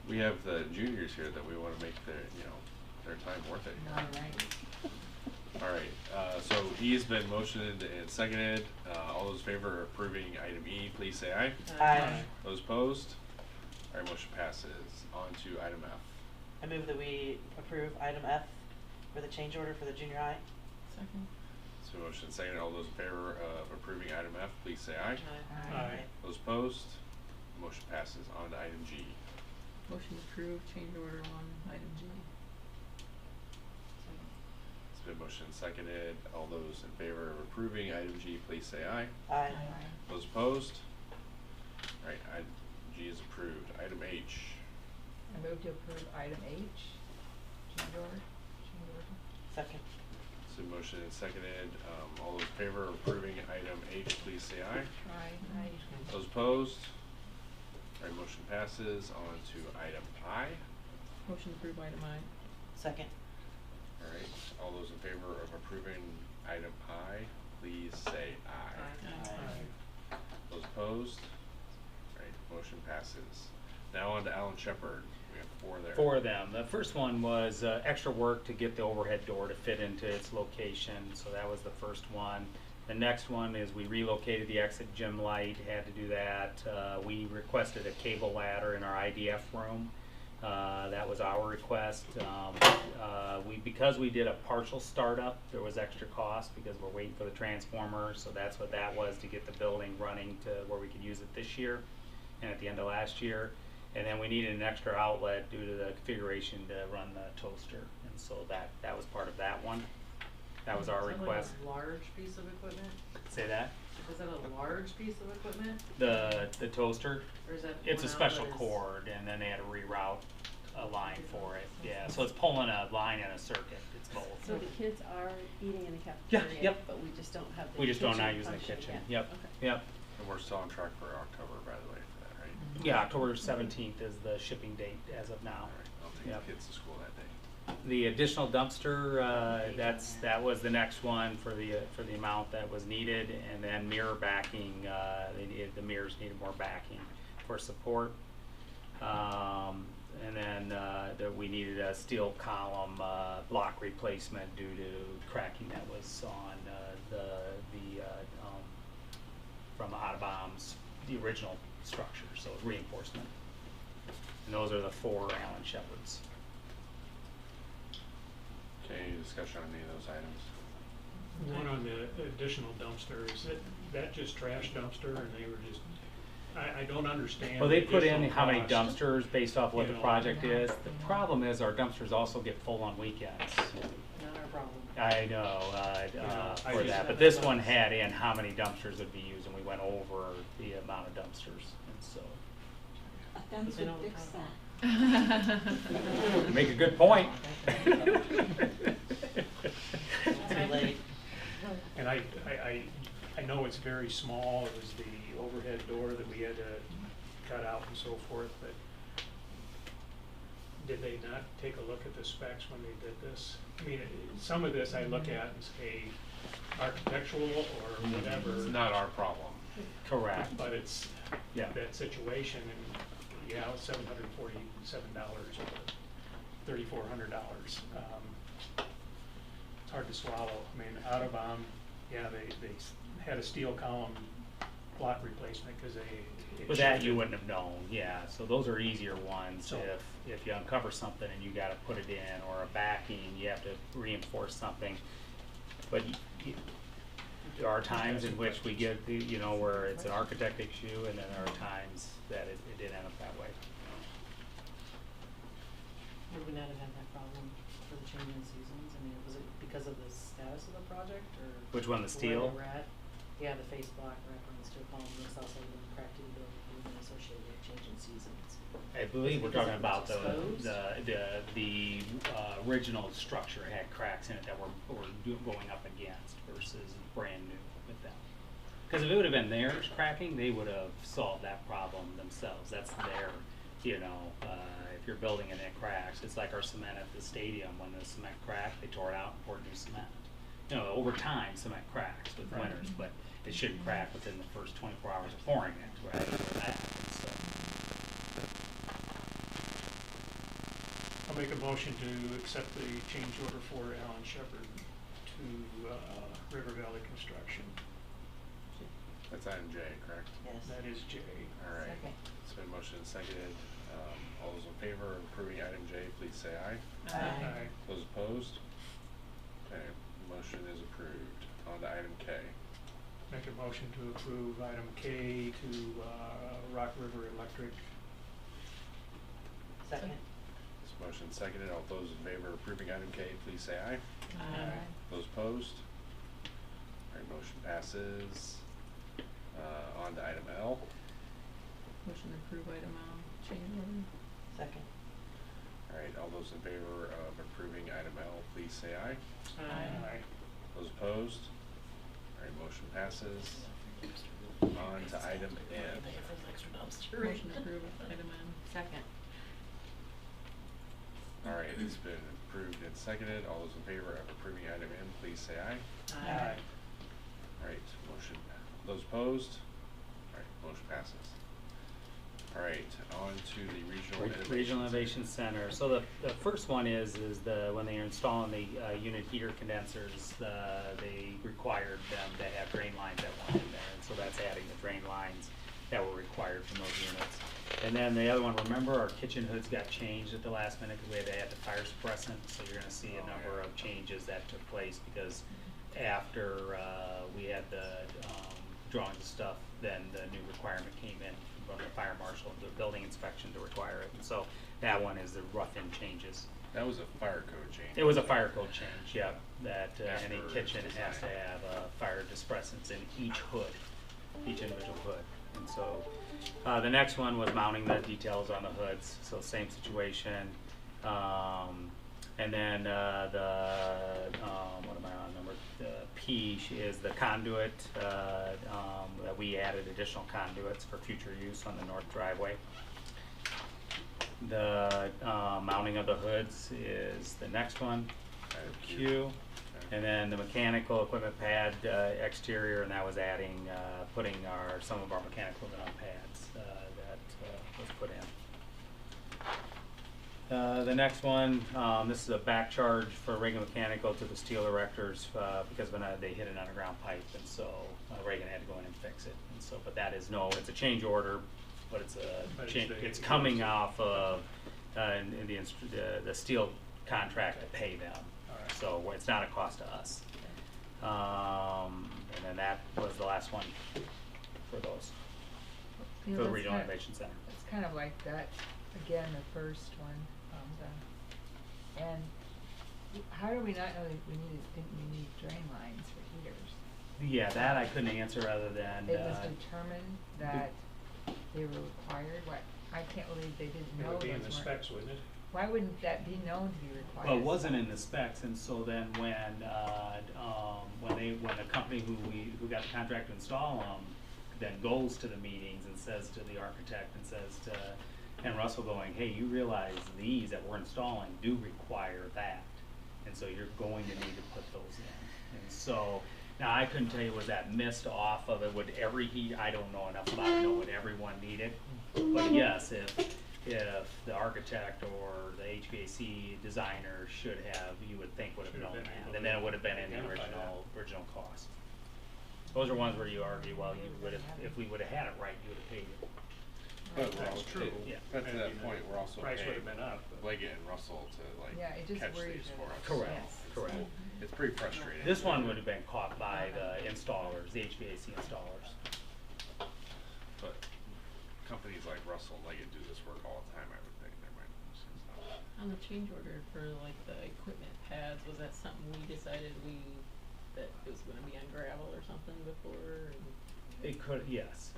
S2: We have the juniors here that we want to make their time worth it.
S16: All right.
S2: All right, so E's been motioned and seconded. All those in favor of approving item E, please say aye.
S9: Aye.
S2: Those opposed? All right, motion passes. On to item F.
S9: I move that we approve item F for the change order for the junior high.
S15: Second.
S2: So motion seconded. All those in favor of approving item F, please say aye.
S15: Aye.
S2: Those opposed? Motion passes. On to item G.
S15: Motion approved, change order on item G.
S2: It's been motion seconded. All those in favor of approving item G, please say aye.
S9: Aye.
S2: Those opposed? All right, item G is approved. Item H.
S16: I move to approve item H, change order.
S9: Second.
S2: So motion and seconded. All those in favor of approving item H, please say aye.
S16: Aye.
S2: Those opposed? All right, motion passes. On to item I.
S15: Motion approved item I.
S9: Second.
S2: All right, all those in favor of approving item I, please say aye.
S9: Aye.
S2: Those opposed? All right, motion passes. Now on to Alan Shepard. We have 4 there.
S11: 4 of them. The first one was extra work to get the overhead door to fit into its location, so that was the first one. The next one is we relocated the exit gym light, had to do that. We requested a cable ladder in our IDF room. That was our request. Because we did a partial startup, there was extra cost because we're waiting for the transformer, so that's what that was, to get the building running to where we could use it this year and at the end of last year. And then we needed an extra outlet due to the configuration to run the toaster, and so that was part of that one. That was our
S10: Is that
S11: request.
S10: like a large piece of equipment?
S11: Say that?
S10: Is that a large piece of equipment?
S11: The toaster?
S10: Or is that
S11: It's a
S10: one
S11: special
S10: outlet is-
S11: cord, and then they had to reroute a line for it. Yeah, so it's pulling a line in a circuit. It's both.
S15: So the kids are eating in the
S11: Yeah,
S15: cafeteria,
S11: yep.
S15: but we just don't have the
S11: We just don't not
S15: kitchen
S11: using the
S15: functioning
S11: kitchen.
S15: yet.
S11: Yep.
S15: Okay.
S11: Yep.
S2: And we're still on track for October, by the way, for that, right?
S11: Yeah, October 17th is the shipping date as of now.
S2: All right, I'll take
S11: Yep.
S2: the kids to school that day.
S11: The additional dumpster, that was the next one for the amount that was needed, and then mirror backing. The mirrors needed more backing for support, and then we needed a steel column block replacement due to cracking that was on from Audubon's the original structure, so it's reinforcement. And those are the 4 Allen Shepherds.
S2: Okay, any discussion on any of those items?
S12: One on the additional dumpster, is that just trash dumpster, and they were just, I don't understand.
S11: Well, they
S12: the
S11: put in
S12: additional
S11: how many
S12: cost.
S11: dumpsters based off what
S12: You
S11: the
S12: know.
S11: project is. The problem is our dumpsters also get full on weekends.
S10: Not our problem.
S11: I know,
S12: I
S11: for
S12: just-
S11: that, but this one had in how many dumpsters would be used, and we went over the amount of dumpsters, and so.
S9: A fence
S10: They
S9: would
S10: don't
S9: fix
S10: have-
S9: that.
S11: You make a good point.
S10: Too late.
S12: And I know it's very small, it was the overhead door that we had to cut out and so forth, but did they not take a look at the specs when they did this? I mean, some of this I look at and say architectural or whatever.
S2: It's not our problem.
S11: Correct.
S12: But it's
S11: Yeah.
S12: that situation, and yeah, $747 or $3,400. It's hard to swallow. I mean, Audubon, yeah, they had a steel column block replacement because they.
S11: With that, you wouldn't have known, yeah, so those are easier ones.
S12: So-
S11: If you uncover something and you gotta put it in, or a backing, you have to reinforce something. But there are times in which we get, where it's an architect issue, and then there are times that it did end up that way.
S10: Would we not have had that problem for the change in seasons? I mean, was it because of the status of the project, or?
S11: Which one, the
S10: where
S11: steel?
S10: they were at? Yeah, the face block wrap on the steel column, looks also been cracked in the building associated with change in seasons.
S11: I believe we're
S10: Because
S11: talking
S10: it was
S11: about
S10: exposed?
S11: the original structure had cracks in it that we're going up against versus brand new with them. Because if it would have been theirs cracking, they would have solved that problem themselves. That's their, if you're building and it cracks, it's like our cement at the stadium. When the cement cracked, they tore it out and poured new cement. Over time, cement cracks with winters, but it shouldn't crack within the first 24 hours of pouring it, right? Or that, and so.
S12: I'll make a motion to accept the change order for Alan Shepard to River Valley Construction.
S2: That's item J, correct?
S10: Yes.
S12: That is J.
S2: All right.
S9: Second.
S2: It's been motioned and seconded. All those in favor of approving item J, please say aye.
S12: Aye.
S2: Those opposed? Okay, motion is approved. On to item K.
S12: Make a motion to approve item K to Rock River Electric.
S10: Second.
S2: This motion seconded. All those in favor of approving item K, please say aye.
S12: Aye.
S2: Those opposed? All right, motion passes. On to item L.
S16: Motion to approve item L, change order.
S10: Second.
S2: All right, all those in favor of approving item L, please say aye.
S12: Aye.
S2: Those opposed? All right, motion passes. On to item N.
S16: Motion to approve item N. Second.
S2: All right, it's been approved and seconded. All those in favor of approving item N, please say aye.
S12: Aye.
S2: All right, motion, those opposed? All right, motion passes. All right, on to the
S11: Regional Innovation Center. So the first one is when they are installing the unit heater condensers, they required them to have drain lines that went in there, and so that's adding the drain lines that were required from those units. And then the other one, remember our kitchen hoods got changed at the last minute because we had to add the fire suppressant. So you're going to see a number of changes that took place because after we had the drawings and stuff, then the new requirement came in from the fire marshal and the building inspection to require it. And so that one is the rough-in changes.
S2: That was a fire code change.
S11: It was a fire code change, yeah. That any
S2: After
S11: kitchen has to
S2: design.
S11: have fire suppressants in each hood, each individual hood. And so the next one was mounting the details on the hoods. So same situation. And then what am I on number? The P is the conduit. That we added additional conduits for future use on the north driveway. The mounting of the hoods is the next one, Q. And then the mechanical equipment pad exterior, and that was adding, putting some of our mechanical equipment on pads that was put in. The next one, this is a back charge for Reagan Mechanical to the steel erectors because when they hit an underground pipe, and so Reagan had to go in and fix it. And so, but that is it's a change order, but it's a change. It's coming off of the steel contract to pay them. So it's not a cost to us. And then that was the last one for those,
S16: You know,
S11: for the
S16: that's
S11: Regional
S16: kind of-
S11: Innovation Center.
S16: It's kind of like that, again, the first one. And how do we not know that think we need drain lines for heaters?
S11: Yeah, that I couldn't answer other than.
S16: It was determined that they were required, I can't believe they didn't know
S12: It would be in
S16: those
S12: the
S16: weren't-
S12: specs, wouldn't it?
S16: Why wouldn't that be known to be required?
S11: Well, it wasn't in the specs, and so then when the company who got the contract to install them then goes to the meetings and says to the architect and says to Ken Russell going, hey, you realize these that we're installing do require that, and so you're going to need to put those in. And so now I couldn't tell you was that missed off of it, would every heat, I don't know enough about it, know what everyone needed, but yes, if the architect or the HVAC designer should have, you would think would have known that, and then it would have been in the original cost. Those are ones where you argue, well, you would have, if we would have had it right, you would have paid it.
S2: But
S12: That's true.
S2: Yeah. But to that point, we're also
S12: Price would
S2: paying
S12: have been up.
S2: Leggett and Russell to
S16: Yeah, it just
S2: catch
S16: worries
S2: these
S16: me.
S2: for us.
S11: Correct,
S16: Yes.
S11: correct.
S2: It's pretty frustrating.
S11: This one would have been caught by the installers, the HVAC installers.
S2: But companies like Russell and Leggett do this work all the time, I would think. There might be some stuff.
S10: On the change order for like the equipment pads, was that something we decided that it was gonna be on gravel or something before?
S11: It could, yes.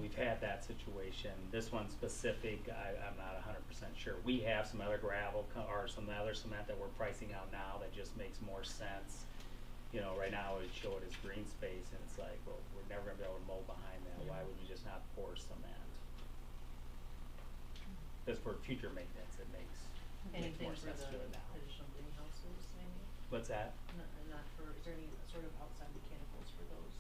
S11: We've had that situation. This one specific, I'm not 100% sure. We have some other gravel or some other cement that we're pricing out now that just makes more sense. You know, right now it would show it as green space, and it's like, well, we're never gonna be able to mow behind that. Why would we just not pour cement? Because for future maintenance, it makes
S10: Anything
S11: more
S10: for
S11: sense to
S10: the
S11: do it now.
S10: additional greenhouses, maybe?
S11: What's that?
S10: Not for, is there any sort of outside mechanicals for those?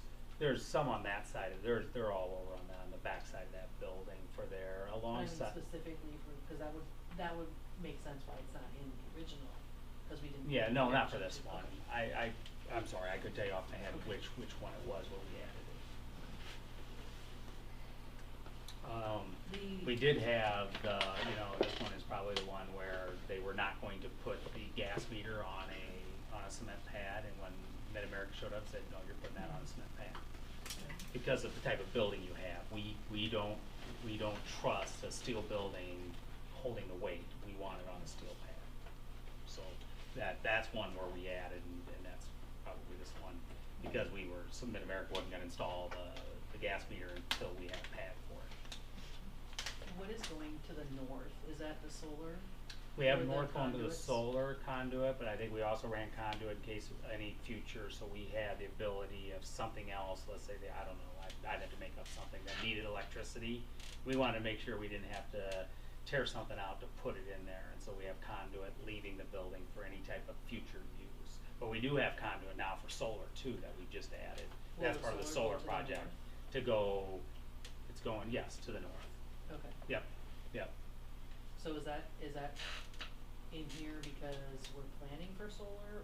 S11: There's some on that side. They're all over on the back side of that building for their
S10: I mean
S11: alongside.
S10: specifically for, cause that would make sense why it's not in the original, cause we didn't.
S11: Yeah,
S10: put
S11: no,
S10: the
S11: not for
S10: option
S11: this
S10: to-
S11: one. I'm sorry, I could tell you off my head which one it was where we added it. We did have this one is probably the one where they were not going to put the gas meter on a cement pad, and when Mid-America showed up, said, no, you're putting that on a cement pad. Because of the type of building you have, we don't trust a steel building holding the weight. We want it on a steel pad. So that's one where we added, and that's probably this one, because Mid-America wasn't gonna install the gas meter until we had a pad for it.
S10: What is going to the north? Is that the solar?
S11: We have
S10: or the
S11: north going to the
S10: conduits?
S11: solar conduit, but I think we also ran conduit in case of any future, so we had the ability of something else, let's say, I don't know, I'd have to make up something that needed electricity. We wanted to make sure we didn't have to tear something out to put it in there, and so we have conduit leaving the building for any type of future use. But we do have conduit now for solar too, that we just added.
S10: Will
S11: That's
S10: the
S11: part of the
S10: solar
S11: solar
S10: go to the
S11: project, to go, it's going, yes, to the north.
S10: Okay.
S11: Yep, yep.
S10: So is that in here because we're planning for solar, or?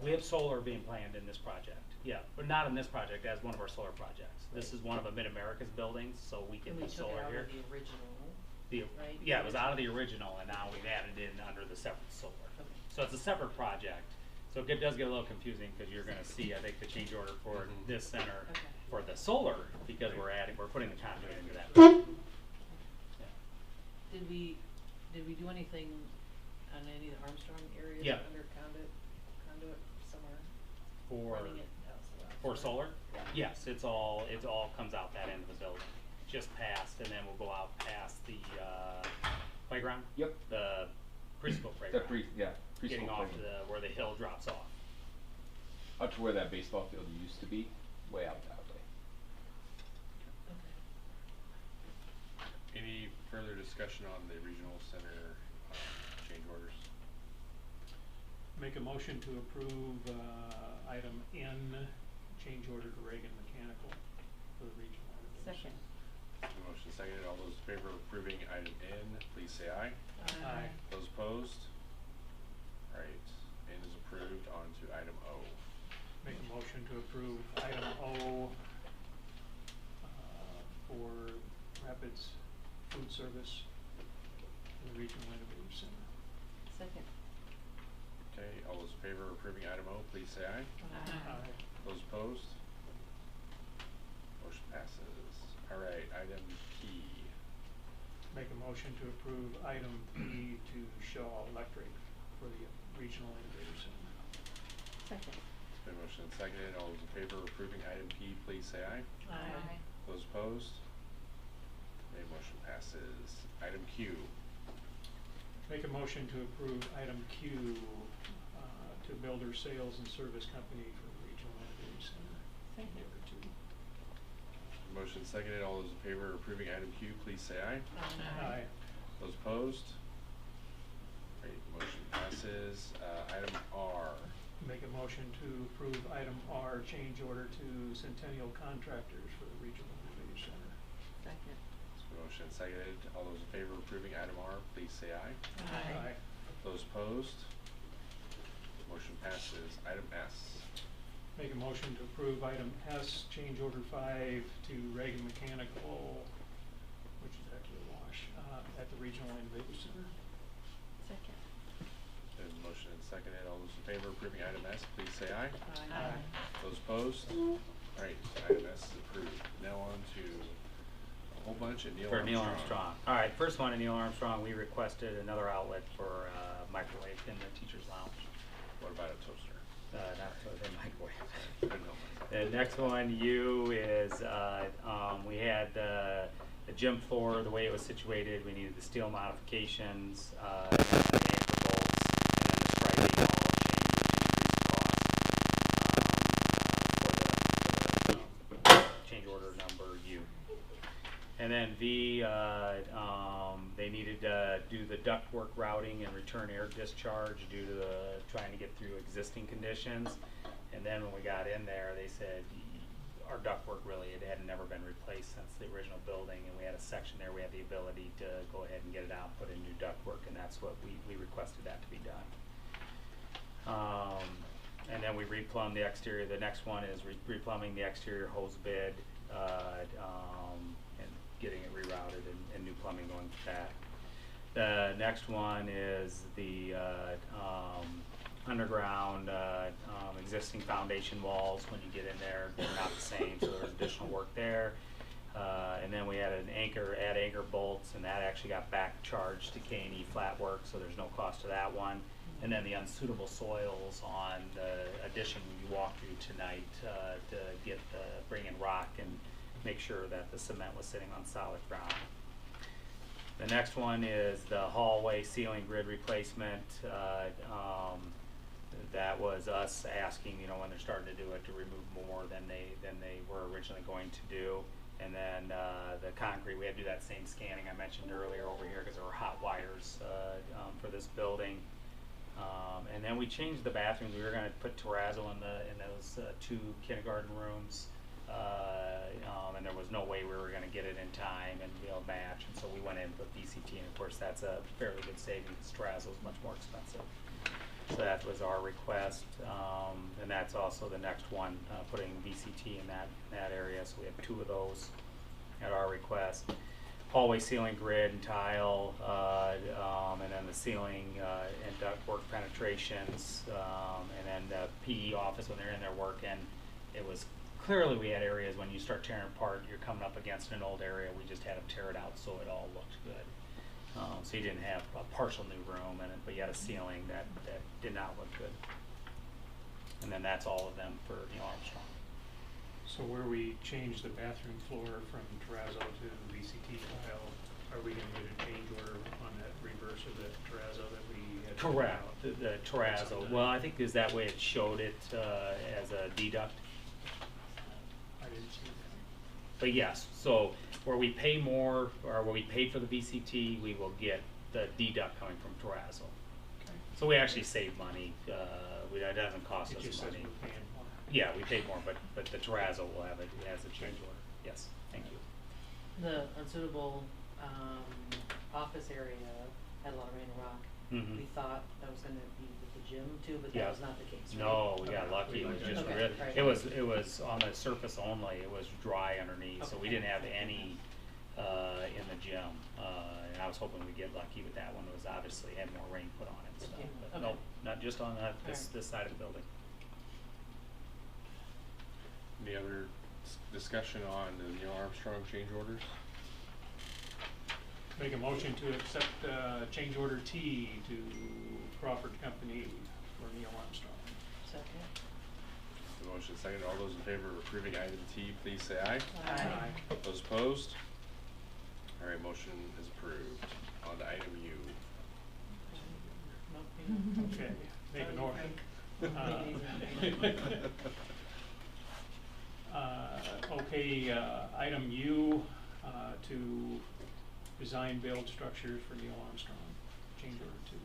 S11: We have solar being planned in this project, yeah, but not in this project, as one of our solar projects. This is one of the Mid-America's buildings, so we can
S10: And we
S11: do
S10: took it
S11: solar
S10: out
S11: here.
S10: of the original.
S15: right?
S11: Yeah, it was out of the original, and now we've added in under the separate solar.
S15: Okay.
S11: So it's a separate project. So it does get a little confusing because you're going to see, I think, the change order for this center
S15: Okay.
S11: for the solar because we're putting the conduit into that.
S10: Did we do anything on any of the Armstrong areas
S11: Yeah.
S10: under conduit somewhere?
S11: For
S10: Running it elsewhere?
S11: for solar,
S10: Yeah.
S11: yes, it all comes out that end of the building, just past, and then we'll go out past the playground.
S14: Yep.
S11: The preschool playground.
S14: Preschool
S11: Getting off to
S14: playground.
S11: where the hill drops off.
S14: Up to where that baseball field used to be, way out that way.
S2: Any further discussion on the regional center change orders?
S12: Make a motion to approve item N, change order to Reagan Mechanical for the regional elevators.
S15: Second.
S2: Motion seconded. All those in favor of approving item N, please say aye.
S12: Aye.
S2: Those opposed? Right, N is approved. On to item O.
S12: Make a motion to approve item O for Rapids Food Service in the Regional Innovative Center.
S15: Second.
S2: Okay, all those in favor of approving item O, please say aye.
S12: Aye.
S2: Those opposed? Motion passes. All right, item P.
S12: Make a motion to approve item P to Shaw Electric for the Regional Innovative Center.
S15: Second.
S2: It's been motion and seconded. All those in favor of approving item P, please say aye.
S15: Aye.
S2: Those opposed? Okay, motion passes. Item Q.
S12: Make a motion to approve item Q to Builder Sales and Service Company for the Regional Innovative Center.
S15: Second.
S12: Number 2.
S2: Motion seconded. All those in favor of approving item Q, please say aye.
S12: Aye.
S2: Those opposed? Great, motion passes. Item R.
S12: Make a motion to approve item R, change order to Centennial Contractors for the Regional Innovative Center.
S15: Second.
S2: Motion seconded. All those in favor of approving item R, please say aye.
S12: Aye.
S2: Those opposed? Motion passes. Item S.
S12: Make a motion to approve item S, change order 5 to Reagan Mechanical, which is actually a wash, at the Regional Innovative Center.
S15: Second.
S2: There's a motion and seconded. All those in favor of approving item S, please say aye.
S12: Aye.
S2: Those opposed? All right, item S is approved. Now on to a whole bunch of Neil
S11: For
S2: Armstrong.
S11: Neil Armstrong. All right, first one in Neil Armstrong, we requested another outlet for microwave in the teacher's lounge.
S2: What about a toaster?
S11: Not for the microwave.
S2: Couldn't help myself.
S11: The next one, U, is we had the gym floor, the way it was situated, we needed the steel modifications, and the anchor bolts, and then the striping all changed, which increased the cost for the change order number U. And then V, they needed to do the ductwork routing and return air discharge due to trying to get through existing conditions. And then when we got in there, they said our ductwork it had never been replaced since the original building, and we had a section there we had the ability to go ahead and get it out, put in new ductwork, and that's what we requested that to be done. And then we replumbed the exterior. The next one is replumbing the exterior hose bed and getting it rerouted and new plumbing going to that. The next one is the underground existing foundation walls. When you get in there, they're not the same, so there's additional work there. And then we had add anchor bolts, and that actually got back charged to K&E flat work, so there's no cost to that one. And then the unsuitable soils on the addition we walked through tonight to bring in rock and make sure that the cement was sitting on solid ground. The next one is the hallway ceiling grid replacement. That was us asking, when they're starting to do it, to remove more than they were originally going to do. And then the concrete, we had to do that same scanning I mentioned earlier over here because there were hot wires for this building. And then we changed the bathrooms. We were going to put terrazzo in those 2 kindergarten rooms. And there was no way we were going to get it in time and be able to match, and so we went in with VCT, and of course that's a fairly good savings. Terrazzo is much more expensive, so that was our request, and that's also the next one, putting VCT in that area. So we have 2 of those at our request. hallway ceiling grid and tile, and then the ceiling and ductwork penetrations, and then the PE office when they're in there working. It was clearly we had areas when you start tearing apart, you're coming up against an old area. We just had them tear it out so it all looked good. So you didn't have a partial new room, but you had a ceiling that did not look good. And then that's all of them for Neil Armstrong.
S12: So where we changed the bathroom floor from terrazzo to VCT tile, are we gonna get a change order on that reverse of the terrazzo that we had?
S11: Correct, the terrazzo. Well, I think is that way it showed it as a deduct.
S12: I didn't see that.
S11: But yes, so where we pay more, or where we paid for the VCT, we will get the deduct coming from terrazzo.
S12: Okay.
S11: So we actually save money. It doesn't cost
S12: It
S11: us
S12: just says
S11: money.
S12: we're paying more.
S11: Yeah, we paid more, but the terrazzo will have it as a change order. Yes, thank you.
S10: The unsuitable office area had a lot of rain and rock.
S11: Mhm.
S10: We thought that was gonna be with the gym too, but
S11: Yeah.
S10: that was not the case, right?
S11: No, we got
S10: Okay.
S11: lucky. It was just
S10: Okay,
S11: really,
S10: right.
S11: it was on the surface only. It was dry underneath, so we
S10: Okay.
S11: didn't have any in the gym. And I was hoping we'd get lucky with that one. It was obviously had more rain put on it and stuff.
S10: Yeah,
S11: But
S10: okay.
S11: nope, not just on this
S10: Alright.
S11: this side of the building.
S2: Any other discussion on the Neil Armstrong change orders?
S12: Make a motion to accept change order T to Crawford Company for Neil Armstrong.
S10: Second.
S2: The motion second. All those in favor of approving item T, please say aye.
S10: Aye.
S2: Those opposed? All right, motion is approved. On to item U.
S12: Okay, make an order. Okay, item U, to design build structures for Neil Armstrong, change order two.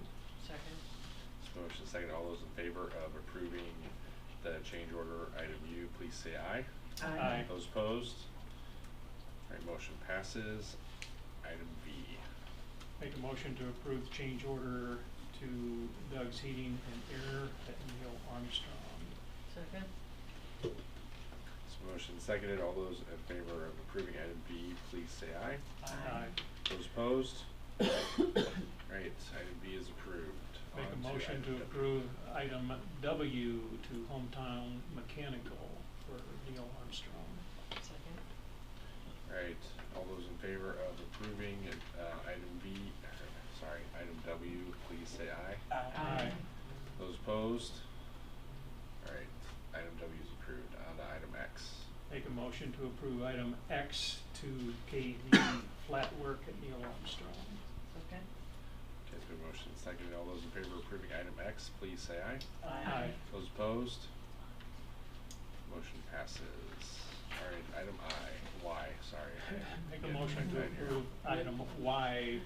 S10: Second.
S2: Motion second. All those in favor of approving the change order item U, please say aye.
S10: Aye.
S12: Aye.
S2: Those opposed? All right, motion passes. Item V.
S12: Make a motion to approve change order to Doug's Heating and Air at Neil Armstrong.
S10: Second.
S2: Motion seconded. All those in favor of approving item V, please say aye.
S12: Aye.
S2: Those opposed? Right, item V is approved.
S12: Make
S2: On
S12: a motion
S2: item
S12: to approve item W to Hometown Mechanical for Neil Armstrong.
S10: Second.
S2: Right, all those in favor of approving item item W, please say aye.
S12: Aye.
S2: Those opposed? All right, item W is approved. On to item X.
S12: Make a motion to approve item X to KV Flat Work at Neil Armstrong.
S10: Second.
S2: Okay, it's been motion seconded. All those in favor of approving item X, please say aye.
S12: Aye.
S2: Those opposed? Motion passes. All right, item Y, sorry.
S12: Make a motion to approve item Y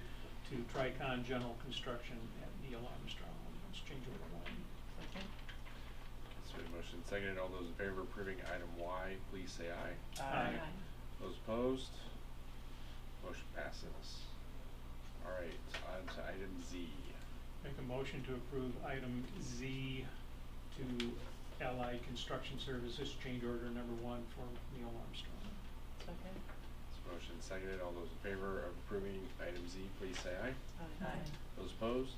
S12: to Tricon General Construction at Neil Armstrong. That's change order one.
S10: Second.
S2: It's been motion seconded. All those in favor of approving item Y, please say aye.
S12: Aye.
S2: Those opposed? Motion passes. All right, on to item Z.
S12: Make a motion to approve item Z to Allied Construction Services, change order number one for Neil Armstrong.
S10: Second.
S2: It's motion seconded. All those in favor of approving item Z, please say aye.
S10: Aye.
S2: Those opposed?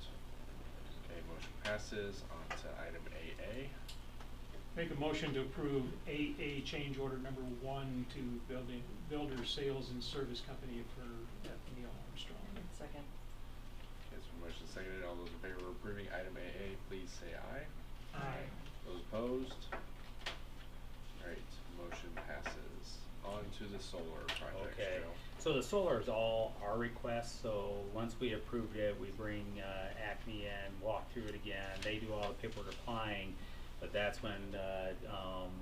S2: Okay, motion passes. On to item AA.
S12: Make a motion to approve AA change order number one to Builder Sales and Service Company for at Neil Armstrong.
S10: Second.
S2: Okay, it's been motion seconded. All those in favor of approving item AA, please say aye.
S12: Aye.
S2: Those opposed? All right, motion passes. On to the solar project,
S11: Okay,
S2: Joe.
S11: so the solar is all our request, so once we approved it, we bring Acme in, walk through it again, they do all the paperwork applying, but that's when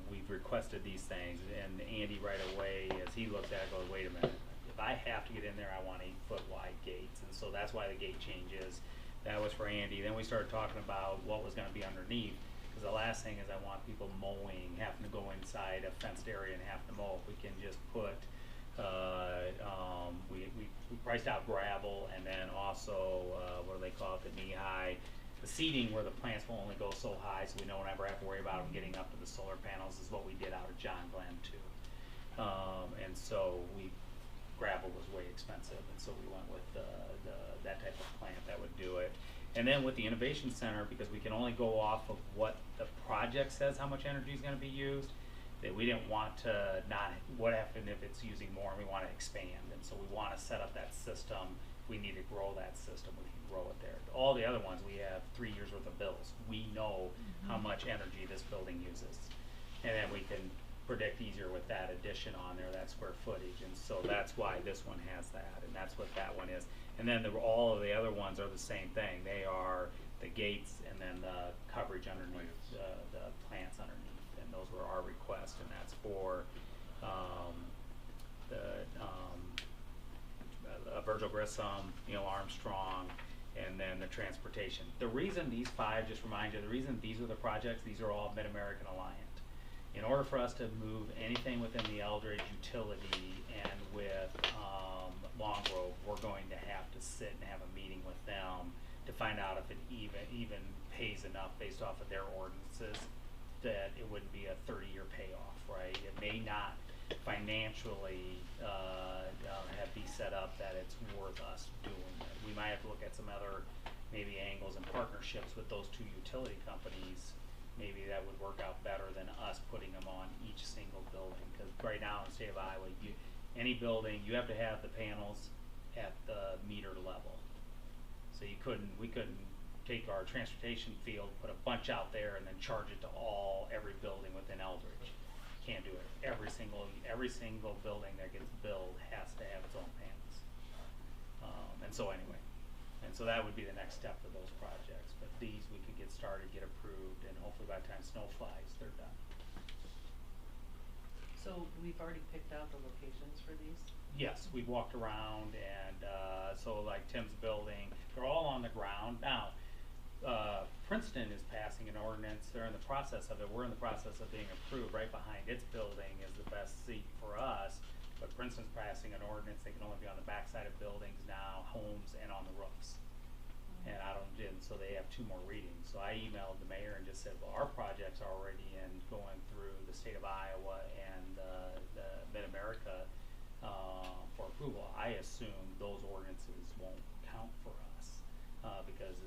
S11: we've requested these things, and Andy right away, as he looks at it, goes, wait a minute, if I have to get in there, I want 8-foot wide gates, and so that's why the gate changes. That was for Andy. Then we started talking about what was gonna be underneath. The last thing is I want people mowing, having to go inside a fenced area and have to mow. If we can just put, we priced out gravel and then also, what do they call it, the knee-high, the seating where the plants will only go so high so we don't ever have to worry about them getting up to the solar panels is what we did out of John Glenn too. And so we gravel was way expensive, and so we went with that type of plant that would do it. And then with the Innovation Center, because we can only go off of what the project says how much energy is going to be used, that we didn't want to not, what happened if it's using more and we want to expand, and so we want to set up that system. If we need to grow that system, we can grow it there. All the other ones, we have 3 years worth of bills. We know how much energy this building uses, and then we can predict easier with that addition on there, that square footage, and so that's why this one has that, and that's what that one is. And then all of the other ones are the same thing. They are the gates and then the coverage underneath, the plants underneath, and those were our requests, and that's for Virgil Grissom, Neil Armstrong, and then the transportation. The reason these 5, just remind you, the reason these are the projects, these are all Mid-American Alliant. In order for us to move anything within the Eldridge utility and with Long Grove, we're going to have to sit and have a meeting with them to find out if it even pays enough based off of their ordinances that it wouldn't be a 30-year payoff, right? It may not financially be set up that it's worth us doing it. We might have to look at some other maybe angles and partnerships with those 2 utility companies. Maybe that would work out better than us putting them on each single building, because right now in the state of Iowa, any building, you have to have the panels at the meter level. So we couldn't take our transportation field, put a bunch out there, and then charge it to every building within Eldridge. Can't do it. Every single building that gets billed has to have its own panels. And so anyway, and so that would be the next step for those projects. But these we could get started, get approved, and hopefully by the time snow flies, they're done.
S10: So we've already picked out the locations for these?
S11: Yes, we walked around, and so like Tim's building, they're all on the ground. Now, Princeton is passing an ordinance. They're in the process of it. We're in the process of being approved. Right behind its building is the best seat for us, but Princeton's passing an ordinance. They can only be on the backside of buildings now, homes, and on the roofs. And so they have 2 more readings. So I emailed the mayor and just said, well, our project's already going through the state of Iowa and the Mid-America for approval. I assume those ordinances won't count for us because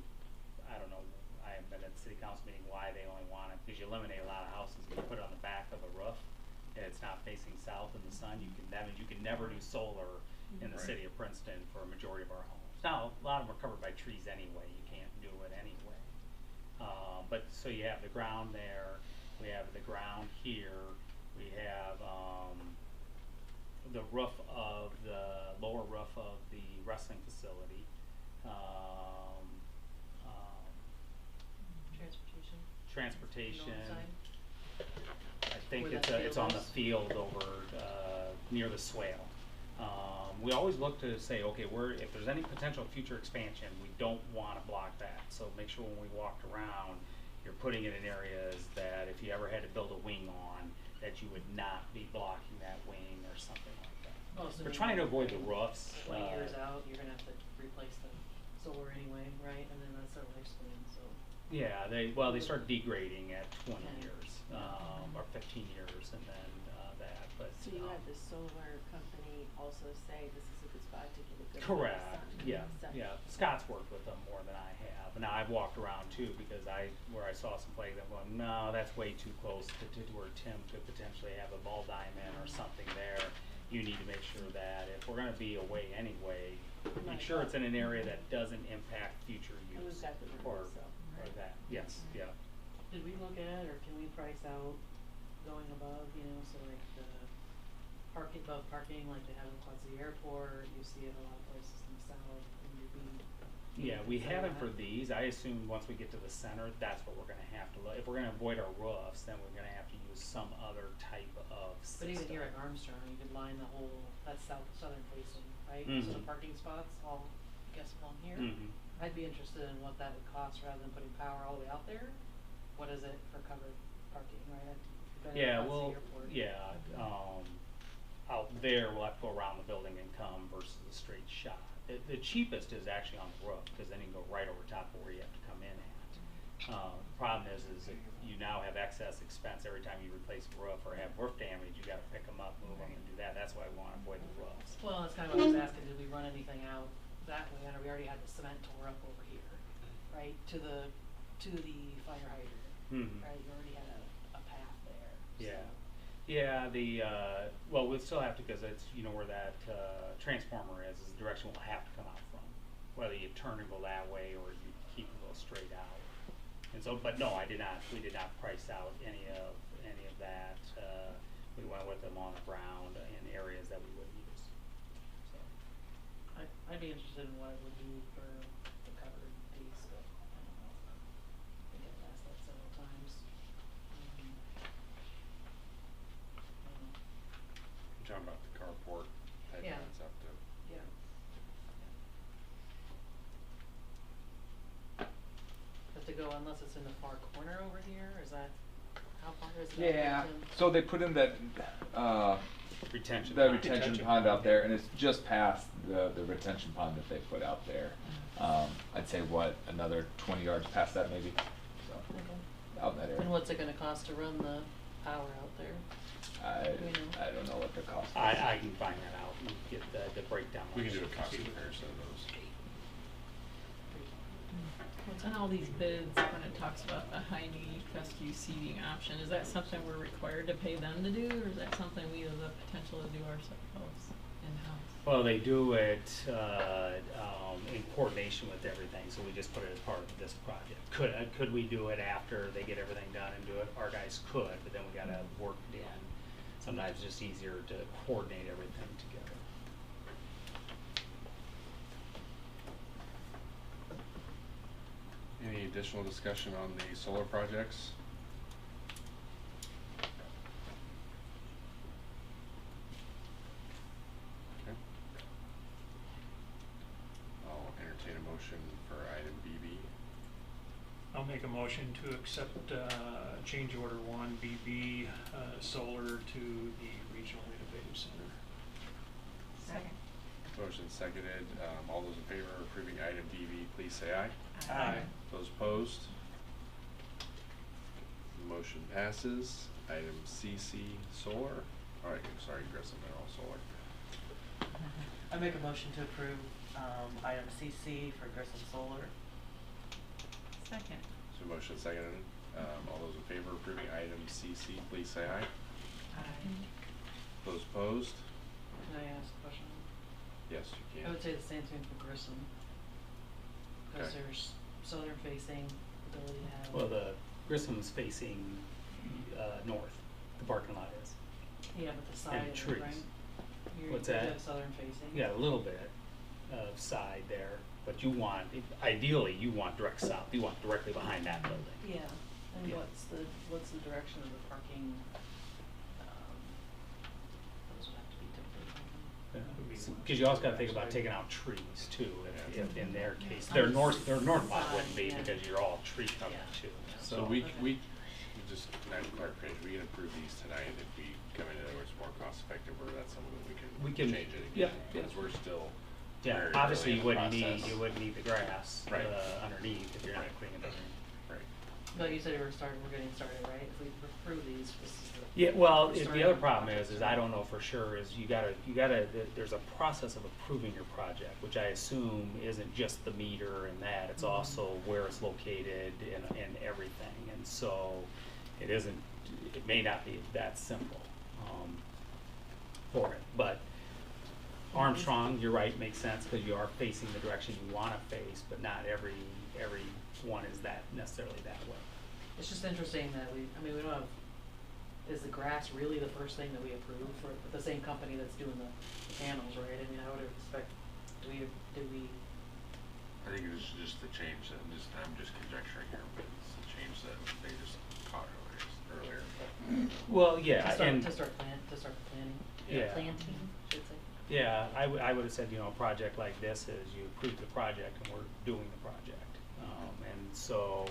S11: I don't know. I haven't been at the city council meeting why they only want it, because you eliminate a lot of houses. You put it on the back of a roof and it's not facing south in the sun. That means you can never do solar in the city of Princeton for a majority of our homes. Now, a lot of them are covered by trees anyway. You can't do it anyway. But so you have the ground there. We have the ground here. We have the lower roof of the wrestling facility. Transportation. I think it's on the field over near the swale. We always look to say, okay, if there's any potential future expansion, we don't want to block that. So make sure when we walked around, you're putting it in areas that if you ever had to build a wing on, that you would not be blocking that wing or something like that.
S10: Oh, so
S11: we're trying to avoid the roofs.
S10: 20 years out, you're going to have to replace the solar anyway, right? And then that's their lifespan, so.
S11: Yeah, they start degrading at 20 years or 15 years, and then that. But
S15: so you had the solar company also say this is a good spot to get a good
S11: correct.
S15: sun.
S11: Yeah, yeah. Scott's worked with them more than I have. Now I've walked around too because where I saw some plague, I'm going, no, that's way too close to where Tim could potentially have a ball diamond or something there. You need to make sure that if we're going to be away anyway, make sure it's in an area that doesn't impact future use or that. Yes, yeah.
S10: Did we look at, or can we price out going above, so like the above parking like they have in Quincy Airport, you see it a lot of places in the south, and
S11: yeah, we haven't for these. I assume once we get to the center, that's what we're going to have to look. If we're going to avoid our roofs, then we're going to have to use some other type of system.
S10: But even here at Armstrong, you could line the whole, that's southern facing, right? So the parking spots all, I guess, along here. I'd be interested in what that would cost rather than putting power all the way out there. What is it for covered parking, right?
S11: Yeah, well, yeah, out there we'll have to go around the building and come versus a straight shot. The cheapest is actually on the roof because then you can go right over top of where you have to come in at. Problem is that you now have excess expense every time you replace a roof or have roof damage. You got to pick them up, move them, and do that. That's why we want to avoid the roofs.
S10: Well, that's kind of what I was asking, did we run anything out that way? I know we already had the cement tore up over here, right, to the fire hydrant, right? You already had a path there.
S11: Yeah. Yeah, well, we'll still have to, because it's, you know, where that transformer is the direction we'll have to come out from. Whether you turn and go that way or you keep and go straight out. And so, but no, we did not price out any of that. We went with them on the ground in areas that we would use. So.
S10: I'd be interested in what it would do for the covered piece, but I don't know. I think I've asked that several times.
S2: You're talking about the carport type
S10: Yeah.
S2: concept of.
S10: Yeah. Have to go unless it's in the far corner over here, is that, how far is it?
S14: Yeah, so they put in that,
S11: retention
S14: pond out there, and it's just past the retention pond that they put out there. I'd say another 20 yards past that maybe, so, out in that area.
S10: And what's it gonna cost to run the power out there?
S14: I don't know what the cost is.
S11: I can find that out and get the breakdown.
S2: We can do a cost comparison of those.
S19: What's on all these bids when it talks about the high need rescue seating option? Is that something we're required to pay them to do, or is that something we have the potential to do ourselves in-house?
S11: Well, they do it in coordination with everything, so we just put it as part of this project. Could we do it after they get everything done and do it? Our guys could, but then we gotta work it in. Sometimes it's just easier to coordinate everything together.
S2: Any additional discussion on the solar projects? Okay. I'll entertain a motion for item BB.
S12: I'll make a motion to accept change order 1 BB solar to the Regional Innovative Center.
S19: Second.
S2: Motion seconded. All those in favor of approving item BB, please say aye.
S12: Aye.
S2: Those opposed? Motion passes. Item CC, solar. All right, I'm sorry, Grissom, they're all solar.
S17: I make a motion to approve item CC for Grissom Solar.
S19: Second.
S2: So motion seconded. All those in favor of approving item CC, please say aye.
S17: Aye.
S2: Those opposed?
S10: Can I ask a question?
S2: Yes, you can.
S10: I would say the same thing for Grissom. Because
S2: Okay.
S10: there's southern facing ability to have.
S11: Well, the Grissom's facing north. The parking lot is.
S10: Yeah, but the side
S11: And
S10: of it,
S11: trees.
S10: right?
S11: What's
S10: You
S11: that?
S10: have southern facing.
S11: Yeah, a little bit of side there, but you want, ideally, you want direct south. You want directly behind that building.
S10: Yeah, and
S11: Yeah.
S10: what's the direction of the parking? Those would have to be temporary.
S11: Because you also got to think about taking out trees too. If in their case, their northbound wouldn't be because you're all tree covered too.
S2: So we just, clarification, we can approve these tonight, and if we come in where it's more cost effective, or that's something we can change it again. Because we're still
S11: Yeah,
S2: very
S11: obviously
S2: early
S11: you
S2: in the
S11: wouldn't
S2: process.
S11: need the grass
S2: Right.
S11: underneath if you're not putting it underneath.
S2: Right.
S10: But you said we're getting started, right? If we approve these, this is the.
S11: Yeah, well,
S10: we're
S11: the
S10: starting
S11: other
S10: the
S11: problem
S10: project.
S11: is I don't know for sure, is there's a process of approving your project, which I assume isn't just the meter and that, it's also where it's located and everything, and so it may not be that simple, for it, but Armstrong, you're right, makes sense, because you are facing the direction you wanna face, but not every one is that necessarily that way.
S10: It's just interesting that we don't have, is the grass really the first thing that we approve for the same company that's doing the panels, right? I mean, I would expect, do we?
S2: I think it's just the change that, I'm just conjecturing here, but it's the change that they just caught earlier.
S11: Well, yeah,
S10: To start planning.
S11: Yeah.
S10: Planting, should say.
S11: Yeah, I would have said, a project like this is you approve the project and we're doing the project. And so,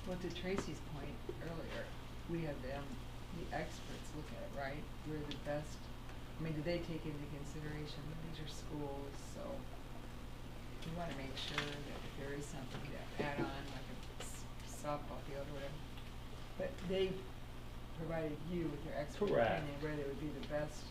S16: Well, to Tracy's point earlier, we had the experts look at it, right? We're the best, do they take into consideration that these are schools, so wanna make sure that if there is something to add on, like a softball field or whatever, but they provided you with their expert
S11: Correct.
S16: opinion where they would be the best.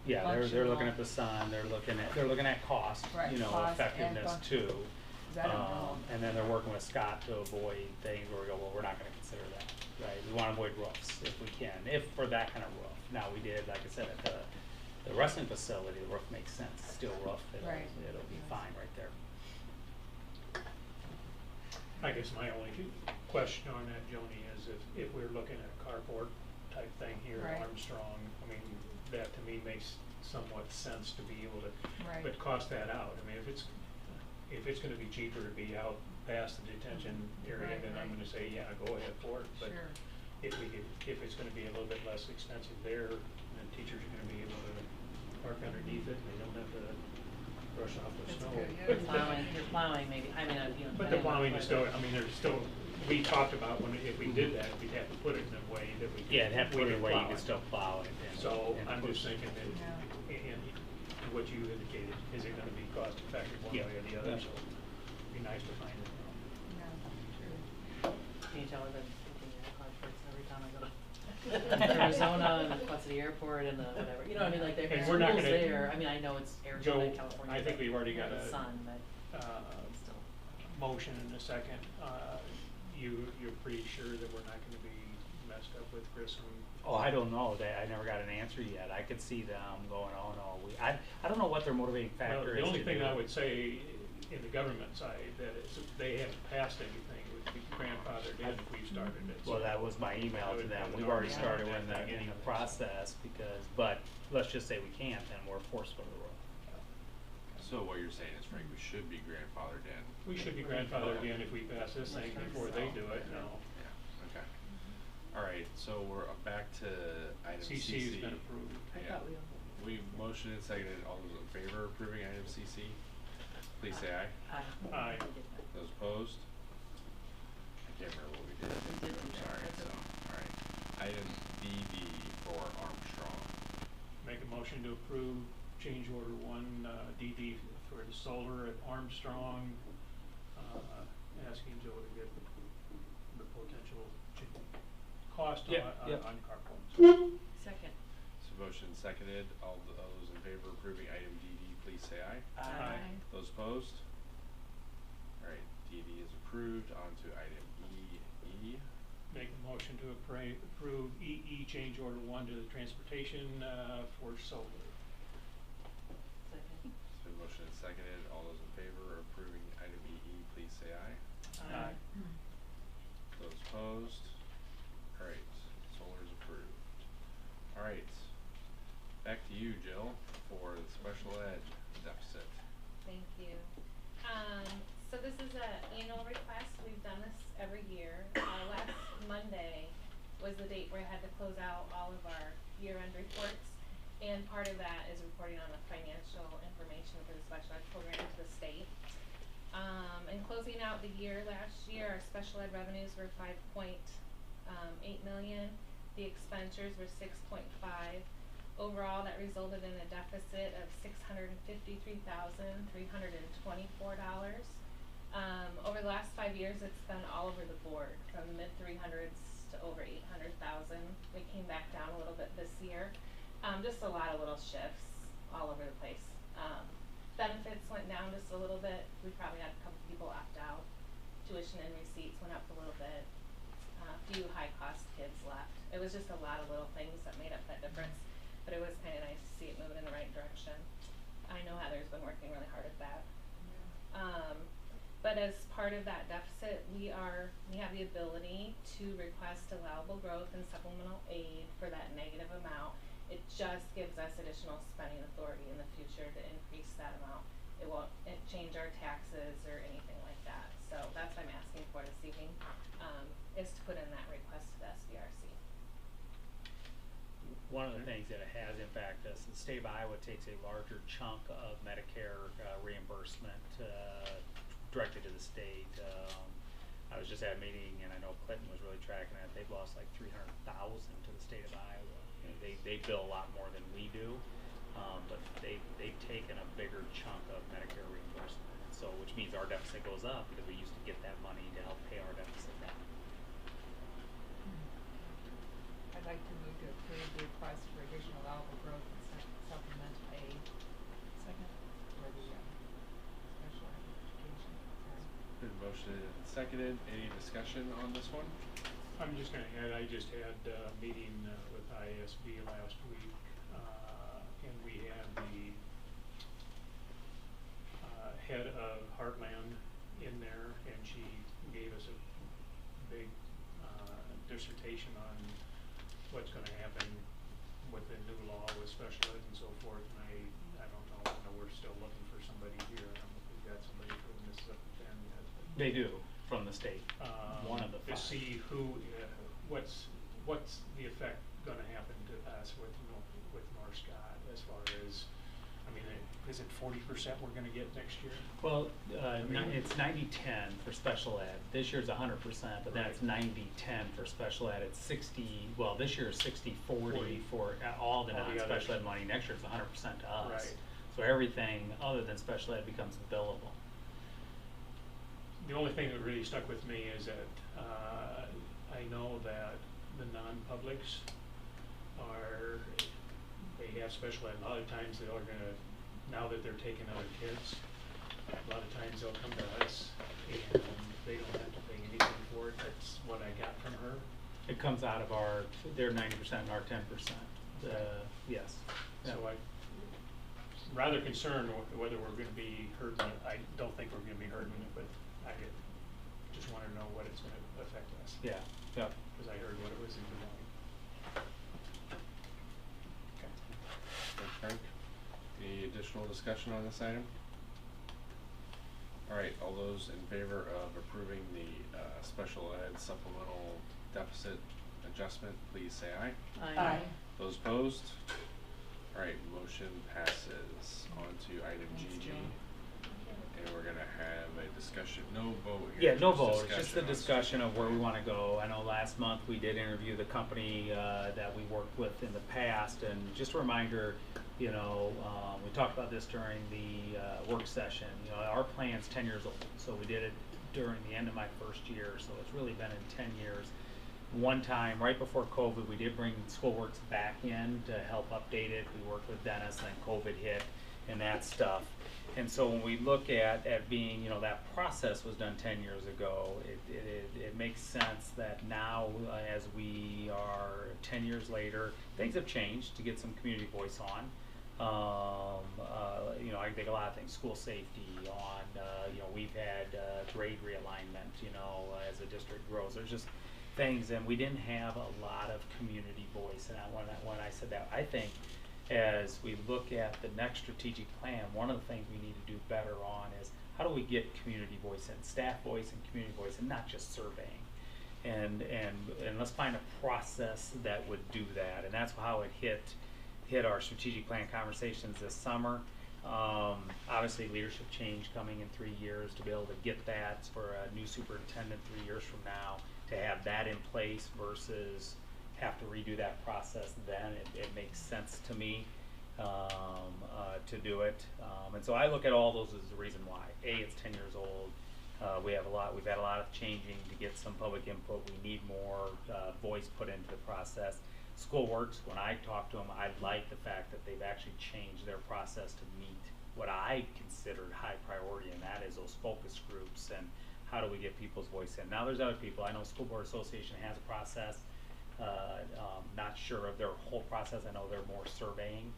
S11: Yeah, they're looking
S16: functional-
S11: at the sun, they're looking at cost,
S16: Right,
S11: you know,
S16: cost and
S11: effectiveness
S16: function.
S11: too.
S16: 'Cause I don't know.
S11: And then they're working with Scott to avoid things where we go, well, we're not gonna consider that, right? We wanna avoid roofs if we can, if for that kind of roof. Now, we did, like I said, at the wrestling facility, the roof makes sense, steel roof,
S16: Right.
S11: it'll be fine right there.
S12: I guess my only question on that, Joni, is if we're looking at a carport type thing here
S16: Right.
S12: at Armstrong, I mean, that to me makes somewhat sense to be able to,
S16: Right.
S12: but cost that out. I mean, if it's gonna be cheaper to be out past the detention area,
S16: Right,
S12: then I'm
S16: right.
S12: gonna say, yeah, go ahead for it. But
S16: Sure.
S12: if it's gonna be a little bit less expensive there, then teachers are gonna be able to park underneath it, and they don't have to brush off the
S16: That's
S12: snow.
S16: good, yeah.
S10: You're plowing maybe, I mean, you know.
S12: But the
S10: depending on
S12: plowing
S10: what
S12: is still,
S10: it-
S12: I mean, there's still, we talked about when, if we did that, we'd have to put it in a way that we could.
S11: Yeah, it'd have to
S12: we
S11: put it
S12: could
S11: away, you
S12: plow
S11: can
S12: it.
S11: still plow it and.
S12: So
S11: and
S12: I'm
S11: push
S12: just
S11: it.
S12: thinking that, and what you indicated, is it gonna be cost effective one way
S11: Yeah.
S12: or the other,
S11: Yeah.
S12: so it'd be nice to find it.
S10: Can you tell I've been thinking of conference every time I go to Arizona and what's the airport and the whatever, you know what I mean, like there's
S12: And we're not
S10: schools
S12: gonna-
S10: there, I mean, I know it's Arizona and
S12: Joe,
S10: California.
S12: I think
S10: but
S12: we've already got
S10: the
S12: a,
S10: sun, but still.
S12: motion in a second. You're pretty sure that we're not gonna be messed up with Grissom?
S11: Oh, I don't know, I never got an answer yet, I could see them going, oh no, I don't know what their motivating
S12: Well,
S11: factor is.
S12: the only
S11: to
S12: thing
S11: do
S12: I
S11: it.
S12: would say in the government side, that is, they haven't passed anything, it would be grandfathered in if we've started it.
S11: Well, that was my email to them, we've already started in the process, because, but let's just say we can't, then we're forced to go to the road.
S2: So what you're saying is, Frank, we should be grandfathered in?
S12: We should be grandfathered in if we pass this thing before they do it, no.
S2: Yeah, okay. All right, so we're back to item CC.
S12: CC has been approved.
S10: I
S2: Yeah.
S10: thought we
S2: We motioned and seconded, all those in favor of approving item CC, please say aye.
S12: Aye.
S2: Those opposed? I can't remember what we did. I'm sorry, so, all right. Item DD for Armstrong.
S12: Make a motion to approve change order 1, DD for the solar at Armstrong, asking Joe to get the potential cost on carports.
S10: Second.
S2: So motion seconded, all those in favor of approving item DD, please say aye.
S12: Aye.
S2: Those opposed? All right, DD is approved, on to item EE.
S12: Make a motion to approve EE change order 1 to the transportation for solar.
S10: Second.
S2: So motion is seconded, all those in favor of approving item EE, please say aye.
S12: Aye.
S2: Those opposed? All right, solar is approved. All right, back to you, Jill, for the special ed deficit.
S13: Thank you. So this is an annual request. We've done this every year. Last Monday was the date where I had to close out all of our year-end reports. And part of that is reporting on the financial information for the special ed program to the state. In closing out the year last year, our special ed revenues were 5.8 million. The expenditures were 6.5. Overall, that resulted in a deficit of $653,324. Over the last 5 years, it's been all over the board, from the mid 300s to over 800,000. We came back down a little bit this year. Just a lot of little shifts all over the place. Benefits went down just a little bit. We probably had a couple people opt out. Tuition and receipts went up a little bit. A few high-cost kids left. It was just a lot of little things that made up that difference, but it was kind of nice to see it moving in the right direction. I know Heather's been working really hard at that. But as part of that deficit, we have the ability to request allowable growth and supplemental aid for that negative amount. It just gives us additional spending authority in the future to increase that amount. It won't change our taxes or anything like that. So that's what I'm asking for this evening, is to put in that request to the SBRC.
S11: One of the things that it has impacted us, the state of Iowa takes a larger chunk of Medicare reimbursement directly to the state. I was just at a meeting, and I know Clinton was really tracking that. They've lost like $300,000 to the state of Iowa. And they bill a lot more than we do, but they've taken a bigger chunk of Medicare reimbursement. And so our deficit goes up because we used to get that money to help pay our deficit down.
S16: I'd like to move to approve the request for additional allowable growth and supplemental aid. Second. For the special education. Sorry.
S2: Been motioned and seconded. Any discussion on this one?
S12: I'm just gonna add, I just had a meeting with ISB last week, and we had the head of Heartland in there, and she gave us a big dissertation on what's gonna happen with the new law with special ed and so forth, and I don't know, we're still looking for somebody here. I don't know if we've got somebody for the Mississippi Bend yet.
S11: They do, from the state, one of the
S12: to
S11: 5.
S12: see who, what's the effect gonna happen to us with North Scott as far as, I mean, is it 40% we're gonna get next year?
S11: Well, it's 90-10 for special ed. This year's 100%, but then it's 90-10 for special ed. It's 60, well, this year is 60-40 for all the non-special ed money. Next year it's 100% to us.
S12: Right.
S11: So everything other than special ed becomes billable.
S12: The only thing that really stuck with me is that I know that the non-publics they have special ed. A lot of times they're gonna, now that they're taking other kids, a lot of times they'll come to us and they don't have to pay anything for it. That's what I got from her.
S11: It comes out of our, they're 90% and our 10%. Yes.
S12: So I'm rather concerned whether we're gonna be hurting. I don't think we're gonna be hurting it, but I just want to know what it's gonna affect us.
S11: Yeah. Yeah.
S12: Because I heard what it was in Des Moines.
S2: Thanks, Frank. Any additional discussion on this item? All right, all those in favor of approving the special ed supplemental deficit adjustment, please say aye.
S15: Aye.
S2: Those opposed? All right, motion passes. On to item GG. And we're gonna have a discussion, no vote here.
S11: Yeah, no vote, it's just a
S2: on
S11: discussion of where we wanna go. I know last month we did interview the company that we worked with in the past, and just a reminder, you know, we talked about this during the work session. You know, our plan's 10 years old, so we did it during the end of my first year, so it's really been in 10 years. One time, right before COVID, we did bring SchoolWorks back in to help update it. We worked with Dennis, and then COVID hit and that stuff. And so when we look at being, you know, that process was done 10 years ago, it makes sense that now, as we are 10 years later, things have changed to get some community voice on. You know, I think a lot of things, school safety on, you know, we've had grade realignment, you know, as the district grows. There's just things, and we didn't have a lot of community voice. And when I said that, I think as we look at the next strategic plan, one of the things we need to do better on is how do we get community voice in, staff voice and community voice, and not just surveying. And let's find a process that would do that. And that's how it hit our strategic plan conversations this summer. Obviously leadership change coming in 3 years, to be able to get that for a new superintendent 3 years from now, to have that in place versus have to redo that process, then it makes sense to me to do it. And so I look at all those as the reason why. A, it's 10 years old. We've had a lot of changing to get some public input. We need more voice put into the process. SchoolWorks, when I talk to them, I like the fact that they've actually changed their process to meet what I considered high priority, and that is those focus groups and how do we get people's voice in. Now there's other people. I know School Board Association has a process. Not sure of their whole process. I know they're more surveying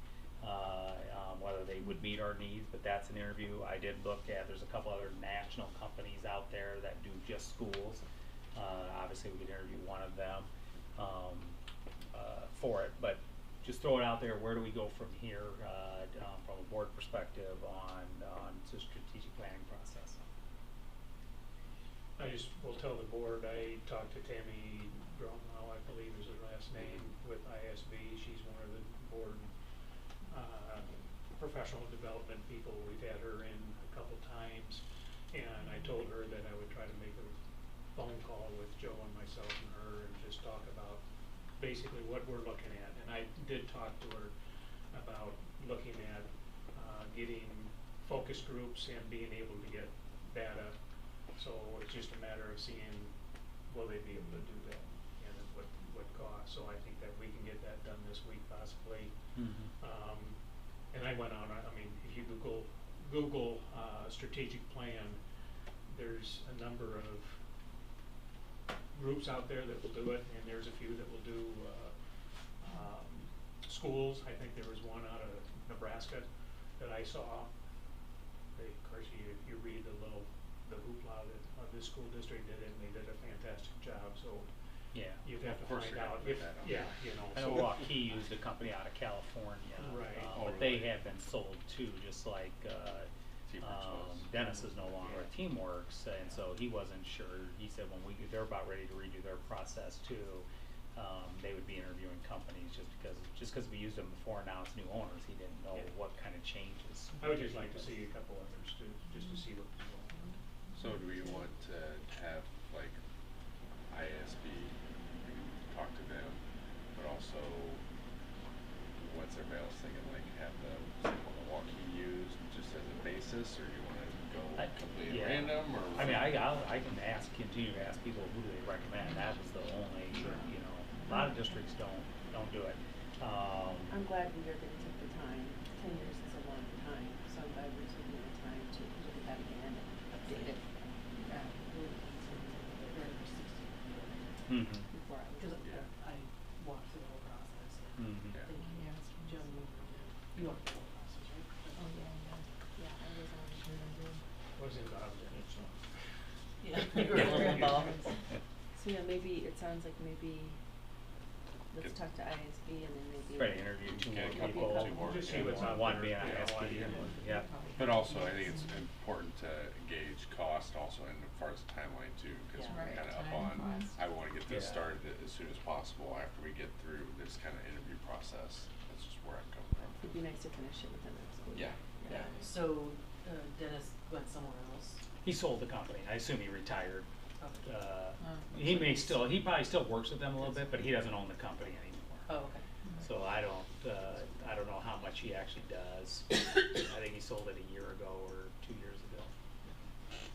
S11: whether they would meet our needs, but that's an interview. I did look at, there's a couple other national companies out there that do just schools. Obviously we could interview one of them for it, but just throw it out there. Where do we go from here from a board perspective on the strategic planning process?
S12: I just will tell the board, I talked to Tammy Gromwell, I believe is her last name, with ISB. She's one of the board professional development people. We've had her in a couple times, and I told her that I would try to make a phone call with Joe and myself and her and just talk about basically what we're looking at. And I did talk to her about looking at getting focus groups and being able to get data. So it's just a matter of seeing, will they be able to do that and at what cost. So I think that we can get that done this week possibly. And I went on, I mean, if you Google strategic plan, there's a number of groups out there that will do it, and there's a few that will do schools. I think there was one out of Nebraska that I saw. Of course, you read the hoopla that this school district did, and they did a fantastic job. So
S11: yeah,
S12: you'd have to find out if, yeah, you know.
S11: I know Waukee used a company out of California,
S12: right?
S11: But they have been sold too, just like Dennis is no longer at Teamworks, and so he wasn't sure. He said when they're about ready to redo their process too, they would be interviewing companies just because we used them before. Now it's new owners. He didn't know what kind of changes.
S12: I would just like to see a couple others too, just to see what people want.
S2: So do we want to have like ISB talk to them, but also what's everybody else thinking? Like have the sample Milwaukee used just as a basis, or do you want to go completely random? Or
S11: I mean, I can continue to ask people who do they recommend. That was the only, you know, a lot of districts don't do it.
S15: I'm glad we are going to take the time. 10 years is a long time, so I'm glad we're taking the time to look at that again and update it. Before I was
S10: I walked through the whole process.
S11: Mm-hmm.
S10: I think Joan, you walked through the whole process, right?
S15: Oh yeah, I was on sure I did.
S12: Was involved in it, so.
S10: Yeah, you were a little involved.
S15: So yeah, maybe it sounds like maybe let's talk to ISB and then maybe
S11: Try to interview two more people.
S12: Just see what's out
S11: one
S12: there,
S11: being
S12: you know,
S11: ISB.
S12: yeah.
S2: But also, I think it's important to gauge cost also, and as far as the timeline too, because we're kind of up on. I want to get this started as soon as possible after we get through this kind of interview process. That's just where I'm coming from.
S15: It'd be nice to finish it within the school year.
S2: Yeah.
S10: So Dennis went somewhere else.
S11: He sold the company. I assume he retired.
S10: Okay.
S11: He probably still works with them a little bit, but he doesn't own the company anymore.
S10: Oh, okay.
S11: So I don't know how much he actually does. I think he sold it a year ago or 2 years ago.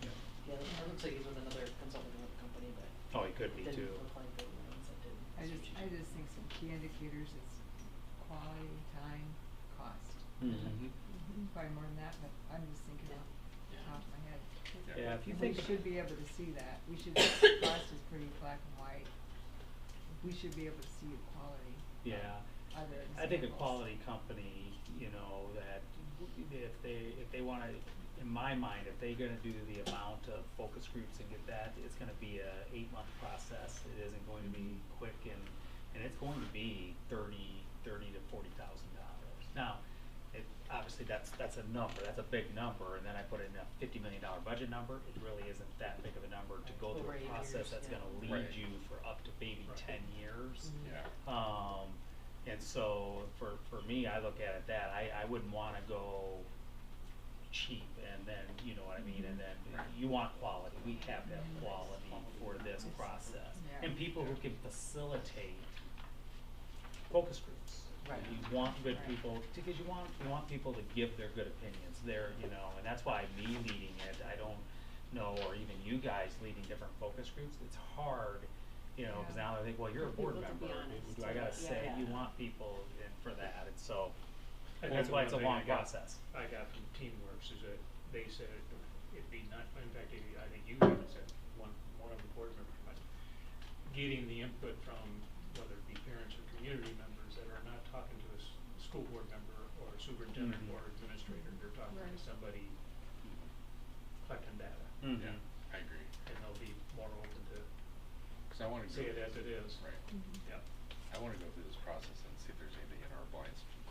S10: Yeah, it looks like he's with another consulting company, but.
S11: Oh, he could be too.
S10: Didn't look like the ones that did.
S16: I just think some key indicators is quality, time, cost. Probably more than that, but I'm just thinking off the top of my head.
S11: Yeah, if you
S16: We
S11: think
S16: should be able to see that. We should, cost is pretty black and white. We should be able to see the quality.
S11: Yeah, I think a quality company, you know, that if they want to, in my mind, if they're going to do the amount of focus groups and get that, it's going to be a 8-month process. It isn't going to be quick, and it's going to be $30,000 to $40,000. Now, obviously that's a number, that's a big number, and then I put in a $50 million budget number. It really isn't that big of a number to go through a process that's going to lead you for up to maybe 10 years. And so for me, I look at it that I wouldn't want to go cheap, and then, you know what I mean, and then you want quality. We have to have quality for this process, and people who can facilitate focus groups.
S10: Right.
S11: You want good people, because you want people to give their good opinions there, you know, and that's why me leading it, I don't know, or even you guys leading different focus groups, it's hard, you know, because now they think, well, you're a board member, do I gotta say? You want people in for that, and so that's why it's a long process.
S12: I got from Teamworks is that they said it'd be not, in fact, I think you even said, one of the board members, but getting the input from whether it be parents or community members that are not talking to a school board member or a superintendent or administrator, they're talking to somebody collecting data.
S2: Yeah, I agree.
S12: And they'll be more open to
S2: I want to
S12: say it as it is.
S2: Right.
S12: Yep.
S2: I want to go through this process and see if there's anything in our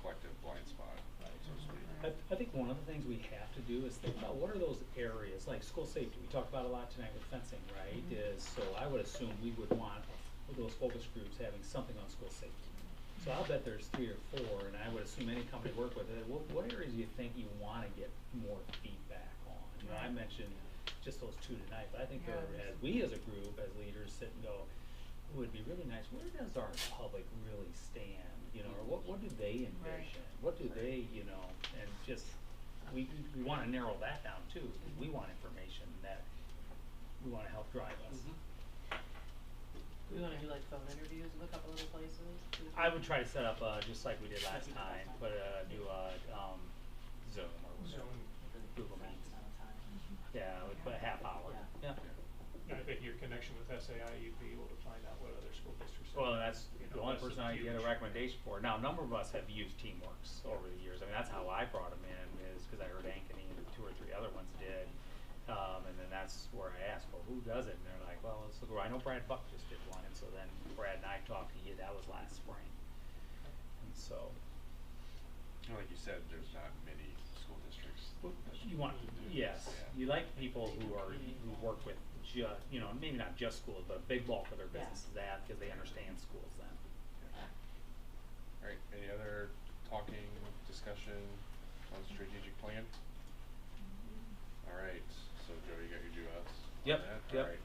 S2: collective blind spot, so to speak.
S11: I think one of the things we have to do is think about what are those areas, like school safety, we talked about a lot tonight with fencing, right? So I would assume we would want those focus groups having something on school safety. So I'll bet there's 3 or 4, and I would assume any company work with it. What areas do you think you want to get more feedback on? You know, I mentioned just those 2 tonight, but I think as we as a group, as leaders, sit and go, it would be really nice, where does our public really stand? You know, or what do they envision? What do they, you know, and just we wanna narrow that down too. We want information that we wanna help drive us.
S10: Do we wanna do like phone interviews with a couple other places?
S11: I would try to set up, just like we did last time, but, do a, Zoom or whatever. Google Meet. Yeah, we put a half hour. Yeah.
S12: I bet your connection with SAI, you'd be able to find out what other school districts.
S11: Well, that's the only person I get a
S12: huge.
S11: recommendation for. Now, a number of us have used Teamworks over the years. I mean, that's how I brought them in, is because I heard Ankeny and 2 or 3 other ones did. And then that's where I asked, well, who does it? And they're like, well, let's look. I know Brad Buck just did one, and so then Brad and I talked to you. That was last spring. And so,
S2: Like you said, there's not many school districts.
S11: you want, yes, you like people who work with you know, maybe not just schools, but a big bulk of their business is that, because they understand schools then.
S2: All right, any other talking, discussion on the strategic plan? All right, so Joe, you got your due outs on
S11: Yep,
S2: that?
S11: yep.
S2: All right,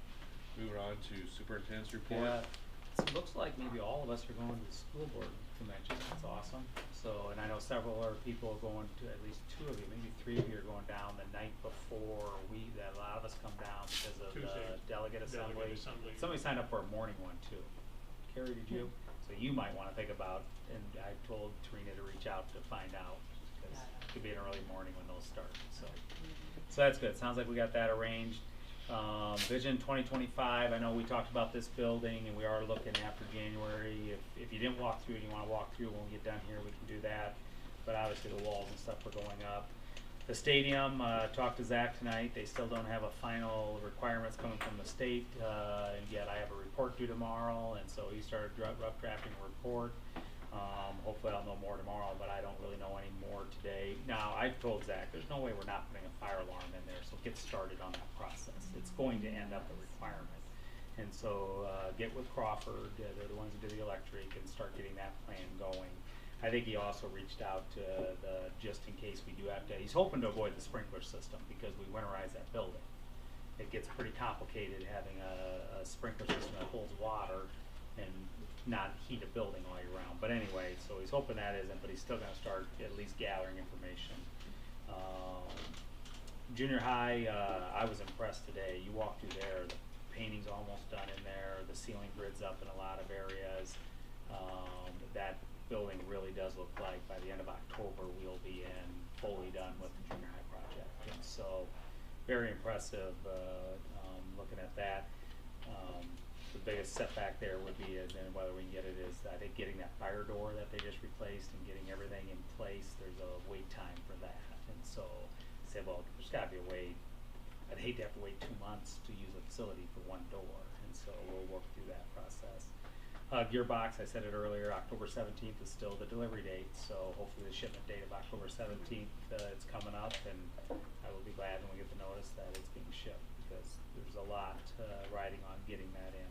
S2: moving on to superintendent's report.
S11: Yeah, it looks like maybe all of us are going to the school board convention. That's awesome. So, and I know several other people are going to, at least 2 of you, maybe 3 of you are going down the night before. That a lot of us come down because of
S12: Tuesday,
S11: the delegate assembly.
S12: delegate assembly.
S11: Somebody signed up for a morning one too. Carrie, did you? So you might want to think about, and I told Tarina to reach out to find out, because it could be an early morning when those start. So that's good. Sounds like we got that arranged. Vision 2025, I know we talked about this building, and we are looking after January. If you didn't walk through and you want to walk through when we get done here, we can do that. But obviously the walls and stuff are going up. The stadium, talked to Zach tonight. They still don't have a final requirements coming from the state, and yet I have a report due tomorrow, and so he started rough drafting a report. Hopefully I'll know more tomorrow, but I don't really know any more today. Now, I told Zach, there's no way we're not putting a fire alarm in there, so get started on that process. It's going to end up a requirement. And so get with Crawford, they're the ones who do the electric, and start getting that plan going. I think he also reached out to just in case we do have to, he's hoping to avoid the sprinkler system because we winterize that building. It gets pretty complicated having a sprinkler system that holds water and not heat a building all year round. But anyway, so he's hoping that isn't, but he's still gonna start at least gathering information. Junior high, I was impressed today. You walk through there, the painting's almost done in there, the ceiling grid's up in a lot of areas. That building really does look like by the end of October we'll be fully done with the junior high project. And so very impressive looking at that. The biggest setback there would be, and then whether we can get it, is I think getting that fire door that they just replaced and getting everything in place. There's a wait time for that, and so I said, well, there's got to be a way. I'd hate to have to wait 2 months to use a facility for one door, and so we'll work through that process. Gearbox, I said it earlier, October 17th is still the delivery date, so hopefully the shipment date of October 17th, it's coming up, and I will be glad when we get the notice that it's being shipped, because there's a lot riding on getting that in.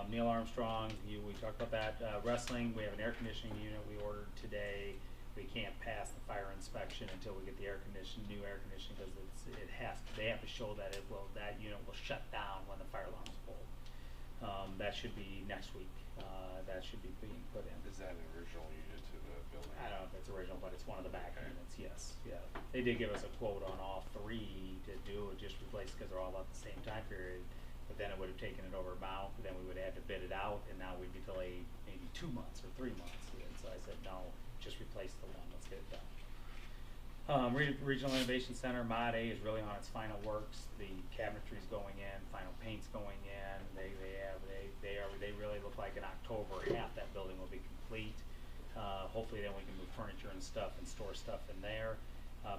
S11: Neil Armstrong, we talked about that. Wrestling, we have an air conditioning unit we ordered today. We can't pass the fire inspection until we get the new air conditioning, because they have to show that that unit will shut down when the fire alarm is pulled. That should be next week. That should be being put in.
S2: Is that an original unit to the building?
S11: I don't know if it's original, but it's one of the back units, yes. Yeah. They did give us a quote on all 3 to do, just replace, because they're all about the same time period. But then it would have taken it over a month, then we would have had to bid it out, and now we'd be delayed maybe 2 months or 3 months. And so I said, no, just replace the one, let's get it done. Regional Innovation Center, Mod A is really on its final works. The cabinetry's going in, final paint's going in. They really look like in October half that building will be complete. Hopefully then we can move furniture and stuff and store stuff in there.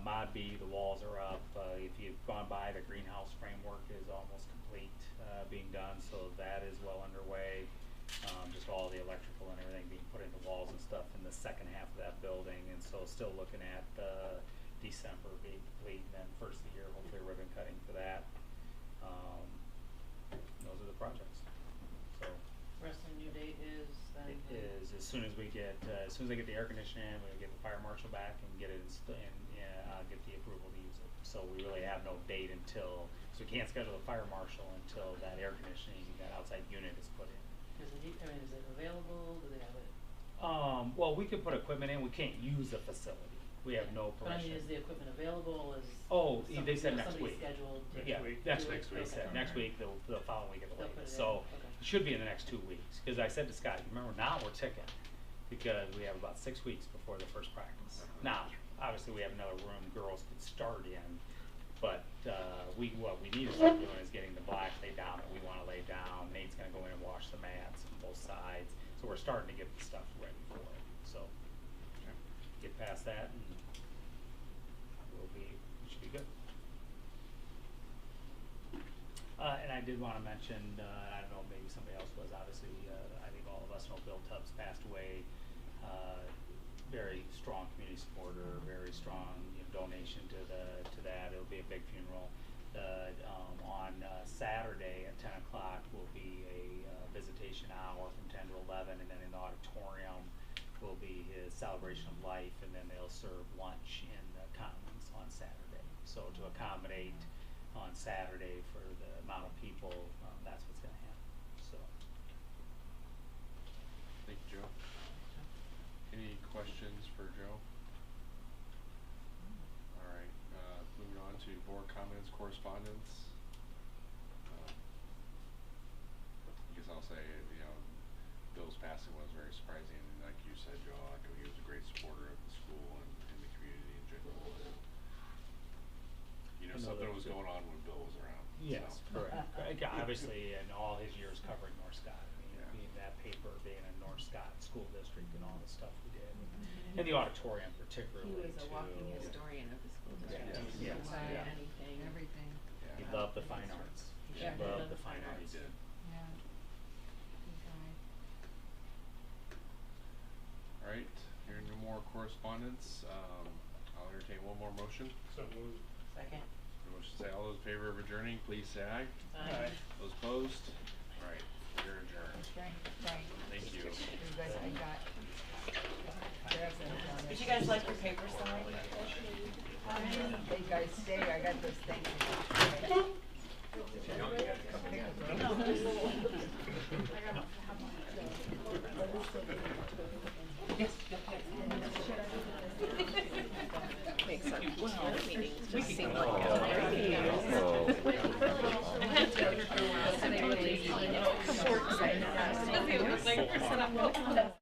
S11: Mod B, the walls are up. If you've gone by, the greenhouse framework is almost complete, being done, so that is well underway. Just all the electrical and everything being put into walls and stuff in the second half of that building, and so still looking at December being complete, and then first of the year hopefully ribbon cutting for that. Those are the projects. So
S10: Wrestling new date is then?
S11: it is as soon as they get the air conditioning in, we get the fire marshal back and get it get the approval to use it. So we really have no date until, so we can't schedule the fire marshal until that air conditioning, that outside unit is put in.
S10: Is it available? Do they have it?
S11: Well, we could put equipment in. We can't use the facility. We have no
S10: But I mean,
S11: permission.
S10: is the equipment available, is?
S11: Oh,
S10: some-
S11: they said next
S10: somebody
S11: week.
S10: scheduled to
S11: Yeah,
S10: do
S11: next
S10: it?
S11: week, they said.
S10: Okay.
S11: Next week, the following week at the
S10: They'll put
S11: latest.
S10: it in,
S11: So
S10: okay.
S11: it should be in the next 2 weeks. Because I said to Scott, remember, now we're ticking. Because we have about 6 weeks before the first practice. Now, obviously, we have another room girls could start in. But what we need to start doing is getting the blacks laid down that we want to lay down. Nate's going to go in and wash the mats on both sides. So we're starting to get the stuff ready for it. So get past that and we should be good. And I did want to mention, I don't know, maybe somebody else was, obviously, I think all of us know Bill Tubbs passed away. Very strong community supporter, very strong donation to that. It'll be a big funeral. On Saturday at 10 o'clock will be a visitation hour from 10 to 11, and then in the auditorium will be his celebration of life, and then they'll serve lunch in the commons on Saturday. So to accommodate on Saturday for the amount of people, that's what's going to happen. So.
S2: Thank you, Joe. Any questions for Joe? All right, moving on to board comments, correspondence. I guess I'll say, Bill's passing was very surprising, and like you said, Joe, he was a great supporter of the school and the community in general. Something was going on when Bill was around.
S11: Yes,
S2: so.
S11: correct. Obviously, in all his years covering North Scott, being that paper, being in North Scott School District, and all the stuff we did, and the auditorium particularly.
S15: He was a walking historian of the school district.
S11: Yes.
S15: Anything. Everything.
S11: Yeah. He loved the fine arts. He loved the fine arts.
S2: He did.
S16: Yeah. Good guy.
S2: All right, hearing no more correspondence, I'll entertain one more motion.
S12: So moved.
S10: Second.
S2: Motion say all those in favor of adjourning, please say aye.
S10: Aye.
S2: Those opposed? All right, we're adjourned.
S16: Right.
S2: Thank you.
S16: You guys, I got.
S9: Would you guys like your paper signed?
S16: Hey guys, stay, I got this thing.
S15: Makes our PTO meetings just seem
S2: Oh.
S15: like I had to get her for a while, so they really, short side.